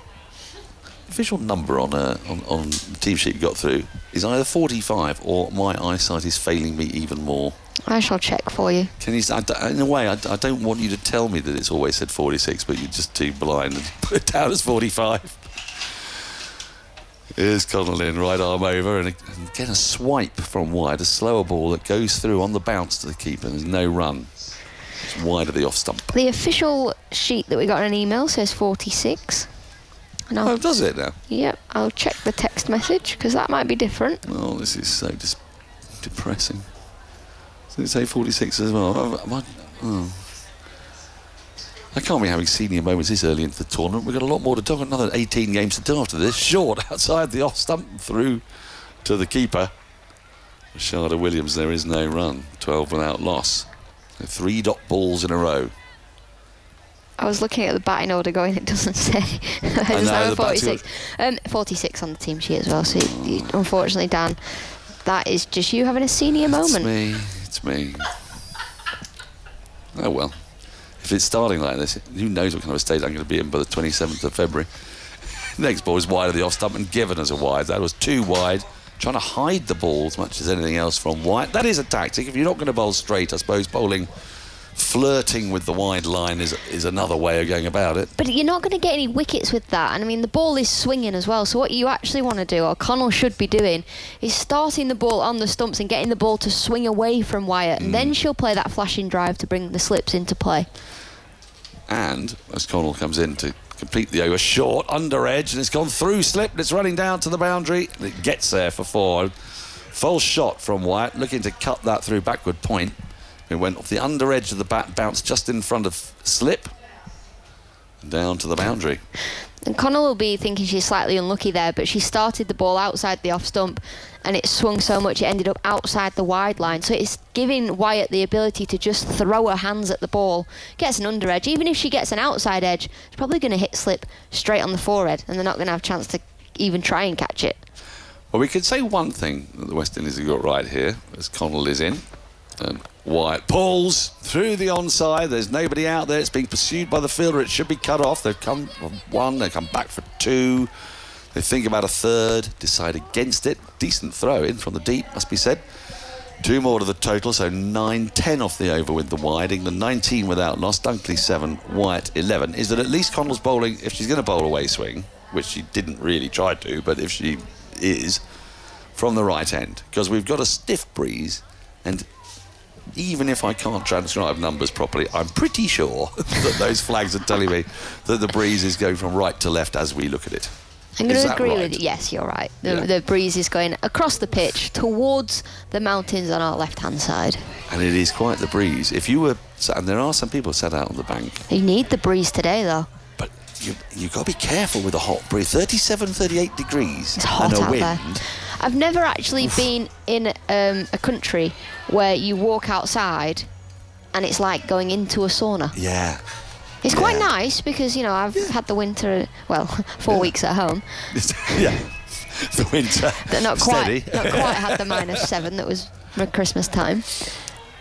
Speaker 4: the official number on the team sheet you got through is either 45 or my eyesight is failing me even more.
Speaker 2: I shall check for you.
Speaker 4: Can you? In a way, I don't want you to tell me that it's always said 46, but you're just too blind and put it down as 45. Here's Connell in, right arm over, and again a swipe from wide, a slower ball that goes through on the bounce to the keeper. There's no run. It's wide of the off stump.
Speaker 2: The official sheet that we got in an email says 46.
Speaker 4: Oh, does it now?
Speaker 2: Yep, I'll check the text message because that might be different.
Speaker 4: Oh, this is so depressing. Did it say 46 as well? I can't be having senior moments this early into the tournament. We've got a lot more to do. Another 18 games to do after this. Short outside the off stump through to the keeper. Rashada Williams, there is no run. 12 without loss. So 3 dot balls in a row.
Speaker 2: I was looking at the batting order going, it doesn't say. There's no 46. 46 on the team sheet as well. So unfortunately, Dan, that is just you having a senior moment.
Speaker 4: It's me. Oh well. If it's starting like this, who knows what kind of a state I'm going to be in by the 27th of February. Next ball is wide of the off stump and given as a wide. That was too wide. Trying to hide the ball as much as anything else from White. That is a tactic. If you're not going to bowl straight, I suppose bowling
Speaker 5: flirting with the wide line is another way of going about it.
Speaker 2: But you're not going to get any wickets with that. And I mean, the ball is swinging as well. So what you actually want to do, or Connell should be doing, is starting the ball on the stumps and getting the ball to swing away from Wyatt. And then she'll play that flashing drive to bring the slips into play.
Speaker 5: And as Connell comes in to complete the over, short, under edge, and it's gone through slip, and it's running down to the boundary. And it gets there for 4. Full shot from Wyatt, looking to cut that through backward point. It went off the under edge of the bat, bounced just in front of slip, down to the boundary.
Speaker 2: And Connell will be thinking she's slightly unlucky there, but she started the ball outside the off stump and it swung so much it ended up outside the wide line. So it's giving Wyatt the ability to just throw her hands at the ball. Gets an under edge. Even if she gets an outside edge, it's probably going to hit slip straight on the forehead and they're not going to have a chance to even try and catch it.
Speaker 5: Well, we could say one thing that the West Indies have got right here, as Connell is in. And Wyatt pulls through the onside. There's nobody out there. It's being pursued by the fielder. It should be cut off. They've come for 1. They come back for 2. They think about a 3rd. Decide against it. Decent throw in from the deep, must be said. 2 more to the total, so 9-10 off the over with the wide. England 19 without loss. Dunkley 7, Wyatt 11. Is that at least Connell's bowling, if she's going to bowl away swing, which she didn't really try to, but if she is, from the right end, because we've got a stiff breeze, and even if I can't transcribe numbers properly, I'm pretty sure that those flags are telling me that the breeze is going from right to left as we look at it.
Speaker 2: I'm going to agree
Speaker 5: right?
Speaker 2: with you. Yes, you're right. The breeze is going across the pitch towards the mountains on our left-hand side.
Speaker 5: And it is quite the breeze. If you were, and there are some people sat out on the bank.
Speaker 2: You need the breeze today, though.
Speaker 5: But you've got to be careful with the hot breeze. 37, 38 degrees
Speaker 2: It's hot
Speaker 5: and a
Speaker 2: out
Speaker 5: wind.
Speaker 2: there. I've never actually been in a country where you walk outside and it's like going into a sauna.
Speaker 5: Yeah.
Speaker 2: It's quite nice because, you know, I've had the winter, well, 4 weeks at home.
Speaker 5: Yeah. The winter.
Speaker 2: But not
Speaker 5: Steady.
Speaker 2: quite had the -7 that was Christmas time.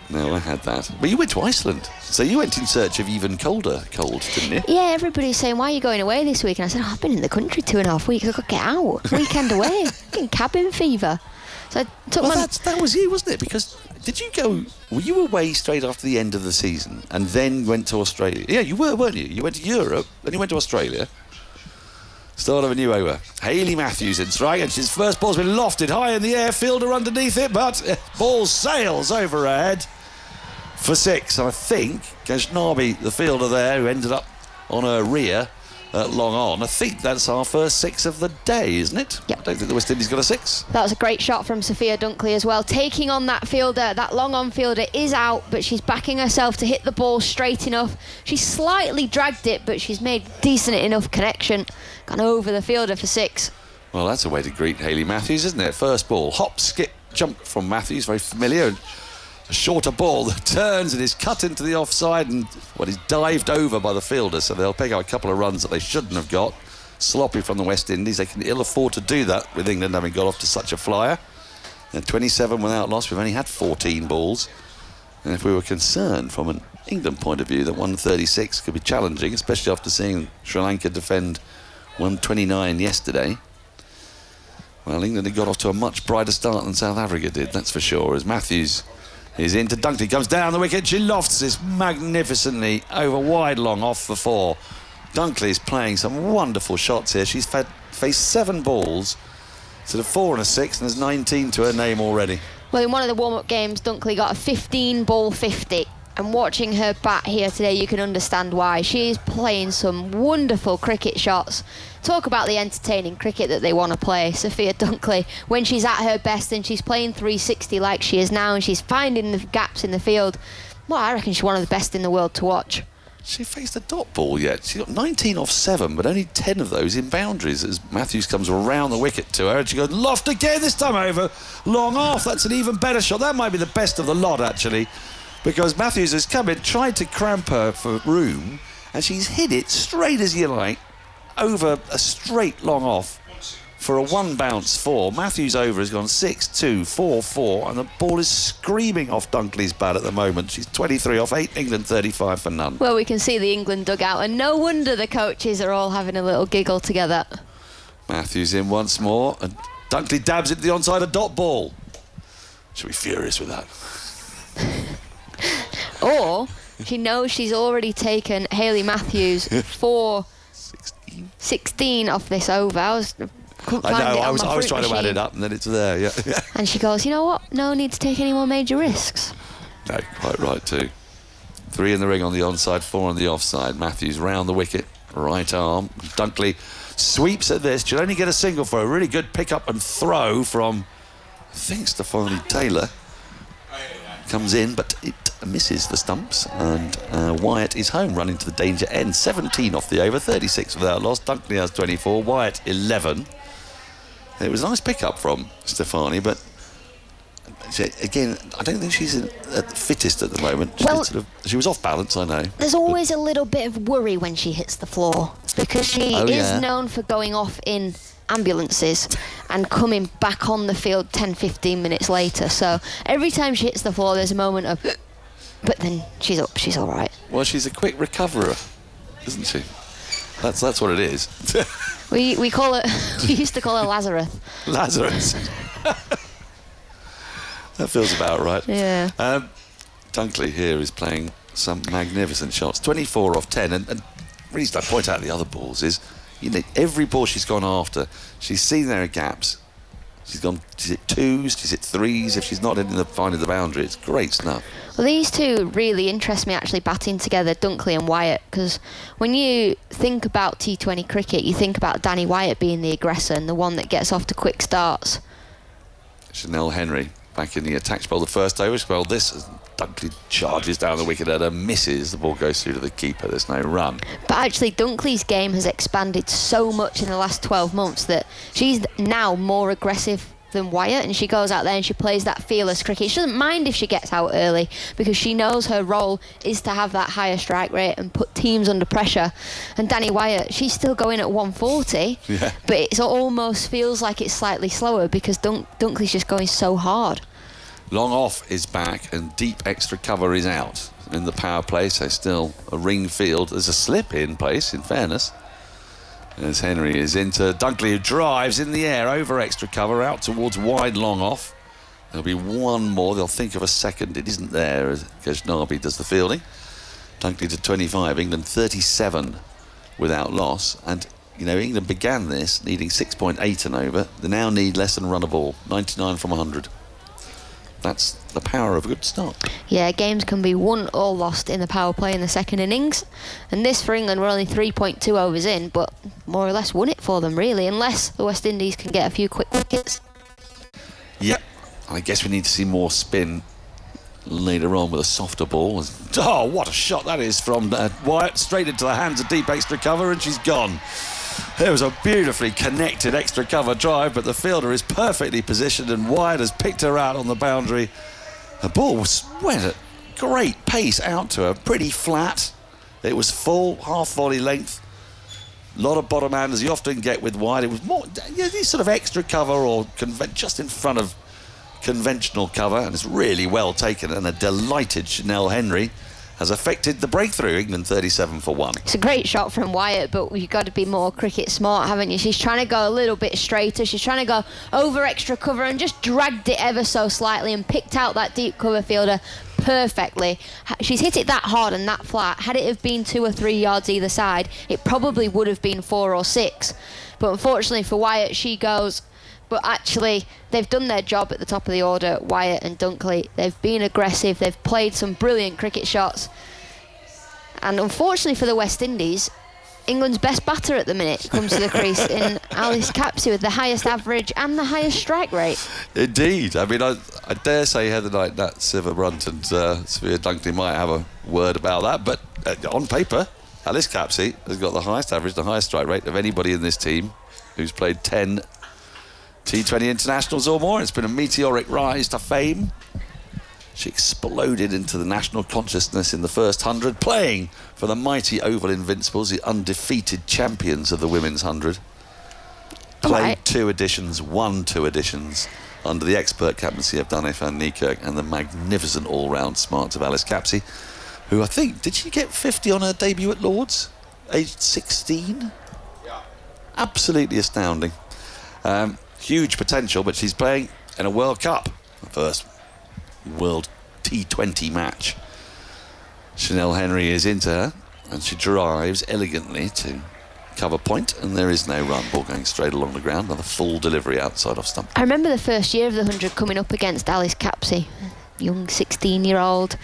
Speaker 5: No, I had that. But you went to Iceland. So you went in search of even colder cold, didn't you?
Speaker 2: Yeah, everybody's saying, why are you going away this week? And I said, I've been in the country 2.5 weeks. I've got to get out. Weekend away. I'm getting cabin fever. So I took
Speaker 5: that was you, wasn't it? Because were you away straight after the end of the season and then went to Australia? Yeah, you were, weren't you? You went to Europe, then you went to Australia. Start of a new over. Hayley Matthews in strike, and his first ball's been lofted high in the air, fielder underneath it, but ball sails over her head for 6. And I think Ghaznavi, the fielder there, who ended up on her rear long on, I think that's our first 6 of the day, isn't it?
Speaker 2: Yep.
Speaker 5: I don't think the West Indies got a 6.
Speaker 2: That was a great shot from Sophia Dunkley as well. Taking on that fielder, that long-on fielder is out, but she's backing herself to hit the ball straight enough. She slightly dragged it, but she's made decent enough connection. Gone over the fielder for 6.
Speaker 5: Well, that's a way to greet Hayley Matthews, isn't it? First ball, hop, skip, jump from Matthews, very familiar. A shorter ball that turns and is cut into the offside and is dived over by the fielder, so they'll pick out a couple of runs that they shouldn't have got. Sloppy from the West Indies. They can ill afford to do that with England having got off to such a flyer. And 27 without loss. We've only had 14 balls. And if we were concerned from an England point of view that 136 could be challenging, especially after seeing Sri Lanka defend 129 yesterday, well, England had got off to a much brighter start than South Africa did, that's for sure, as Matthews is into Dunkley, comes down the wicket, she lofts this magnificently over wide long off for 4. Dunkley is playing some wonderful shots here. She's faced 7 balls, so 4 and a 6, and there's 19 to her name already.
Speaker 2: Well, in one of the warm-up games, Dunkley got a 15-ball 50. And watching her bat here today, you can understand why. She is playing some wonderful cricket shots. Talk about the entertaining cricket that they want to play. Sophia Dunkley, when she's at her best and she's playing 360 like she is now and she's finding the gaps in the field, well, I reckon she's one of the best in the world to watch.
Speaker 5: She faced a dot ball yet. She got 19 off 7, but only 10 of those in boundaries as Matthews comes around the wicket to her and she goes loft again, this time over long off. That's an even better shot. That might be the best of the lot, actually, because Matthews has come in, tried to cramp her for room, and she's hit it straight as you like over a straight long off for a 1 bounce 4. Matthews over has gone 6-2, 4-4, and the ball is screaming off Dunkley's bat at the moment. She's 23 off 8, England 35 for none.
Speaker 2: Well, we can see the England dugout, and no wonder the coaches are all having a little giggle together.
Speaker 5: Matthews in once more, and Dunkley dabs it to the onside, a dot ball. She'll be furious with that.
Speaker 2: Or She knows she's already taken Hayley Matthews for 16 off this over. I was
Speaker 5: trying to add it up, and then it's there. Yeah.
Speaker 2: And she goes, you know what? No need to take any more major risks.
Speaker 4: No, quite right too. 3 in the ring on the onside, 4 on the offside. Matthews round the wicket, right arm. Dunkley sweeps at this. She'll only get a single for a really good pick up and throw from, I think, Stefani Taylor. Comes in, but it misses the stumps, and Wyatt is home, running to the danger end. 17 off the over, 36 without loss. Dunkley has 24, Wyatt 11. It was a nice pick up from Stefani, but again, I don't think she's at the fittest at the moment. She was off balance, I know.
Speaker 2: There's always a little bit of worry when she hits the floor, because she is known for going off in ambulances and coming back on the field 10-15 minutes later. So every time she hits the floor, there's a moment of, but then she's up, she's all right.
Speaker 4: Well, she's a quick recoverer, isn't she? That's what it is.
Speaker 2: We used to call her Lazarus.
Speaker 4: Lazarus. That feels about right.
Speaker 2: Yeah.
Speaker 4: Dunkley here is playing some magnificent shots. 24 off 10, and the reason I point out the other balls is, every ball she's gone after, she's seen there are gaps. She's gone, she's hit 2s, she's hit 3s. If she's not finding the boundary, it's great stuff.
Speaker 2: Well, these two really interest me, actually, batting together, Dunkley and Wyatt, because when you think about T20 cricket, you think about Danny Wyatt being the aggressor and the one that gets off to quick starts.
Speaker 4: Chanel Henry back in the attack spell the first over. Well, this Dunkley charges down the wicket at her, misses, the ball goes through to the keeper, there's no run.
Speaker 2: But actually, Dunkley's game has expanded so much in the last 12 months that she's now more aggressive than Wyatt, and she goes out there and she plays that fearless cricket. She doesn't mind if she gets out early, because she knows her role is to have that higher strike rate and put teams under pressure. And Danny Wyatt, she's still going at 140, but it almost feels like it's slightly slower because Dunkley's just going so hard.
Speaker 4: Long off is back and deep extra cover is out in the power play, so still a ring field. There's a slip in place, in fairness, as Henry is into Dunkley, who drives in the air over extra cover out towards wide long off. There'll be one more. They'll think of a second. It isn't there as Ghaznavi does the fielding. Dunkley to 25, England 37 without loss. And England began this needing 6.8 and over. They now need less than run a ball, 99 from 100. That's the power of a good start.
Speaker 2: Yeah, games can be won or lost in the power play in the second innings. And this, for England, we're only 3.2 overs in, but more or less won it for them, really, unless the West Indies can get a few quick wickets.
Speaker 4: Yep. I guess we need to see more spin later on with a softer ball. Oh, what a shot that is from Wyatt, straight into the hands of deep extra cover, and she's gone. There was a beautifully connected extra cover drive, but the fielder is perfectly positioned and Wyatt has picked her out on the boundary. The ball went at great pace out to her, pretty flat. It was full, half volley length. A lot of bottom handers you often get with Wyatt. It was more these sort of extra cover or just in front of conventional cover, and it's really well taken, and a delighted Chanel Henry has affected the breakthrough. England 37 for 1.
Speaker 2: It's a great shot from Wyatt, but you've got to be more cricket smart, haven't you? She's trying to go a little bit straighter. She's trying to go over extra cover and just dragged it ever so slightly and picked out that deep cover fielder perfectly. She's hit it that hard and that flat. Had it have been 2 or 3 yards either side, it probably would have been 4 or 6. But unfortunately for Wyatt, she goes. But actually, they've done their job at the top of the order, Wyatt and Dunkley. They've been aggressive. They've played some brilliant cricket shots. And unfortunately for the West Indies, England's best batter at the minute comes to the crease in Alice Capsey with the highest average and the highest strike rate.
Speaker 4: Indeed. I mean, I dare say Heather Knight, Nat Silverbrunt and Sophia Dunkley might have a word about that. But on paper, Alice Capsey has got the highest average, the highest strike rate of anybody in this team who's played 10 T20 internationals or more. It's been a meteoric rise to fame. She exploded into the national consciousness in the first 100, playing for the mighty Oval Invincibles, the undefeated champions of the women's 100. Played 2 editions, won 2 editions under the expert captaincy of Dane van Niekerk and the magnificent all-round smarts of Alice Capsey, who I think, did she get 50 on her debut at Lord's? Aged 16? Yeah. Absolutely astounding. Huge potential, but she's playing in a World Cup, the first World T20 match. Chanel Henry is into her, and she drives elegantly to cover point, and there is no run. Ball going straight along the ground. Another full delivery outside off stump.
Speaker 2: I remember the first year of the 100 coming up against Alice Capsey, young 16-year-old.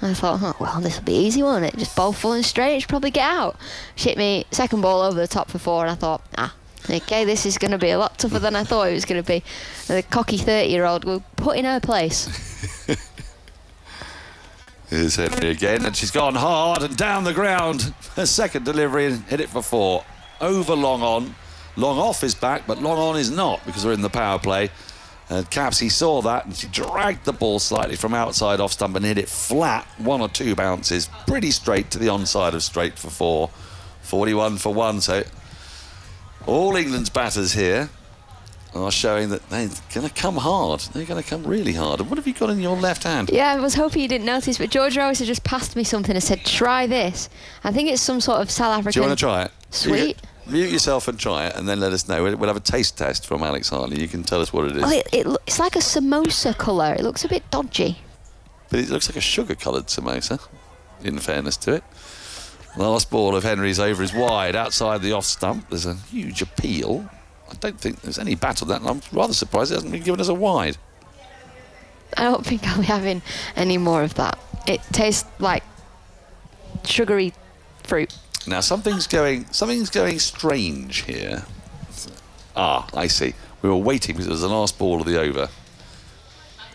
Speaker 2: I thought, oh, well, this will be easy, won't it? Just ball full and straight, it should probably get out. She hit me second ball over the top for 4, and I thought, okay, this is going to be a lot tougher than I thought it was going to be. The cocky 30-year-old will put in her place.
Speaker 4: Here's Henry again, and she's gone hard and down the ground. Her second delivery and hit it for 4. Over long on. Long off is back, but long on is not because we're in the power play. And Capsey saw that, and she dragged the ball slightly from outside off stump and hit it flat, 1 or 2 bounces, pretty straight to the onside of straight for 4. 41 for 1, so all England's batters here are showing that they're going to come hard. They're going to come really hard. And what have you got in your left hand?
Speaker 2: Yeah, I was hoping you didn't notice, but George Rose had just passed me something and said, try this. I think it's some sort of South African...
Speaker 4: Do you want to try it?
Speaker 2: Sweet.
Speaker 4: Mute yourself and try it, and then let us know. We'll have a taste test from Alex Hartley. You can tell us what it is.
Speaker 2: Well, it's like a samosa colour. It looks a bit dodgy.
Speaker 4: But it looks like a sugar-coloured samosa, in fairness to it. Last ball of Henry's over is wide, outside the off stump. There's a huge appeal. I don't think there's any bat on that, and I'm rather surprised it hasn't been given as a wide.
Speaker 2: I don't think I'll be having any more of that. It tastes like sugary fruit.
Speaker 4: Now something's going strange here. I see. We were waiting because it was the last ball of the over,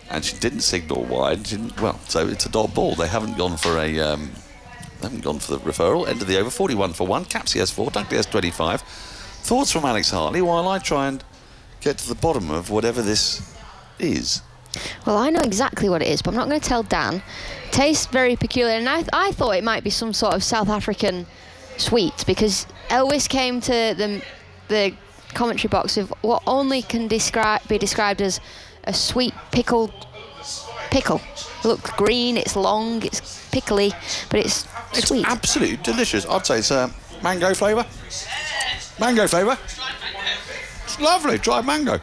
Speaker 4: and she didn't signal wide. So it's a dot ball. They haven't gone for a. They haven't gone for the referral. End of the over. 41 for 1. Capsey has 4. Dunkley has 25. Thoughts from Alex Hartley while I try and get to the bottom of whatever this is.
Speaker 2: Well, I know exactly what it is, but I'm not going to tell Dan. Tastes very peculiar, and I thought it might be some sort of South African sweet, because Elvis came to the commentary box with what only can be described as a sweet pickled pickle. It looks green, it's long, it's pickly, but it's sweet.
Speaker 4: It's absolutely delicious. I'd say it's mango flavour. Mango flavour. It's lovely, dried mango.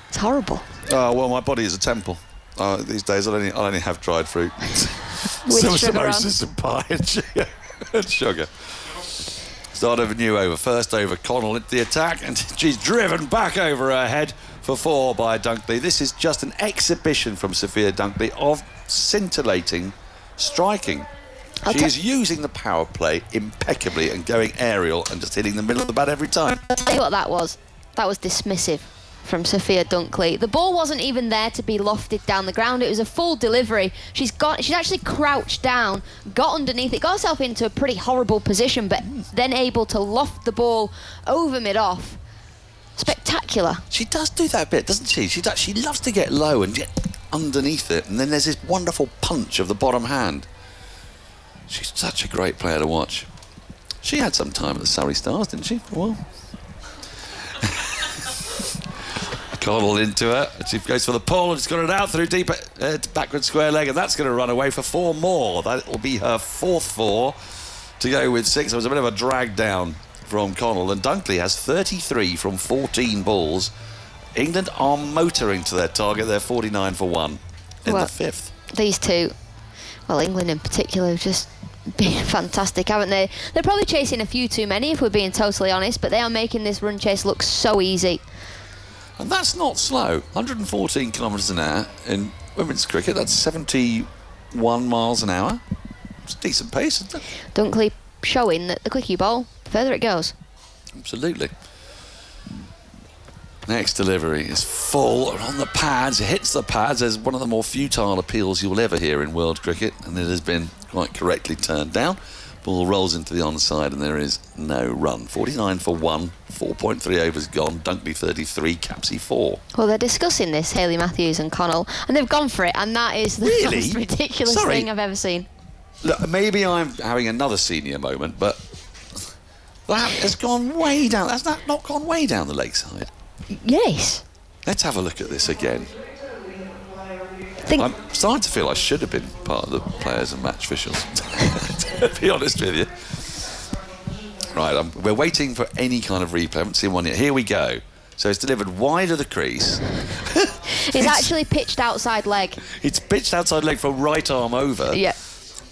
Speaker 2: It's horrible.
Speaker 4: Oh, well, my body is a temple. These days, I'll only have dried fruit.
Speaker 2: With sugar on.
Speaker 4: Samosas and pie and sugar. Start of a new over. First over, Connell into the attack, and she's driven back over her head for 4 by Dunkley. This is just an exhibition from Sophia Dunkley of scintillating striking. She is using the power play impeccably and going aerial and just hitting the middle of the bat every time.
Speaker 2: I'll tell you what that was. That was dismissive from Sophia Dunkley. The ball wasn't even there to be lofted down the ground. It was a full delivery. She's actually crouched down, got underneath it, got herself into a pretty horrible position, but then able to loft the ball over mid-off. Spectacular.
Speaker 4: She does do that a bit, doesn't she? She loves to get low and get underneath it, and then there's this wonderful punch of the bottom hand. She's such a great player to watch. She had some time at the Surrey Stars, didn't she? Well, Connell into her. She goes for the pull and she's got it out through deep backward square leg, and that's going to run away for 4 more. That will be her 4th 4 to go with 6. It was a bit of a drag down from Connell, and Dunkley has 33 from 14 balls. England are motoring to their target. They're 49 for 1 in the 5th.
Speaker 2: These two, well, England in particular, have just been fantastic, haven't they? They're probably chasing a few too many, if we're being totally honest, but they are making this run chase look so easy.
Speaker 4: And that's not slow. 114 kilometres an hour in women's cricket. That's 71 miles an hour. It's a decent pace, isn't it?
Speaker 2: Dunkley showing that the quicker you bowl, the further it goes.
Speaker 4: Absolutely. Next delivery is full on the pads. It hits the pads. There's one of the more futile appeals you'll ever hear in world cricket, and it has been quite correctly turned down. Ball rolls into the onside, and there is no run. 49 for 1, 4.3 overs gone. Dunkley 33, Capsey 4.
Speaker 2: Well, they're discussing this, Hayley Matthews and Connell, and they've gone for it, and that is the most ridiculous thing I've ever seen.
Speaker 4: Look, maybe I'm having another senior moment, but that has gone way down. Has that not gone way down the leg side?
Speaker 2: Yes.
Speaker 4: Let's have a look at this again. I'm starting to feel I should have been part of the players and match officials, to be honest with you. Right, we're waiting for any kind of replay. I haven't seen one yet. Here we go. So it's delivered wide of the crease.
Speaker 2: It's actually pitched outside leg.
Speaker 4: It's pitched outside leg for right arm over.
Speaker 2: Yeah.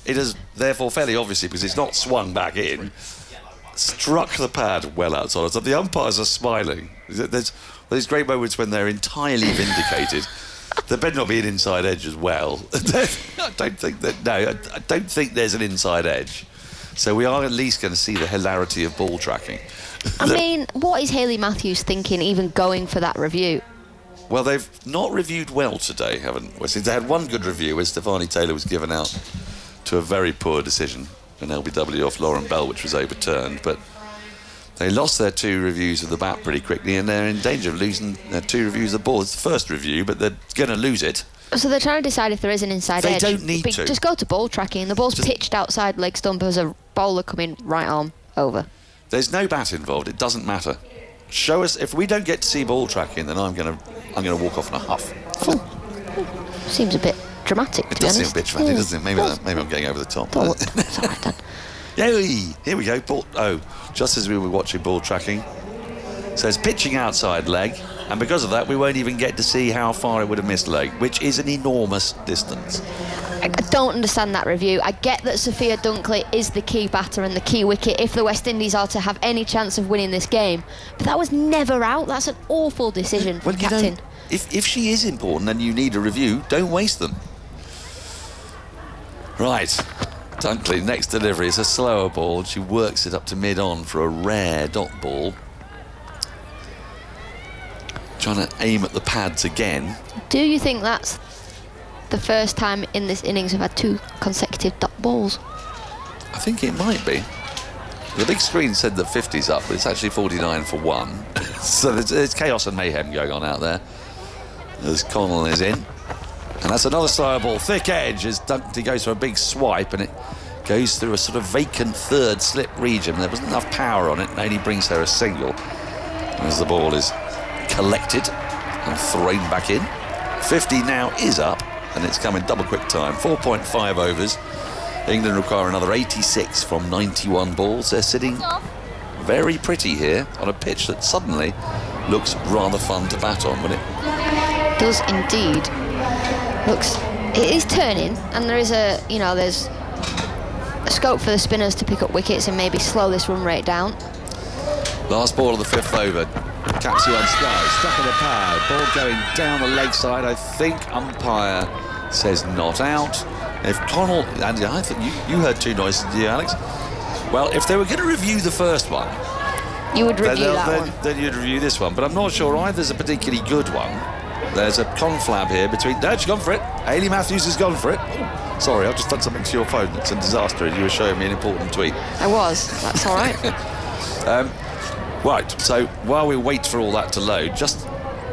Speaker 5: it has therefore fairly obviously, because it's not swung back in, struck the pad well outside. So the umpires are smiling. There's these great moments when they're entirely vindicated. There better not be an inside edge as well. I don't think there's an inside edge. So we are at least going to see the hilarity of ball tracking.
Speaker 2: I mean, what is Hayley Matthews thinking even going for that review?
Speaker 5: Well, they've not reviewed well today, haven't they? They had one good review where Stefani Taylor was given out to a very poor decision, an LBW off Lauren Bell, which was overturned, but they lost their 2 reviews of the bat pretty quickly, and they're in danger of losing their 2 reviews of the ball. It's the first review, but they're going to lose it.
Speaker 2: So they're trying to decide if there is an inside edge.
Speaker 5: They don't need to.
Speaker 2: Just go to ball tracking. The ball's pitched outside leg stump as a bowler coming right arm over.
Speaker 5: There's no bat involved. It doesn't matter. Show us. If we don't get to see ball tracking, then I'm going to walk off in a huff.
Speaker 2: Seems a bit dramatic, to be honest.
Speaker 5: It does seem a bit dramatic, doesn't it? Maybe I'm getting over the top.
Speaker 2: It's all right, then.
Speaker 5: Yay! Here we go. Just as we were watching ball tracking. So it's pitching outside leg, and because of that, we won't even get to see how far it would have missed leg, which is an enormous distance.
Speaker 2: I don't understand that review. I get that Sophia Dunkley is the key batter and the key wicket if the West Indies are to have any chance of winning this game. But that was never out. That's an awful decision from captain.
Speaker 5: If she is important and you need a review, don't waste them. Right. Dunkley, next delivery is a slower ball. She works it up to mid-on for a rare dot ball. Trying to aim at the pads again.
Speaker 2: Do you think that's the first time in this innings we've had 2 consecutive dot balls?
Speaker 5: I think it might be. The big screen said that 50's up, but it's actually 49 for 1. So there's chaos and mayhem going on out there as Connell is in. And that's another slower ball. Thick edge as Dunkley goes for a big swipe, and it goes through a sort of vacant third slip region. There wasn't enough power on it, and only brings her a single. As the ball is collected and thrown back in. 50 now is up, and it's come in double quick time. 4.5 overs. England require another 86 from 91 balls. They're sitting very pretty here on a pitch that suddenly looks rather fun to bat on, wouldn't it?
Speaker 2: Does indeed. It is turning, and there is there's a scope for the spinners to pick up wickets and maybe slow this run rate down.
Speaker 5: Last ball of the 5th over. Capsule on strike, stuck on the pad. Ball going down the leg side. I think umpire says not out. If Connell, Andy, I think you heard 2 noises, did you, Alex? Well, if they were going to review the first one,
Speaker 2: you would review that one.
Speaker 5: Then you'd review this one, but I'm not sure either's a particularly good one. There's a conflab here between. No, she's gone for it. Hayley Matthews has gone for it. Oh, sorry, I've just done something to your phone that's a disaster, and you were showing me an important tweet.
Speaker 2: I was. That's all right.
Speaker 5: Right, so while we wait for all that to load, just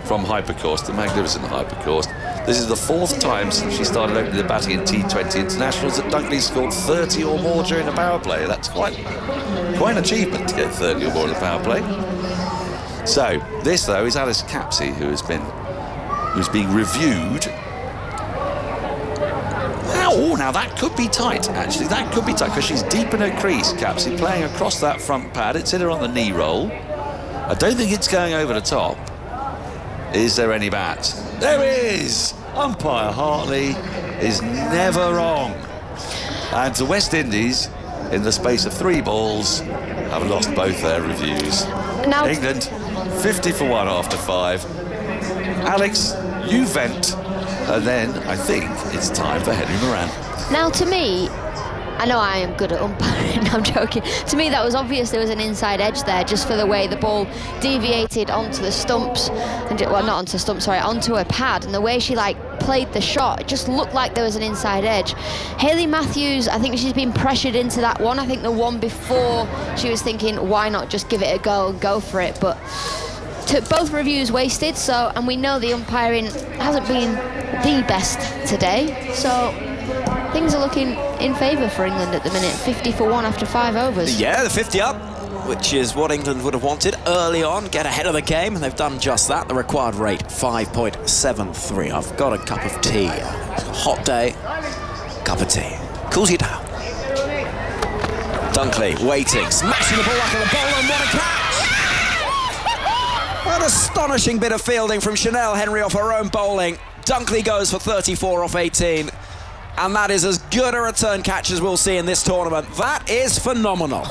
Speaker 5: from Hypercourse, the magnificent Hypercourse, this is the 4th time since she started opening the batting in T20 internationals that Dunkley scored 30 or more during a power play. That's quite an achievement to get 30 or more in a power play. So this though is Alice Capsey, who's being reviewed. Now that could be tight, actually. That could be tight, because she's deep in her crease, Capsey, playing across that front pad. It's hit her on the knee roll. I don't think it's going over the top. Is there any bat? There is! Umpire Hartley is never wrong. And the West Indies, in the space of 3 balls, have lost both their reviews.
Speaker 2: Now
Speaker 5: England, 50 for 1 after 5. Alex, you vent. And then I think it's time for Henry Moran.
Speaker 2: Now, to me, I know I am good at umpiring, I'm joking. To me, that was obvious there was an inside edge there, just for the way the ball deviated onto the stumps, well, not onto the stumps, sorry, onto her pad, and the way she played the shot, it just looked like there was an inside edge. Hayley Matthews, I think she's been pressured into that one. I think the one before, she was thinking, why not just give it a go and go for it, but both reviews wasted, and we know the umpiring hasn't been the best today, so things are looking in favour for England at the minute. 50 for 1 after 5 overs.
Speaker 1: Yeah, the 50 up, which is what England would have wanted early on, get ahead of the game, and they've done just that. The required rate, 5.73. I've got a cup of tea. It's a hot day, cup of tea. Cools you down. Dunkley waiting, smashing the ball back at the bowler, and what a catch! An astonishing bit of fielding from Chanel Henry off her own bowling. Dunkley goes for 34 off 18. And that is as good a return catch as we'll see in this tournament. That is phenomenal.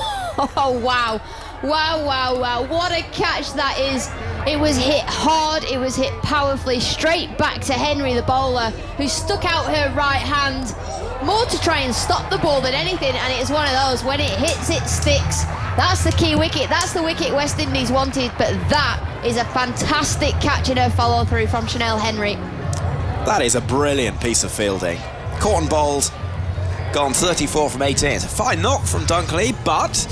Speaker 2: Oh, wow. Wow, wow, wow. What a catch that is. It was hit hard, it was hit powerfully, straight back to Henry, the bowler, who stuck out her right hand, more to try and stop the ball than anything, and it's one of those, when it hits, it sticks. That's the key wicket, that's the wicket West Indies wanted, but that is a fantastic catch in her follow-through from Chanel Henry.
Speaker 1: That is a brilliant piece of fielding. Caught and bowled, gone 34 from 18. It's a fine knock from Dunkley, but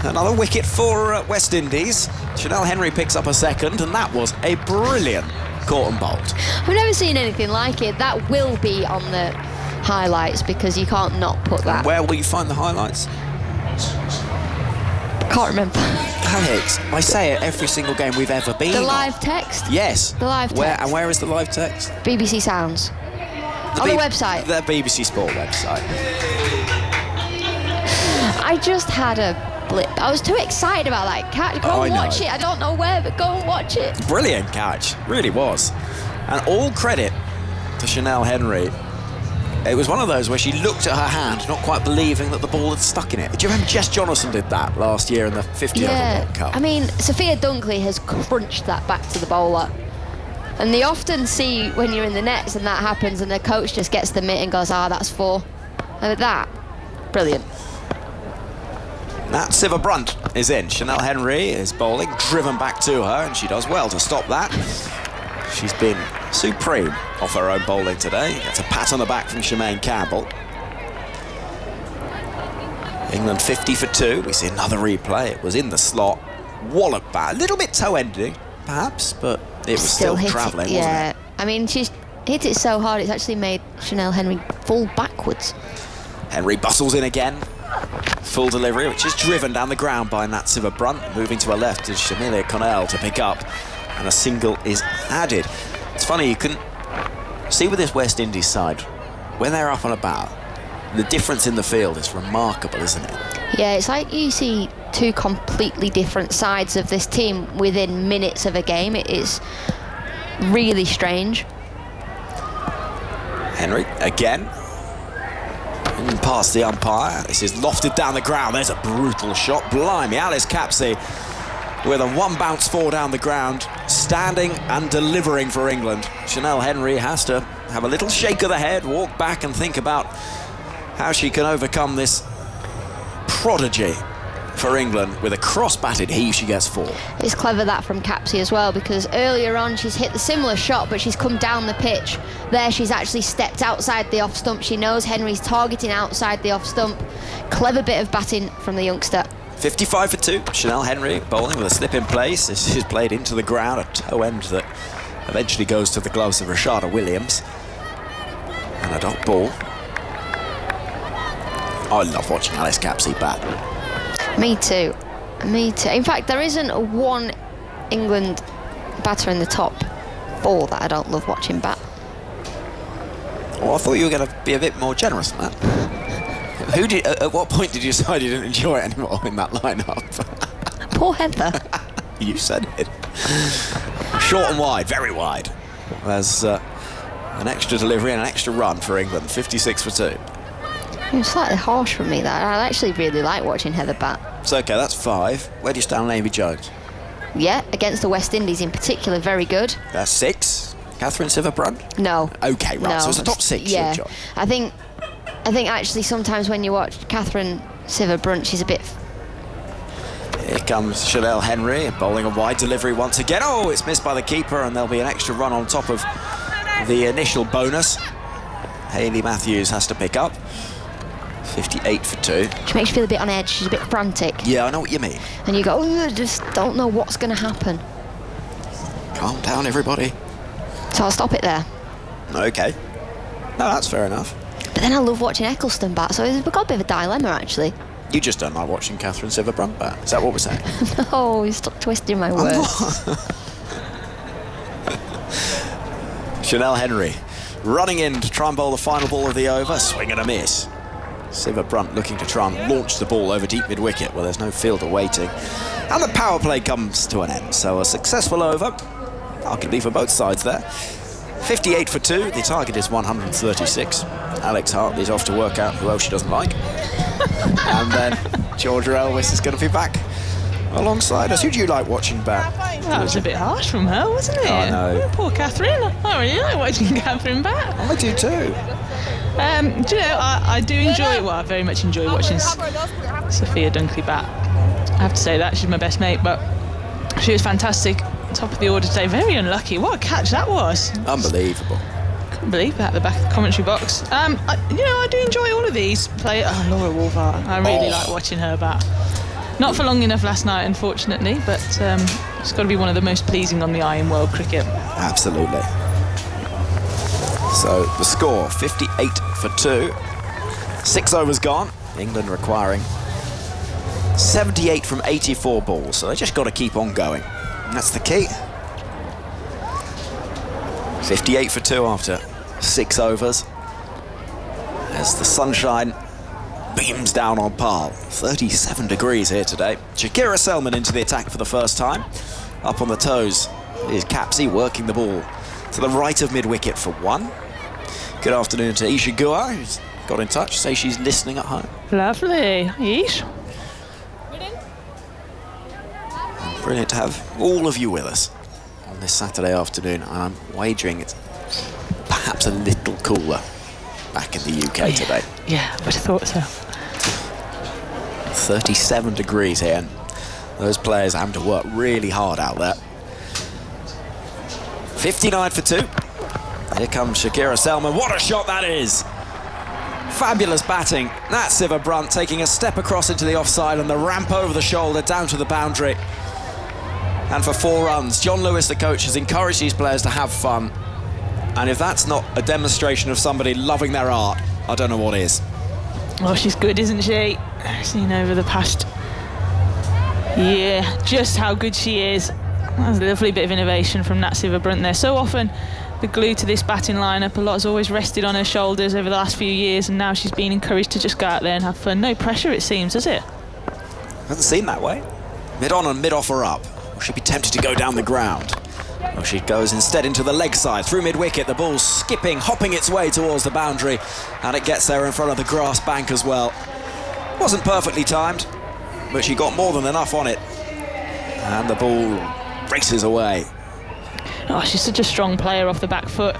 Speaker 1: another wicket for West Indies. Chanel Henry picks up a second, and that was a brilliant caught and bowled.
Speaker 2: I've never seen anything like it. That will be on the highlights because you can't not put that.
Speaker 1: And where will you find the highlights?
Speaker 2: Can't remember.
Speaker 1: Alex, I say it every single game we've ever been
Speaker 2: The
Speaker 1: on.
Speaker 2: live text?
Speaker 1: Yes.
Speaker 2: The live text.
Speaker 1: And where is the live text?
Speaker 2: BBC Sounds. On the website.
Speaker 1: The BBC Sport website.
Speaker 2: I just had a blip. I was too excited about that catch. Go and watch it. I don't know where, but go and watch it.
Speaker 1: Brilliant catch, really was. And all credit to Chanel Henry. It was one of those where she looked at her hand, not quite believing that the ball had stuck in it. Do you remember Jess Jonathan did that last year in the 50 over World Cup?
Speaker 2: I mean, Sophia Dunkley has crunched that back to the bowler. And they often see when you're in the nets and that happens and the coach just gets the mitt and goes, that's 4. And that, brilliant.
Speaker 1: That Siva Brunt is in. Chanel Henry is bowling, driven back to her, and she does well to stop that. She's been supreme off her own bowling today. Gets a pat on the back from Shemaine Campbell. England 50 for 2. We see another replay. It was in the slot. Wallop bat. A little bit toe-ending, perhaps, but it was still travelling, wasn't it?
Speaker 2: I mean, she's hit it so hard, it's actually made Chanel Henry fall backwards.
Speaker 1: Henry bustles in again. Full delivery, which is driven down the ground by Nat Siva Brunt. Moving to her left is Shamilia Connell to pick up, and a single is added. It's funny, you can see with this West Indies side, when they're up and about, the difference in the field is remarkable, isn't it?
Speaker 2: Yeah, it's like you see two completely different sides of this team within minutes of a game. It is really strange.
Speaker 1: Henry again. And past the umpire. This is lofted down the ground. There's a brutal shot. Blimey, Alice Capsey with a one bounce four down the ground, standing and delivering for England. Chanel Henry has to have a little shake of the head, walk back and think about how she can overcome this prodigy for England. With a cross-batted heave, she gets 4.
Speaker 2: It's clever that from Capsey as well, because earlier on she's hit the similar shot, but she's come down the pitch. There she's actually stepped outside the off stump. She knows Henry's targeting outside the off stump. Clever bit of batting from the youngster.
Speaker 1: 55 for 2. Chanel Henry bowling with a slip in place. This is played into the ground, a toe end that eventually goes to the gloves of Rashada Williams. And a dot ball. I love watching Alice Capsey bat.
Speaker 2: Me too. Me too. In fact, there isn't one England batter in the top 4 that I don't love watching bat.
Speaker 1: Well, I thought you were going to be a bit more generous than that. At what point did you decide you didn't enjoy it anymore in that lineup?
Speaker 2: Poor Heather.
Speaker 1: You said it. Short and wide, very wide. There's an extra delivery and an extra run for England. 56 for 2.
Speaker 2: It's slightly harsh for me, that. I actually really like watching Heather bat.
Speaker 1: It's okay, that's 5. Where do you stand on Amy Jones?
Speaker 2: Yeah, against the West Indies in particular, very good.
Speaker 1: That's 6. Catherine Siver-Brunt?
Speaker 2: No.
Speaker 1: Okay, right,
Speaker 2: no.
Speaker 1: so it's a top 6.
Speaker 2: Yeah, I think actually sometimes when you watch Catherine Siver-Brunt, she's a bit...
Speaker 1: Here comes Chanel Henry, bowling a wide delivery once again. Oh, it's missed by the keeper, and there'll be an extra run on top of the initial bonus. Hayley Matthews has to pick up. 58 for 2.
Speaker 2: She makes you feel a bit on edge. She's a bit frantic.
Speaker 1: Yeah, I know what you mean.
Speaker 2: And you go, I just don't know what's going to happen.
Speaker 1: Calm down, everybody.
Speaker 2: So I'll stop it there.
Speaker 1: Okay. No, that's fair enough.
Speaker 2: But then I love watching Eccleston bat, so we've got a bit of a dilemma, actually.
Speaker 1: You just don't like watching Catherine Siver-Brunt bat. Is that what we're saying?
Speaker 2: No, you stop twisting my words.
Speaker 1: Chanel Henry running in to try and bowl the final ball of the over. Swing and a miss. Siver-Brunt looking to try and launch the ball over deep mid-wicket where there's no fielder waiting. And the power play comes to an end. So a successful over, arguably for both sides there. 58 for 2. The target is 136. Alex Hartley's off to work out who else she doesn't like. And then Georgia Elvis is going to be back alongside us. Who do you like watching back?
Speaker 3: That was a bit harsh from her, wasn't it?
Speaker 1: Oh, no.
Speaker 3: Oh, poor Catherine. I really like watching Catherine back.
Speaker 1: I do too.
Speaker 3: Do you know, I do enjoy, well, I very much enjoy watching Sophia Dunkley bat. I have to say that, she's my best mate, but she was fantastic. Top of the order today, very unlucky. What a catch that was.
Speaker 1: Unbelievable.
Speaker 3: Couldn't believe that at the back of the commentary box. I do enjoy all of these players. Oh, Laura Wolfart, I really like watching her bat. Not for long enough last night, unfortunately, but it's got to be one of the most pleasing on the eye in world cricket.
Speaker 1: Absolutely. So the score, 58 for 2. 6 overs gone. England requiring 78 from 84 balls, so they just got to keep on going. And that's the key. 58 for 2 after 6 overs. As the sunshine beams down on Pal. 37 degrees here today. Shakira Selman into the attack for the first time. Up on the toes is Capsey working the ball to the right of mid-wicket for 1. Good afternoon to Isha Gua, who's got in touch, say she's listening at home.
Speaker 3: Lovely. Ish.
Speaker 1: Brilliant to have all of you with us on this Saturday afternoon, and I'm wagering it's perhaps a little cooler back in the UK today.
Speaker 3: Yeah, I would have thought so.
Speaker 1: 37 degrees here, and those players are having to work really hard out there. 59 for 2. Here comes Shakira Selman. What a shot that is! Fabulous batting. That's Siva Brunt taking a step across into the offside and the ramp over the shoulder down to the boundary. And for 4 runs, John Lewis, the coach, has encouraged these players to have fun. And if that's not a demonstration of somebody loving their art, I don't know what is.
Speaker 3: Oh, she's good, isn't she? I've seen over the past year just how good she is. That was a lovely bit of innovation from Nat Siva Brunt there. So often the glue to this batting lineup, a lot has always rested on her shoulders over the last few years, and now she's been encouraged to just go out there and have fun. No pressure, it seems, does it?
Speaker 1: Doesn't seem that way. Mid-on and mid-off are up. Or she'd be tempted to go down the ground. Well, she goes instead into the leg side, through mid-wicket. The ball's skipping, hopping its way towards the boundary, and it gets there in front of the grass bank as well. Wasn't perfectly timed, but she got more than enough on it. And the ball races away.
Speaker 3: Oh, she's such a strong player off the back foot.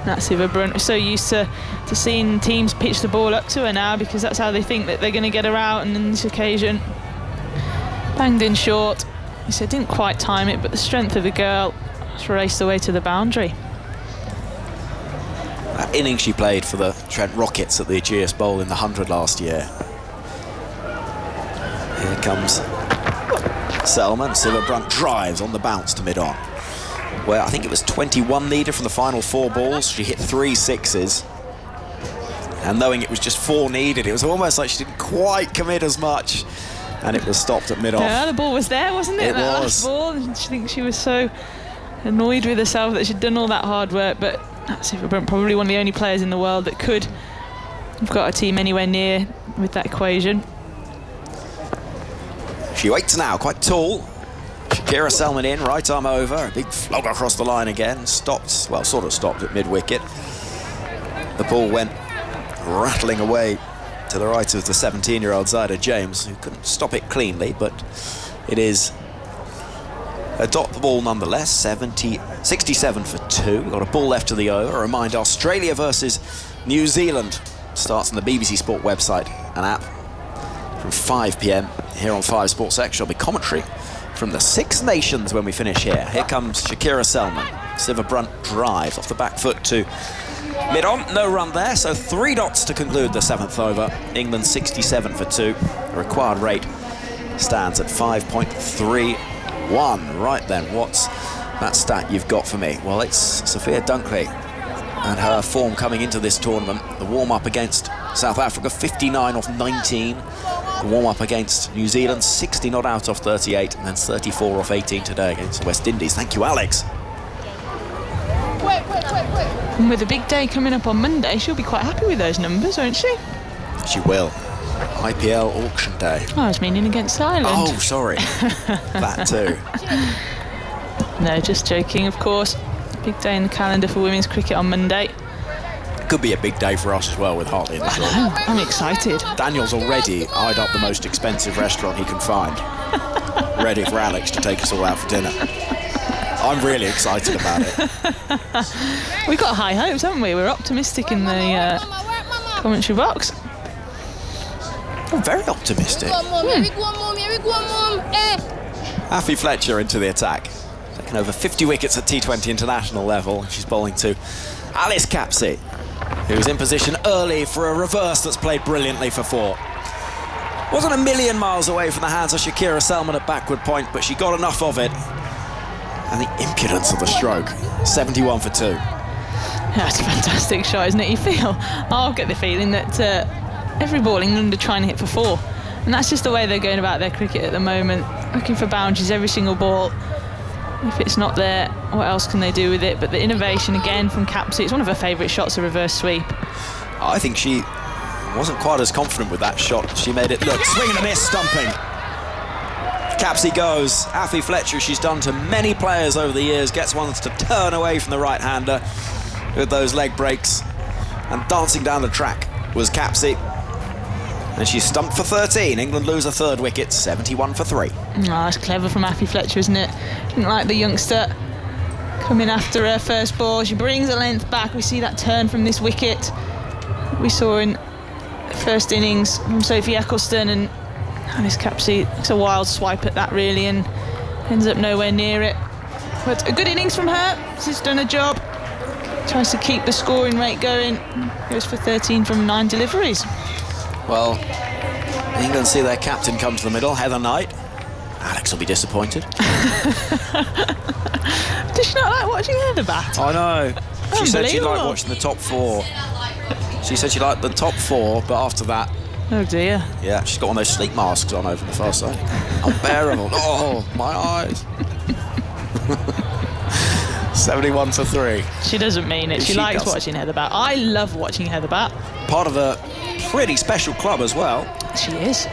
Speaker 3: That's Siva Brunt. We're so used to seeing teams pitch the ball up to her now, because that's how they think that they're going to get her out, and on this occasion, banged in short. He said didn't quite time it, but the strength of the girl just raced away to the boundary.
Speaker 1: That innings she played for the Trent Rockets at the Ageas Bowl in the 100 last year. Here comes Selman. Siva Brunt drives on the bounce to mid-on, where I think it was 21 needed from the final 4 balls. She hit 3 sixes. And knowing it was just 4 needed, it was almost like she didn't quite commit as much. And it was stopped at mid-off.
Speaker 3: Yeah, the ball was there, wasn't it?
Speaker 1: It
Speaker 3: that
Speaker 1: was.
Speaker 3: Last ball. And I think she was so annoyed with herself that she'd done all that hard work. But Siva Brunt, probably one of the only players in the world that could have got a team anywhere near with that equation.
Speaker 1: She waits now, quite tall. Shakira Selman in, right arm over. A big flog across the line again. Stopped, well, sort of stopped at mid-wicket. The ball went rattling away to the right of the 17-year-old Zyda James, who couldn't stop it cleanly, but it is a dot the ball nonetheless. 67 for 2. We've got a ball left to the over. A reminder, Australia versus New Zealand starts on the BBC Sport website and app from 5 p.m. here on 5 Sports Extra. There'll be commentary from the 6 nations when we finish here. Here comes Shakira Selman. Siva Brunt drives off the back foot to mid-on. No run there, so 3 dots to conclude the 7th over. England 67 for 2. The required rate stands at 5.31. Right then, what's that stat you've got for me? Well, it's Sophia Dunkley and her form coming into this tournament. The warm-up against South Africa, 59 off 19. The warm-up against New Zealand, 60 not out off 38, and then 34 off 18 today against the West Indies. Thank you, Alex.
Speaker 3: And with a big day coming up on Monday, she'll be quite happy with those numbers, won't she?
Speaker 1: She will. IPL auction day.
Speaker 3: I was meaning against Ireland.
Speaker 1: Oh, sorry. That too.
Speaker 3: No, just joking, of course. Big day in the calendar for women's cricket on Monday.
Speaker 1: Could be a big day for us as well with Hartley in the draw.
Speaker 3: I'm excited.
Speaker 1: Daniel's already eyed up the most expensive restaurant he can find, ready for Alex to take us all out for dinner. I'm really excited about it.
Speaker 3: We've got high hopes, haven't we? We're optimistic in the commentary box.
Speaker 1: I'm very optimistic. Afi Fletcher into the attack. Taken over 50 wickets at T20 international level. She's bowling to Alice Capsey, who's in position early for a reverse that's played brilliantly for 4. Wasn't a million miles away from the hands of Shakira Selman at backward point, but she got enough of it. And the impudence of the stroke. 71 for 2.
Speaker 3: That's a fantastic shot, isn't it? You feel, I'll get the feeling that every ball England are trying to hit for 4. And that's just the way they're going about their cricket at the moment. Looking for boundaries every single ball. If it's not there, what else can they do with it? But the innovation again from Capsey, it's one of her favourite shots, a reverse sweep.
Speaker 1: I think she wasn't quite as confident with that shot. She made it look swing and a miss, stumping. Capsey goes. Afi Fletcher, she's done to many players over the years, gets ones to turn away from the right-hander with those leg breaks. And dancing down the track was Capsey. And she's stumped for 13. England lose a 3rd wicket, 71 for 3.
Speaker 3: Oh, that's clever from Afi Fletcher, isn't it? Didn't like the youngster coming after her first ball. She brings the length back. We see that turn from this wicket we saw in the first innings from Sophie Eccleston, and Alice Capsey, it's a wild swipe at that really and ends up nowhere near it. But a good innings from her. She's done a job. Tries to keep the scoring rate going. Goes for 13 from 9 deliveries.
Speaker 1: Well, England see their captain come to the middle, Heather Knight. Alex will be disappointed.
Speaker 3: Does she not like watching her the bat?
Speaker 1: I know. She said she liked watching the top 4. She said she liked the top 4, but after that...
Speaker 3: Oh dear.
Speaker 1: Yeah, she's got one of those sleep masks on over the far side. Unbearable. Oh, my eyes. 71 for 3.
Speaker 3: She doesn't mean it. She likes watching Heather bat. I love watching Heather bat.
Speaker 1: Part of a pretty special club as well.
Speaker 3: She is.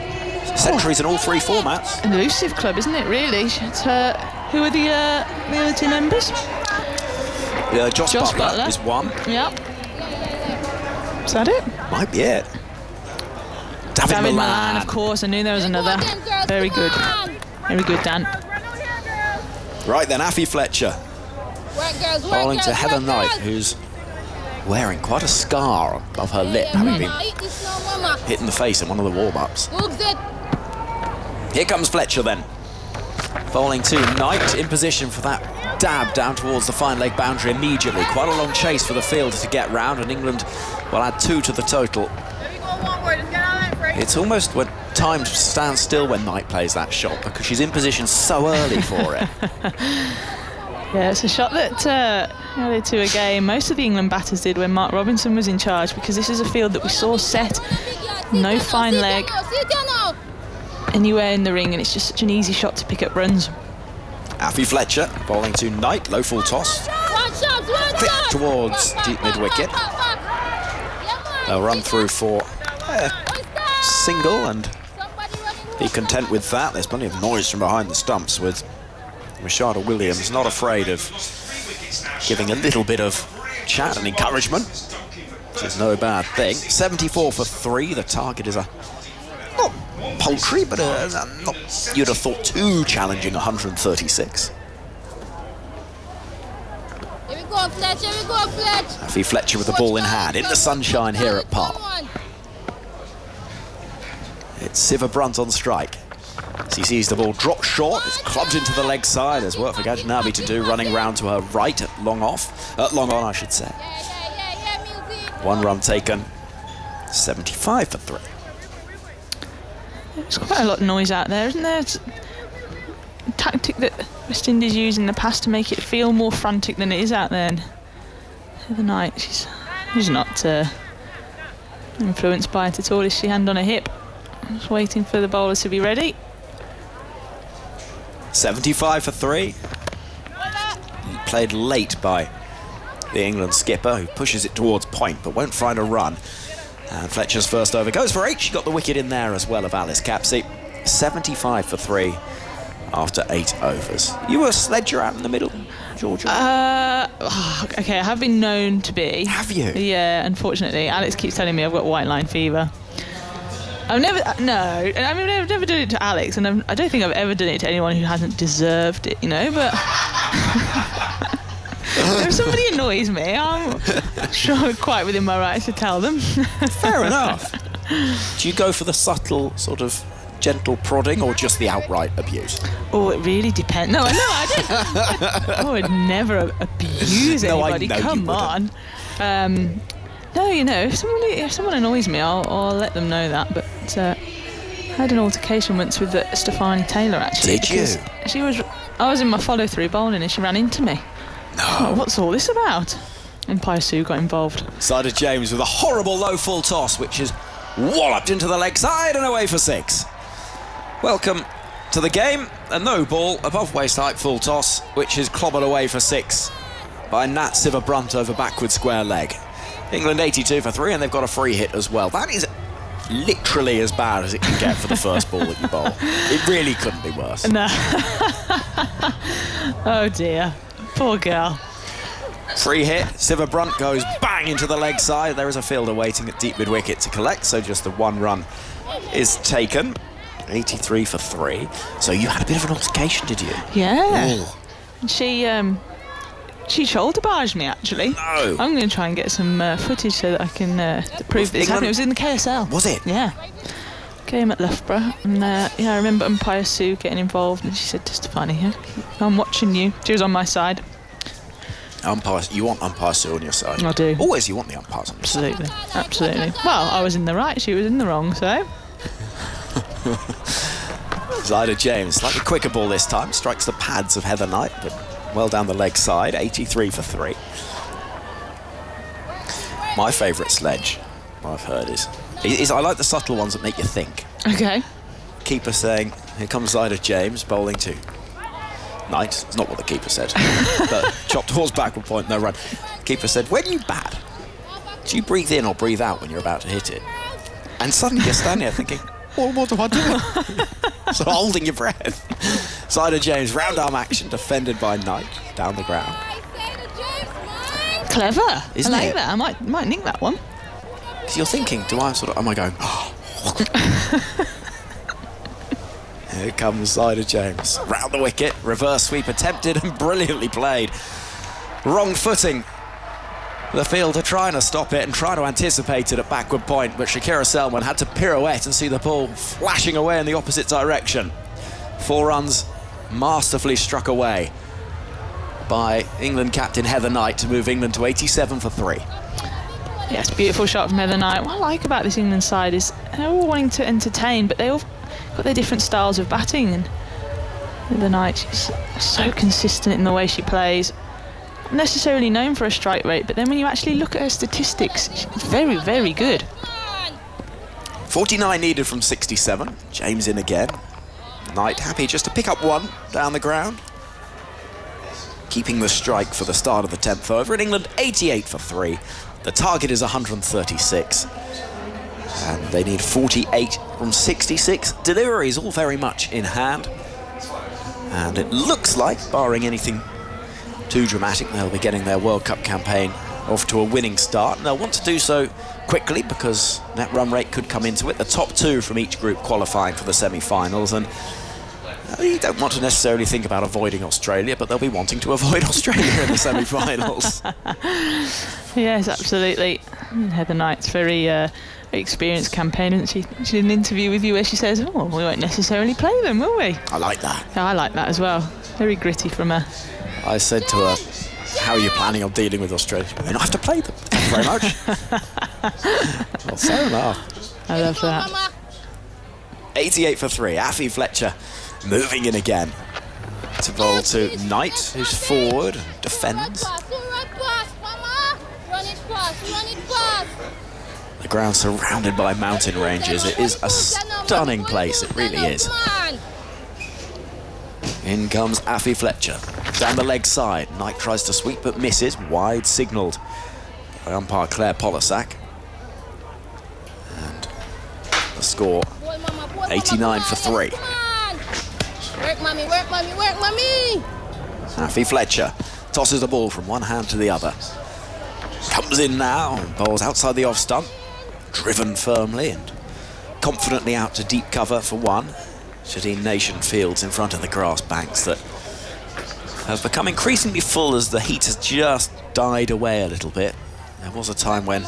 Speaker 1: Centuries in all 3 formats.
Speaker 3: An elusive club, isn't it, really? It's who are the other 2 members?
Speaker 1: Joss Butler is 1.
Speaker 3: Yep. Is that it?
Speaker 1: Might be it. David
Speaker 3: Milan, of course. I knew there was another. Very good. Very good, Dan.
Speaker 1: Right then, Afi Fletcher. Bowling to Heather Knight, who's wearing quite a scar above her lip, having been hit in the face in one of the warm-ups. Here comes Fletcher then. Bowling to Knight, in position for that dab down towards the fine leg boundary immediately. Quite a long chase for the fielder to get round, and England will add 2 to the total. It's almost when time stands still when Knight plays that shot, because she's in position so early for it.
Speaker 3: Yeah, it's a shot that added to a game most of the England batters did when Mark Robinson was in charge, because this is a field that we saw set, no fine leg anywhere in the ring, and it's just such an easy shot to pick up runs.
Speaker 1: Afi Fletcher bowling to Knight, low full toss. Clip towards deep mid-wicket. They'll run through for a single and be content with that. There's plenty of noise from behind the stumps with Rashada Williams not afraid of giving a little bit of chat and encouragement, which is no bad thing. 74 for 3. The target is a not paltry, but not, you'd have thought, too challenging 136.
Speaker 6: Here we go, Fletcher. Here we go, Fletcher.
Speaker 1: Afi Fletcher with the ball in hand in the sunshine here at Park. It's Siva Brunt on strike. As he sees the ball drop short, it's clubbed into the leg side. There's work for Gajnabi to do, running round to her right at long on, I should say. 1 run taken, 75 for 3.
Speaker 3: There's quite a lot of noise out there, isn't there? It's a tactic that West Indies used in the past to make it feel more frantic than it is out there. And Heather Knight, she's not influenced by it at all, is she? Hand on her hip. Just waiting for the bowlers to be ready.
Speaker 1: 75 for 3. Played late by the England skipper, who pushes it towards point but won't find a run. And Fletcher's first over goes for 8. She got the wicket in there as well of Alice Capsey. 75 for 3 after 8 overs. You were Sledger out in the middle. Georgia?
Speaker 3: Okay, I have been known to be.
Speaker 1: Have you?
Speaker 3: Yeah, unfortunately. Alex keeps telling me I've got white line fever. I've never done it to Alex, and I don't think I've ever done it to anyone who hasn't deserved it, but if somebody annoys me, I'm sure I'm quite within my rights to tell them.
Speaker 1: Fair enough. Do you go for the subtle sort of gentle prodding or just the outright abuse?
Speaker 3: Oh, it really depends. No, I don't. I would never abuse anybody.
Speaker 1: I know
Speaker 3: Come on. No, if someone annoys me, I'll let them know that. But I had an altercation once with Stefani Taylor, actually.
Speaker 1: Did you?
Speaker 3: I was in my follow-through bowling and she ran into me.
Speaker 1: No.
Speaker 3: Oh, what's all this about? Umpire Sue got involved.
Speaker 1: Sider James with a horrible low full toss, which is walloped into the leg side and away for 6. Welcome to the game. A no ball above waist height full toss, which is clobbered away for 6 by Nat Sivabrunt over backward square leg. England 82 for 3, and they've got a free hit as well. That is literally as bad as it can get for the first ball that you bowl. It really couldn't be worse.
Speaker 3: No. Oh dear. Poor girl.
Speaker 1: Free hit. Sivabrunt goes bang into the leg side. There is a fielder waiting at deep mid wicket to collect, so just the 1 run is taken. 83 for 3. So you had a bit of an altercation, did you?
Speaker 3: Yeah.
Speaker 1: Ooh.
Speaker 3: She shoulder barged me, actually.
Speaker 1: No.
Speaker 3: I'm going to try and get some footage so that I can prove this happened. It was in the KSL.
Speaker 1: Was it?
Speaker 3: Yeah. Game at Loughborough, and I remember umpire Sue getting involved, and she said to Stefani, I'm watching you. She was on my side.
Speaker 1: You want umpire Sue on your side?
Speaker 3: I do.
Speaker 1: Always you want the umpires on your side.
Speaker 3: Absolutely. Well, I was in the right, she was in the wrong, so...
Speaker 1: Sider James, slightly quicker ball this time, strikes the pads of Heather Knight, but well down the leg side, 83 for 3. My favourite sledge, I've heard, is I like the subtle ones that make you think.
Speaker 3: Okay.
Speaker 1: Keeper saying, here comes Sider James, bowling to Knight. It's not what the keeper said. But chopped towards backward point, no run. Keeper said, when you bat, do you breathe in or breathe out when you're about to hit it? And suddenly you're standing there thinking, well, what do I do? So holding your breath. Sider James, round arm action, defended by Knight, down the ground.
Speaker 3: Clever.
Speaker 1: Isn't
Speaker 3: I like
Speaker 1: it?
Speaker 3: that. I might nick that one.
Speaker 1: Because you're thinking, am I going, Here comes Sider James. Round the wicket, reverse sweep attempted and brilliantly played. Wrong footing. The fielder trying to stop it and trying to anticipate it at backward point, but Shakira Selman had to pirouette and see the ball flashing away in the opposite direction. 4 runs masterfully struck away by England captain Heather Knight to move England to 87 for 3.
Speaker 3: Yes, beautiful shot from Heather Knight. What I like about this England side is they're all wanting to entertain, but they all got their different styles of batting. And Heather Knight, she's so consistent in the way she plays. Not necessarily known for a strike rate, but then when you actually look at her statistics, she's very, very good.
Speaker 1: 49 needed from 67. James in again. Knight happy just to pick up 1 down the ground. Keeping the strike for the start of the 10th over. In England, 88 for 3. The target is 136. And they need 48 from 66. Deliveries all very much in hand. And it looks like, barring anything too dramatic, they'll be getting their World Cup campaign off to a winning start. And they'll want to do so quickly because net run rate could come into it. The top 2 from each group qualifying for the semi-finals. And you don't want to necessarily think about avoiding Australia, but they'll be wanting to avoid Australia in the semi-finals.
Speaker 3: Yes, absolutely. Heather Knight's very experienced campaign, and she did an interview with you where she says, we won't necessarily play them, will we?
Speaker 1: I like that.
Speaker 3: Yeah, I like that as well. Very gritty from her.
Speaker 1: I said to her, how are you planning on dealing with Australia? You don't have to play them. Thank you very much. Well, fair enough.
Speaker 3: I love that.
Speaker 1: 88 for 3. Affy Fletcher moving in again to bowl to Knight, who's forward, defends. The ground surrounded by mountain ranges. It is a stunning place, it really is. In comes Affy Fletcher. Down the leg side. Knight tries to sweep but misses. Wide signalled by umpire Claire Polisak. And the score 89 for 3.
Speaker 6: Work, mommy, work, mommy, work, mommy.
Speaker 1: Affy Fletcher tosses the ball from one hand to the other. Comes in now and bowls outside the off stump. Driven firmly and confidently out to deep cover for one. Shadeen Nation fields in front of the grass banks that have become increasingly full as the heat has just died away a little bit. There was a time when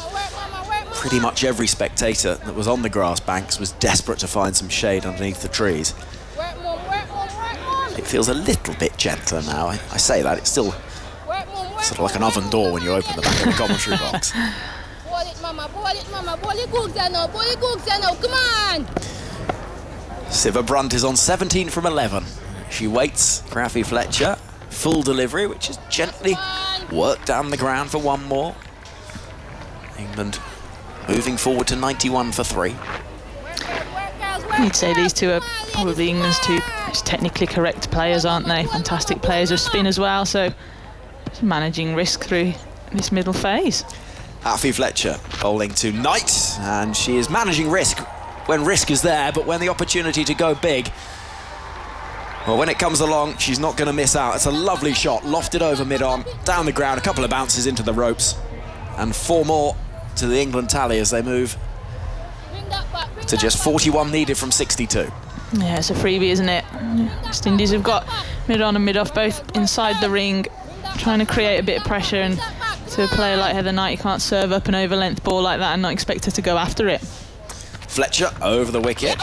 Speaker 1: pretty much every spectator that was on the grass banks was desperate to find some shade underneath the trees. It feels a little bit gentler now. I say that, it's still sort of like an oven door when you open the back of the commentary box.
Speaker 6: Ball it, mama, ball it good there now, come on!
Speaker 1: Siva Brunt is on 17 from 11. She waits for Afi Fletcher. Full delivery, which is gently worked down the ground for one more. England moving forward to 91 for 3.
Speaker 3: You'd say these two are probably England's two most technically correct players, aren't they? Fantastic players of spin as well, so just managing risk through this middle phase.
Speaker 1: Afi Fletcher bowling to Knight, and she is managing risk when risk is there, but when the opportunity to go big, well, when it comes along, she's not going to miss out. It's a lovely shot, lofted over mid-on, down the ground, a couple of bounces into the ropes, and 4 more to the England tally as they move to just 41 needed from 62.
Speaker 3: Yeah, it's a freebie, isn't it? West Indies have got mid-on and mid-off both inside the ring, trying to create a bit of pressure, and to a player like Heather Knight, you can't serve up an over-length ball like that and not expect her to go after it.
Speaker 1: Fletcher over the wicket.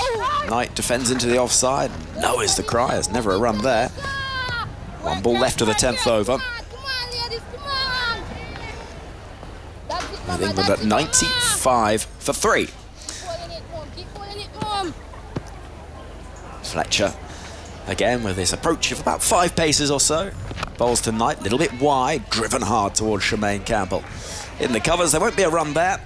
Speaker 1: Knight defends into the offside. No is the cry. There's never a run there. 1 ball left of the 10th over. With England at 95 for 3. Fletcher again with his approach of about 5 paces or so. Bowls to Knight, a little bit wide, driven hard towards Shemaine Campbell. In the covers, there won't be a run there.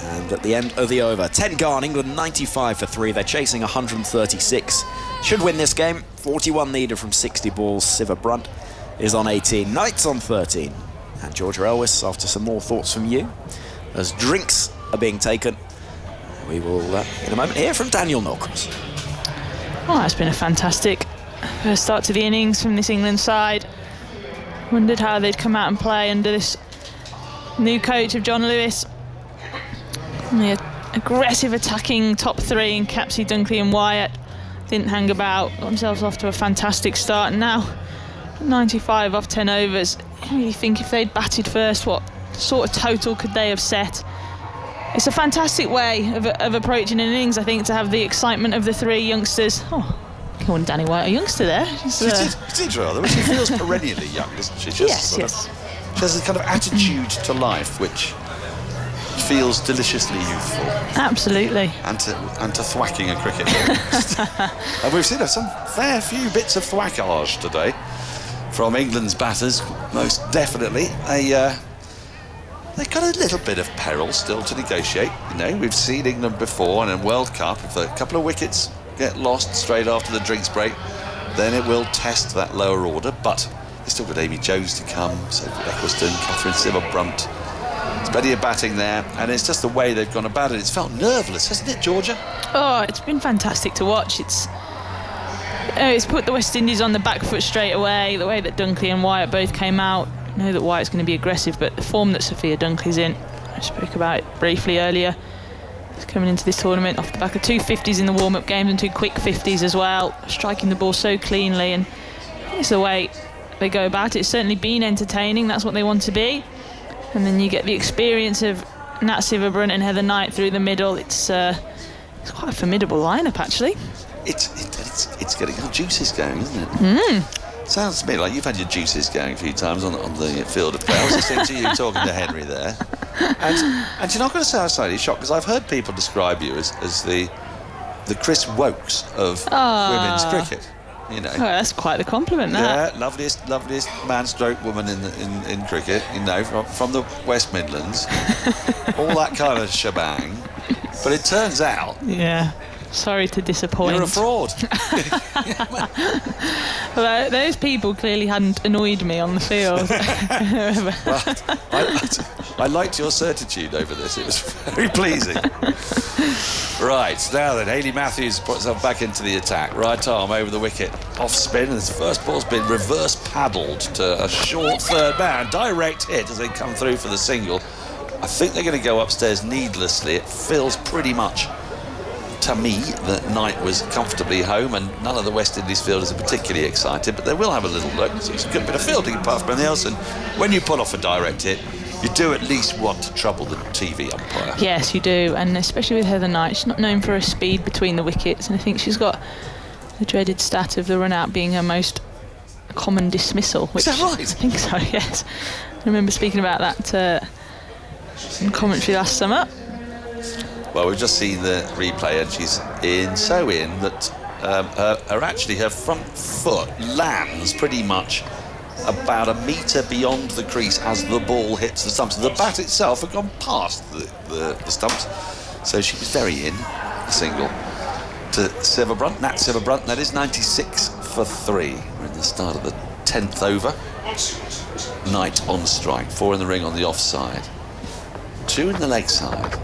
Speaker 1: And at the end of the over, 10 gone, England 95 for 3. They're chasing 136. Should win this game. 41 needed from 60 balls. Siva Brunt is on 18. Knight's on 13. And Georgia Elwes, after some more thoughts from you, as drinks are being taken, we will, in a moment, hear from Daniel Norcross.
Speaker 3: Well, that's been a fantastic first start to the innings from this England side. Wondered how they'd come out and play under this new coach of John Lewis. The aggressive attacking top 3 in Capsey, Dunkley and Wyatt didn't hang about, got themselves off to a fantastic start, and now 95 off 10 overs. I really think if they'd batted first, what sort of total could they have set? It's a fantastic way of approaching an innings, I think, to have the excitement of the 3 youngsters. Oh, calling Danny White a youngster there.
Speaker 4: She did rather, but she feels perennially young, doesn't she? Just
Speaker 3: yes.
Speaker 4: She has a kind of attitude to life which feels deliciously youthful.
Speaker 3: Absolutely.
Speaker 4: And to thwacking a cricket ball. And we've seen some fair few bits of thwackage today from England's batters, most definitely. They've got a little bit of peril still to negotiate. You know, we've seen England before, and in World Cup, if a couple of wickets get lost straight after the drinks break, then it will test that lower order. But they've still got Amy Jones to come, Sophie Eccleston, Catherine Siva-Brunt. There's plenty of batting there, and it's just the way they've gone about it. It's felt nerveless, hasn't it, Georgia?
Speaker 3: Oh, it's been fantastic to watch. It's put the West Indies on the back foot straight away. The way that Dunkley and Wyatt both came out. I know that Wyatt's going to be aggressive, but the form that Sophia Dunkley's in, I spoke about it briefly earlier. She's coming into this tournament off the back of 2 50s in the warm-up games and 2 quick 50s as well, striking the ball so cleanly, and it's the way they go about it. It's certainly been entertaining. That's what they want to be. And then you get the experience of Nat Siva-Brunt and Heather Knight through the middle. It's quite a formidable lineup, actually.
Speaker 4: It's getting the juices going, isn't it? Sounds to me like you've had your juices going a few times on the field of play. I was listening to you talking to Henry there, and you're not going to say I was slightly shocked, because I've heard people describe you as the Chris Wokes of women's cricket. You know,
Speaker 3: that's quite the compliment. That.
Speaker 4: Yeah, loveliest man-stroke woman in cricket. You know, from the West Midlands, all that kind of shebang. But it turns out,
Speaker 3: yeah. Sorry to disappoint.
Speaker 4: You're a fraud.
Speaker 3: Well, those people clearly hadn't annoyed me on the field.
Speaker 4: Well, I liked your certitude over this. It was very pleasing. Right, now then, Hayley Matthews puts herself back into the attack. Right arm over the wicket, off spin, and his first ball's been reverse paddled to a short third man. Direct hit as they come through for the single. I think they're going to go upstairs needlessly. It feels pretty much to me that Knight was comfortably home, and none of the West Indies fielders are particularly excited, but they will have a little look. So it's a good bit of fielding apart from anything else, and when you pull off a direct hit, you do at least want to trouble the TV umpire.
Speaker 3: Yes, you do, and especially with Heather Knight, she's not known for her speed between the wickets, and I think she's got the dreaded stat of the run-out being her most common dismissal. Which,
Speaker 4: is that right?
Speaker 3: I think so, yes. I remember speaking about that in commentary last summer.
Speaker 4: Well, we've just seen the replay, and she's so in that her front foot lands pretty much about a metre beyond the crease as the ball hits the stumps. The bat itself had gone past the stumps, so she was very in, a single to Silverbrunt. Nat Silverbrunt, that is 96 for 3. We're in the start of the 10th over. Knight on strike, 4 in the ring on the offside, 2 in the leg side.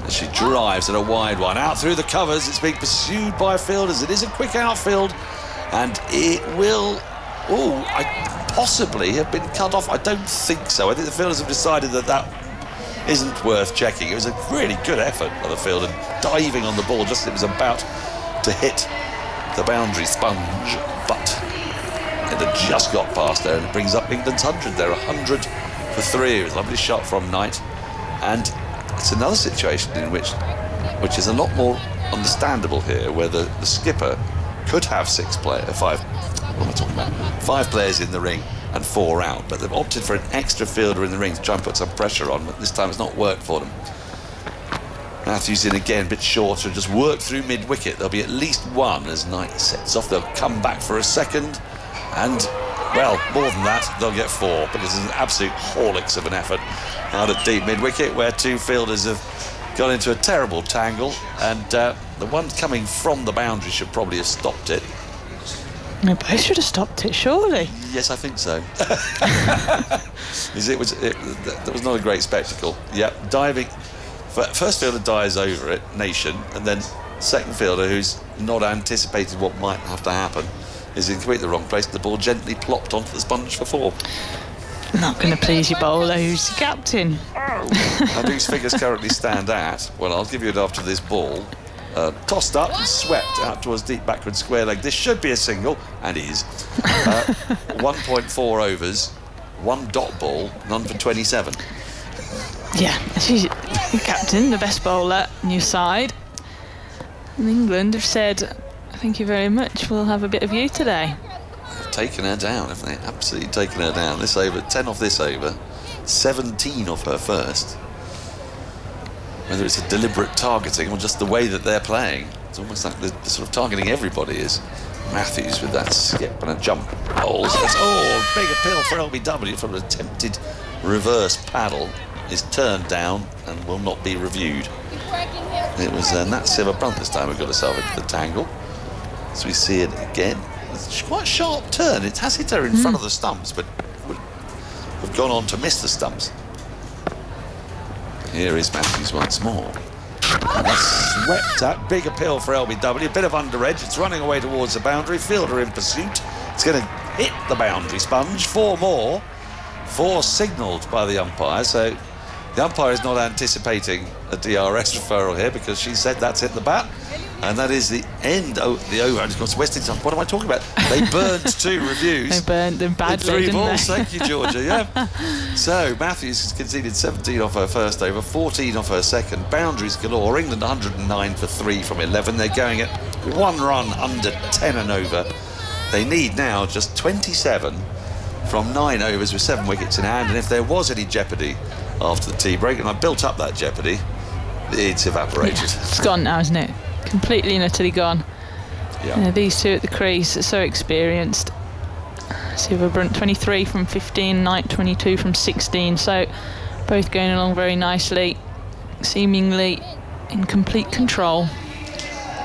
Speaker 4: As she drives at a wide one, out through the covers. It's being pursued by fielders. It is a quick outfield, and it will possibly have been cut off. I don't think so. I think the fielders have decided that isn't worth checking. It was a really good effort by the fielder, diving on the ball just as it was about to hit the boundary sponge, but it had just got past there, and it brings up England's 100. They're 100 for 3. It was a lovely shot from Knight, and it's another situation in which is a lot more understandable here, where the skipper could have 5 players in the ring and 4 out, but they've opted for an extra fielder in the ring to try and put some pressure on, but this time it's not worked for them. Matthews in again, a bit shorter, just work through mid-wicket. There'll be at least one as Knight sets off. They'll come back for a second, and, well, more than that, they'll get 4, because it's an absolute horlicks of an effort out at deep mid-wicket, where 2 fielders have got into a terrible tangle, and the one coming from the boundary should probably have stopped it.
Speaker 3: They both should have stopped it, surely.
Speaker 4: Yes, I think so. That was not a great spectacle. Yep, diving. First fielder dives over it, Nation, and then second fielder, who's not anticipated what might have to happen, is in completely the wrong place. The ball gently plopped onto the sponge for 4.
Speaker 3: Not going to please your bowler, who's the captain.
Speaker 4: How do these figures currently stand at? Well, I'll give you it after this ball. Tossed up and swept out towards deep backward square leg. This should be a single, and is. 1.4 overs, 1 dot ball, none for 27.
Speaker 3: Yeah, she's the captain, the best bowler on your side. And England have said, thank you very much, we'll have a bit of you today.
Speaker 4: They've taken her down, haven't they? Absolutely taken her down. This over, 10 off this over, 17 off her first. Whether it's a deliberate targeting or just the way that they're playing, it's almost like they're sort of targeting everybody. Is Matthews with that skip and a jump bowls. Big appeal for LBW from an attempted reverse paddle is turned down and will not be reviewed. It was Nat Silverbrunt this time who got herself into the tangle. So we see it again. It's quite a sharp turn. It has hit her in front of the stumps, but would have gone on to miss the stumps. Here is Matthews once more. And that's swept at. Big appeal for LBW. A bit of under edge. It's running away towards the boundary. Fielder in pursuit. It's going to hit the boundary sponge. 4 more. 4 signalled by the umpire. So the umpire is not anticipating a DRS referral here, because she said that's hit the bat. And that is the end of the over. And of course, West Indies, what am I talking about? They burned 2 reviews.
Speaker 3: They burned them badly,
Speaker 4: 3 balls.
Speaker 3: they?
Speaker 4: Thank you, Georgia. Yeah. So Matthews has conceded 17 off her first over, 14 off her second. Boundaries galore. England 109 for 3 from 11. They're going at 1 run under 10 and over. They need now just 27 from 9 overs with 7 wickets in hand. And if there was any jeopardy after the tea break, and I built up that jeopardy, it's evaporated.
Speaker 3: Yeah, it's gone now, isn't it? Completely and utterly gone.
Speaker 4: Yeah.
Speaker 3: These 2 at the crease are so experienced. Silverbrunt 23 from 15, Knight 22 from 16, so both going along very nicely, seemingly in complete control.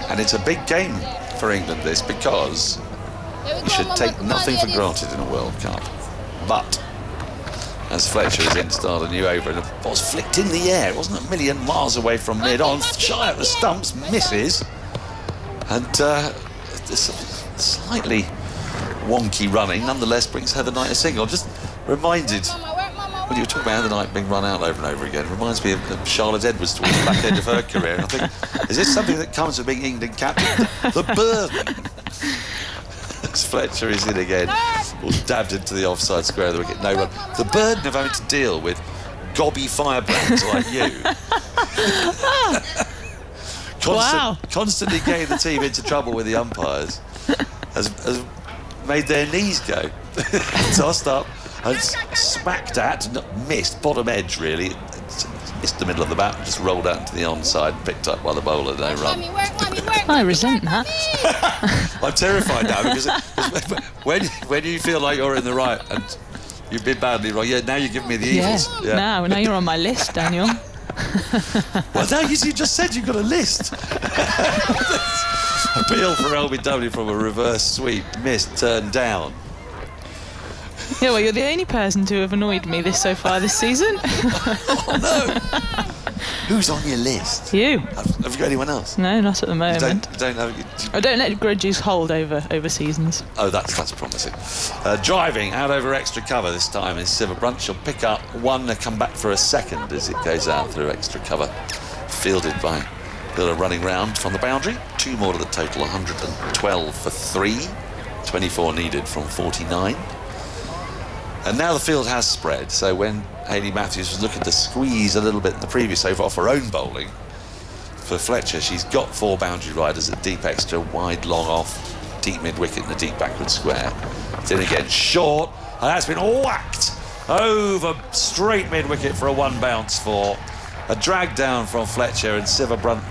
Speaker 4: And it's a big game for England, this, because you should take nothing for granted in a World Cup. But as Fletcher is in to start a new over, and the ball's flicked in the air. It wasn't a million miles away from mid-on, shy at the stumps, misses. And this slightly wonky running, nonetheless, brings Heather Knight a single. Just reminded, when you were talking about Heather Knight being run out over and over again, reminds me of Charlotte Edwards towards the back end of her career. And I think, is this something that comes with being England captain? The burden. As Fletcher is in again, all dabbed into the offside square of the wicket, no run. The burden of having to deal with gobby firebrands like you. Constantly getting the team into trouble with the umpires has made their knees go. Tossed up and smacked at, missed, bottom edge really. Missed the middle of the bat and just rolled out into the onside, picked up by the bowler, no run.
Speaker 3: I resent that.
Speaker 4: I'm terrified now because when you feel like you're in the right and you've been badly wrong, now you give me the evils.
Speaker 3: Yeah. Now you're on my list, Daniel.
Speaker 4: Well, now you just said you've got a list. Appeal for LBW from a reverse sweep, missed, turned down.
Speaker 3: Yeah, well, you're the only person to have annoyed me so far this season.
Speaker 4: Oh no! Who's on your list?
Speaker 3: You.
Speaker 4: Have you got anyone else?
Speaker 3: No, not at the moment.
Speaker 4: You don't have.
Speaker 3: I don't let grudges hold over seasons.
Speaker 4: Oh, that's promising. Driving out over extra cover this time is Siva Brunt. She'll pick up one to come back for a second as it goes out through extra cover. Fielded by Biller running round from the boundary. 2 more to the total, 112 for 3. 24 needed from 49. And now the field has spread, so when Hayley Matthews was looking to squeeze a little bit in the previous over off her own bowling, for Fletcher, she's got 4 boundary riders at deep extra, wide, long off, deep mid-wicket and a deep backward square. Then again, short, and that's been whacked over straight mid-wicket for a 1 bounce 4. A drag down from Fletcher, and Siva Brunt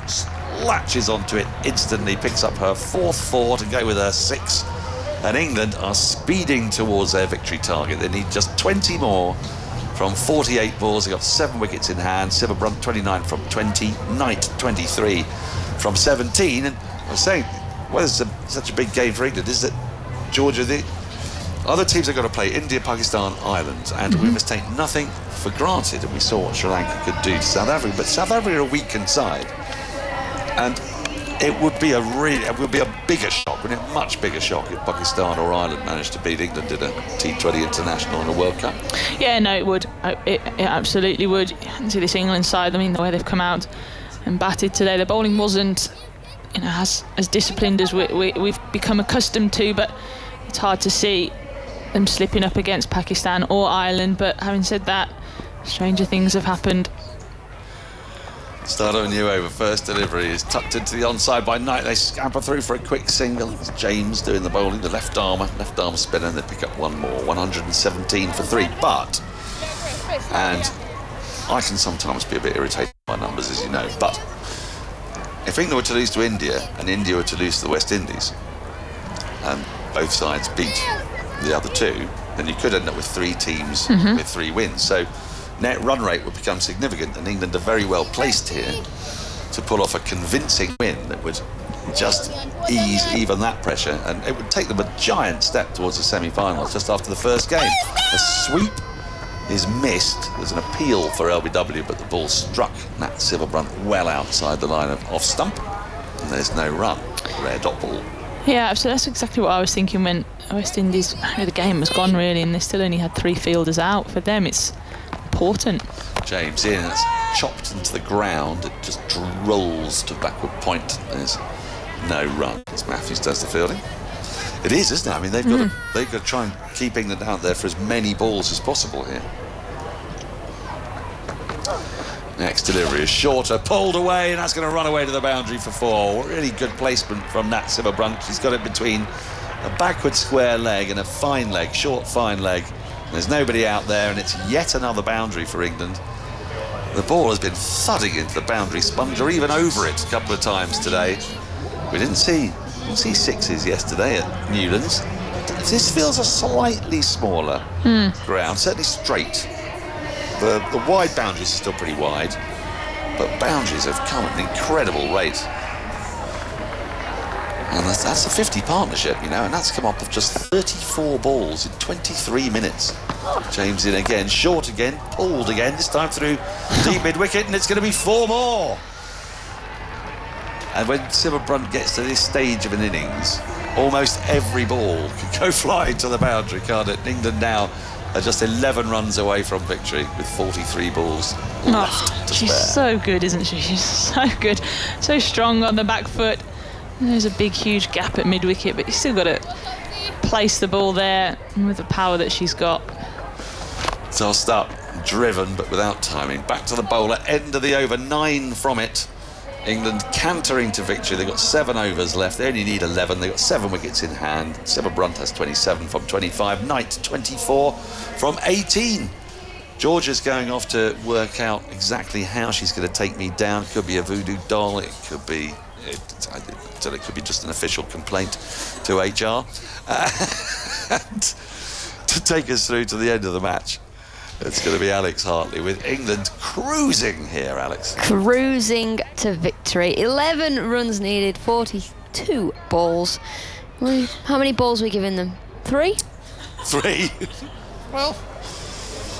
Speaker 4: latches onto it instantly, picks up her 4th 4 to go with her 6. And England are speeding towards their victory target. They need just 20 more from 48 balls. They've got 7 wickets in hand. Siva Brunt 29 from 20. Knight 23 from 17. And I was saying, well, it's such a big game for England is that, Georgia, the other teams are going to play India, Pakistan, Ireland, and we must take nothing for granted. And we saw what Sri Lanka could do to South Africa, but South Africa are a weakened side. And it would be a bigger shock, wouldn't it? A much bigger shock if Pakistan or Ireland managed to beat England in a T20 international and a World Cup. Yeah,
Speaker 3: no, it would. It absolutely would. See this England side. I mean, the way they've come out and batted today. The bowling wasn't, as disciplined as we've become accustomed to, but it's hard to see them slipping up against Pakistan or Ireland. But having said that, stranger things have happened.
Speaker 4: Start of a new over. First delivery is tucked into the onside by Knight. They scamper through for a quick single. It's James doing the bowling, the left arm spinner, and they pick up 1 more. 117 for 3. But, and I can sometimes be a bit irritated by numbers, as you know, but if England were to lose to India and India were to lose to the West Indies, and both sides beat the other 2, then you could end up with 3 teams with 3 wins. So net run rate would become significant, and England are very well placed here to pull off a convincing win that would just ease even that pressure, and it would take them a giant step towards the semi-finals just after the first game. A sweep is missed. There's an appeal for LBW, but the ball struck Nat Siva Brunt well outside the line of off stump, and there's no run. Rare dot ball.
Speaker 3: Yeah, so that's exactly what I was thinking when West Indies, the game was gone really, and they still only had 3 fielders out. For them, it's important.
Speaker 4: James in, that's chopped into the ground. It just rolls to backward point. There's no run as Matthews does the fielding. It is, isn't it? I mean, they've got to try and keep England out there for as many balls as possible here. Next delivery is shorter, pulled away, and that's going to run away to the boundary for 4. Really good placement from Nat Siva Brunt. She's got it between a backward square leg and a fine leg, short fine leg. There's nobody out there, and it's yet another boundary for England. The ball has been thudding into the boundary sponge, or even over it a couple of times today. We didn't see 6s yesterday at Newlands. This feels a slightly smaller ground, certainly straight. The wide boundaries are still pretty wide, but boundaries have come at an incredible rate. And that's a 50 partnership, you know, and that's come up with just 34 balls in 23 minutes. James in again, short again, pulled again, this time through deep mid-wicket, and it's going to be 4 more. And when Siva Brunt gets to this stage of an innings, almost every ball can go flying to the boundary, can't it? England now are just 11 runs away from victory with 43 balls left to
Speaker 3: she's
Speaker 4: spare.
Speaker 3: so good, isn't she? She's so good. So strong on the back foot. There's a big, huge gap at mid-wicket, but you still got to place the ball there with the power that she's got.
Speaker 4: Tossed up, driven, but without timing. Back to the bowler, end of the over, 9 from it. England cantering to victory. They've got 7 overs left. They only need 11. They've got 7 wickets in hand. Siva Brunt has 27 from 25. Knight 24 from 18. Georgia's going off to work out exactly how she's going to take me down. Could be a voodoo doll. It could be... It could be just an official complaint to HR. And to take us through to the end of the match, it's going to be Alex Hartley with England cruising here, Alex.
Speaker 2: Cruising to victory. 11 runs needed, 42 balls. How many balls are we giving them? 3?
Speaker 4: 3. Well,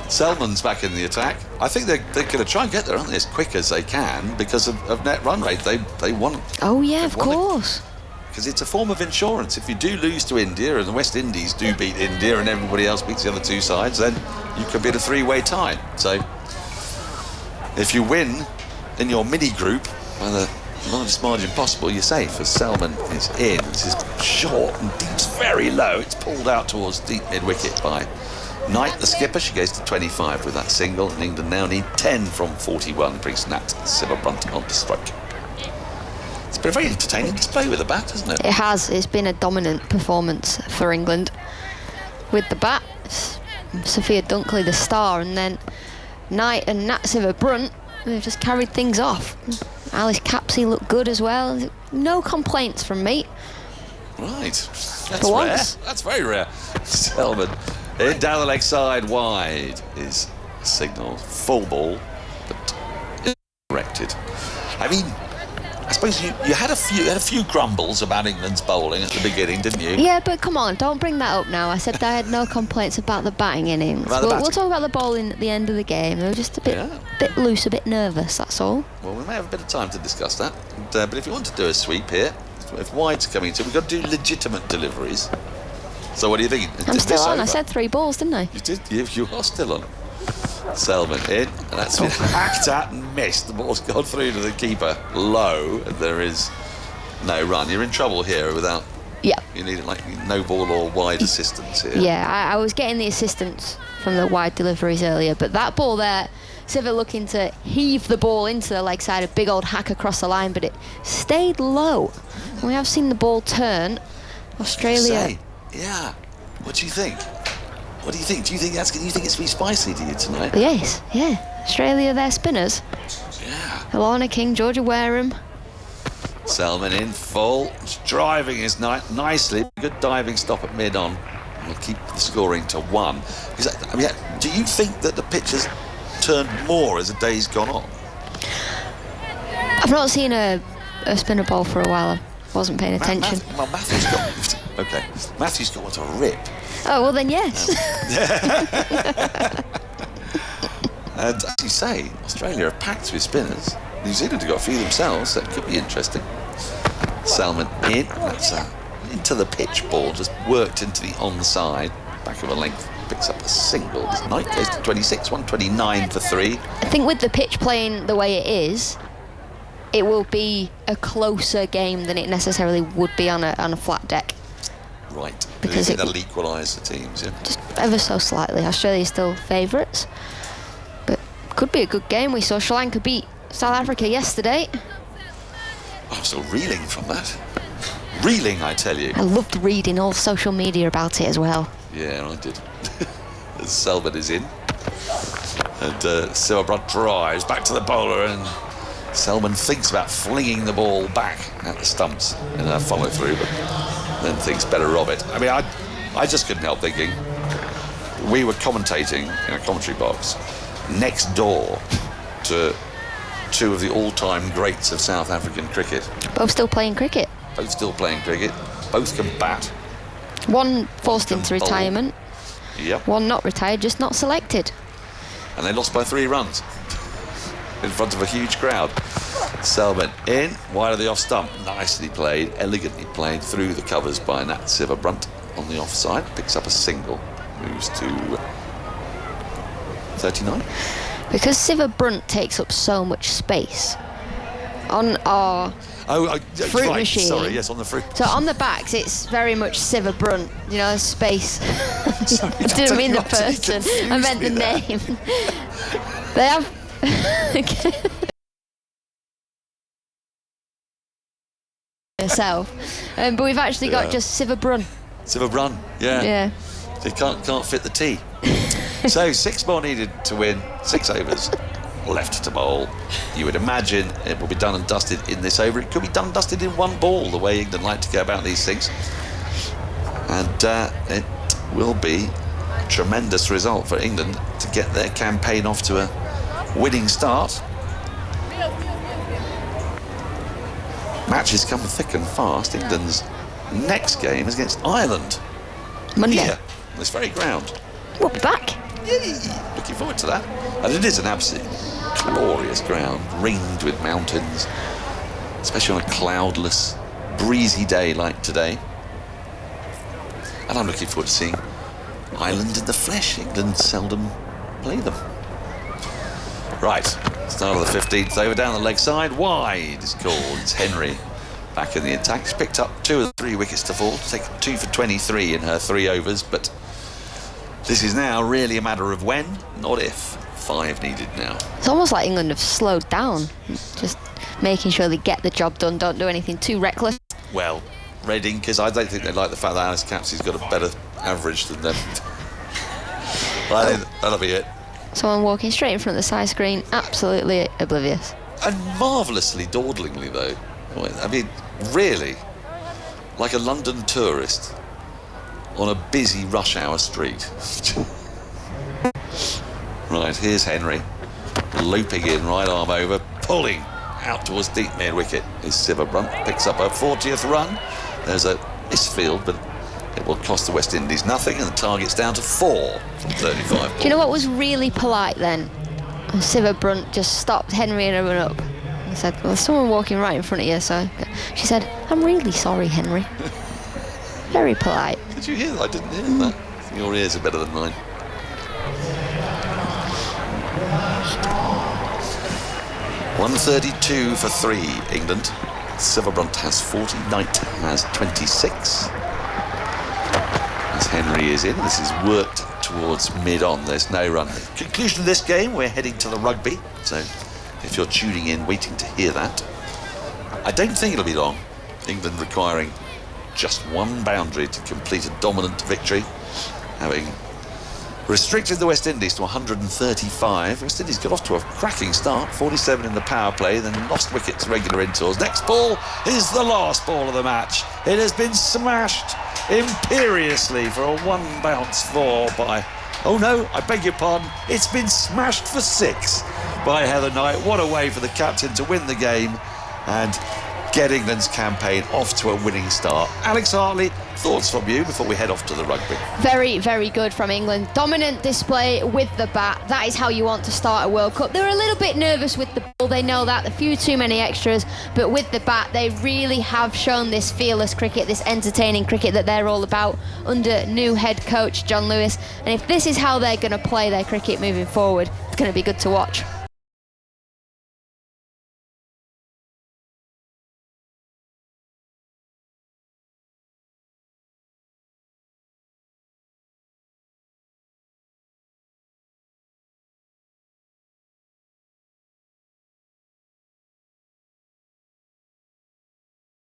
Speaker 4: Selman's back in the attack. I think they're going to try and get there, aren't they, as quick as they can because of net run rate. They want.
Speaker 2: Oh yeah, of course.
Speaker 4: Because it's a form of insurance. If you do lose to India and the West Indies do beat India and everybody else beats the other 2 sides, then you could be in a 3-way tie. So if you win in your mini group by the largest margin possible, you're safe. As Selman is in, this is short and deep's very low. It's pulled out towards deep mid-wicket by Knight, the skipper. She goes to 25 with that single, and England now need 10 from 41. Brings Nat Siva Brunt on to strike. It's been a very entertaining display with the bat, hasn't it?
Speaker 2: It has. It's been a dominant performance for England. With the bat, Sophia Dunkley the star, and then Knight and Nat Siva Brunt, they've just carried things off. Alice Capsey looked good as well. No complaints from me.
Speaker 4: Right. That's
Speaker 2: For
Speaker 4: rare.
Speaker 2: once.
Speaker 4: That's very rare. Selman in down the leg side, wide is signalled. Full ball, but corrected. I mean, I suppose you had a few grumbles about England's bowling at the beginning, didn't you?
Speaker 2: Yeah, but come on, don't bring that up now. I said I had no complaints about the batting innings. We'll talk about the bowling at the end of the game. They were just a bit loose, a bit nervous, that's all.
Speaker 4: Well, we may have a bit of time to discuss that. But if you want to do a sweep here, if wide's coming to, we've got to do legitimate deliveries. So what do you think?
Speaker 2: I'm still on. I said 3 balls, didn't I?
Speaker 4: You did. You are still on. Selman in, and that's been hacked at and missed. The ball's gone through to the keeper low, and there is no run. You're in trouble here without.
Speaker 2: Yeah.
Speaker 4: You need like no ball or wide assistance here.
Speaker 2: Yeah, I was getting the assistance from the wide deliveries earlier, but that ball there, Siva looking to heave the ball into the leg side, a big old hack across the line, but it stayed low. And we have seen the ball turn. Australia.
Speaker 4: Yeah. What do you think? What do you think? Do you think it's going to be spicy to you tonight?
Speaker 2: Yes, yeah. Australia, their spinners.
Speaker 4: Yeah.
Speaker 2: Alana King, Georgia Wareham.
Speaker 4: Selman in full. It's driving his nicely. Good diving stop at mid-on. We'll keep the scoring to 1. Do you think that the pitch has turned more as the day's gone on?
Speaker 2: I've not seen a spinner ball for a while. I wasn't paying attention.
Speaker 4: Matthew's got... Okay. Matthew's got one to rip.
Speaker 2: Oh, well then, yes.
Speaker 4: And as you say, Australia are packed with spinners. New Zealand have got a few themselves, so it could be interesting. Selman in. That's into the pitch ball, just worked into the onside. Back of a length, picks up a single. This Knight goes to 26, 129 for 3.
Speaker 2: I think with the pitch playing the way it is, it will be a closer game than it necessarily would be on a flat deck.
Speaker 4: Right.
Speaker 2: Because
Speaker 4: that'll equalise the teams, yeah?
Speaker 2: Just ever so slightly. Australia's still favourites. But could be a good game. We saw Sri Lanka beat South Africa yesterday.
Speaker 4: I'm still reeling from that. Reeling, I tell you.
Speaker 2: I loved reading all social media about it as well.
Speaker 4: Yeah, I did. Selman is in. And Siva Brunt drives back to the bowler, and Selman thinks about flinging the ball back at the stumps in a follow-through, but then thinks better of it. I mean, I just couldn't help thinking. We were commentating in a commentary box next door to 2 of the all-time greats of South African cricket.
Speaker 2: Both still playing cricket.
Speaker 4: both still playing cricket, both can bat.
Speaker 2: One forced
Speaker 4: One
Speaker 2: into
Speaker 4: can bowl.
Speaker 2: retirement.
Speaker 4: Yep.
Speaker 2: One not retired, just not selected.
Speaker 4: And they lost by 3 runs in front of a huge crowd. Selman in, wide of the off stump. Nicely played, elegantly played through the covers by Nat Siver-Brunt on the offside. Picks up a single, moves to 39.
Speaker 2: Because Siver-Brunt takes up so much space on our fruit
Speaker 4: right,
Speaker 2: machine.
Speaker 4: Sorry, yes, on the fruit.
Speaker 2: So on the backs, it's very much Siver-Brunt, you know, space.
Speaker 4: Sorry,
Speaker 2: I didn't mean the
Speaker 4: you absolutely
Speaker 2: person, I
Speaker 4: confused
Speaker 2: meant
Speaker 4: me
Speaker 2: the
Speaker 4: there.
Speaker 2: name. They have... Yourself. But we've actually got just Siver-Brunt.
Speaker 4: Siver-Brunt, yeah.
Speaker 2: Yeah.
Speaker 4: They can't fit the T. So 6 more needed to win, 6 overs left to bowl. You would imagine it will be done and dusted in this over. It could be done and dusted in 1 ball, the way England like to go about these things. And it will be a tremendous result for England to get their campaign off to a winning start. Matches come thick and fast. England's next game is against Ireland.
Speaker 2: Monday.
Speaker 4: Here, on this very ground.
Speaker 2: We'll be back.
Speaker 4: Yay! Looking forward to that. And it is an absolutely glorious ground, ringed with mountains, especially on a cloudless, breezy day like today. And I'm looking forward to seeing Ireland in the flesh. England seldom play them. Right, start of the 15th over down the leg side. Wide is called. It's Henry back in the attack. She's picked up 2 of the 3 wickets to fall. Taken 2 for 23 in her 3 overs, but this is now really a matter of when, not if. 5 needed now.
Speaker 2: It's almost like England have slowed down, just making sure they get the job done, don't do anything too reckless.
Speaker 4: Well, Reading, because I don't think they like the fact that Alice Capsey's got a better average than them. I think that'll be it.
Speaker 2: Someone walking straight in front of the side screen, absolutely oblivious.
Speaker 4: And marvellously dawdlingly, though. I mean, really, like a London tourist on a busy rush hour street. Right, here's Henry, looping in, right arm over, pulling out towards deep mid wicket. Is Siver-Brunt, picks up her 40th run. There's a misfield, but it will cost the West Indies nothing, and the target's down to 4 from 35.
Speaker 2: Do you know what was really polite then? Siver-Brunt just stopped Henry in a run up and said, well, there's someone walking right in front of you, so... She said, I'm really sorry, Henry. Very polite.
Speaker 4: Did you hear that? I didn't hear that. Your ears are better than mine. .132 for 3, England. Siver-Brunt has 40, Knight has 26. As Henry is in, this is worked towards mid-on, there's no run. Conclusion of this game, we're heading to the rugby, so if you're tuning in, waiting to hear that. I don't think it'll be long. England requiring just 1 boundary to complete a dominant victory, having restricted the West Indies to 135. West Indies got off to a cracking start, 47 in the power play, then lost wickets regular intervals. Next ball is the last ball of the match. It has been smashed imperiously for a 1 bounce 4 by... Oh no, I beg your pardon. It's been smashed for 6 by Heather Knight. What a way for the captain to win the game and get England's campaign off to a winning start. Alex Hartley, thoughts from you before we head off to the rugby?
Speaker 2: Very, very good from England. Dominant display with the bat. That is how you want to start a World Cup. They were a little bit nervous with the ball. They know that. A few too many extras. But with the bat, they really have shown this fearless cricket, this entertaining cricket that they're all about under new head coach John Lewis. And if this is how they're going to play their cricket moving forward, it's going to be good to watch.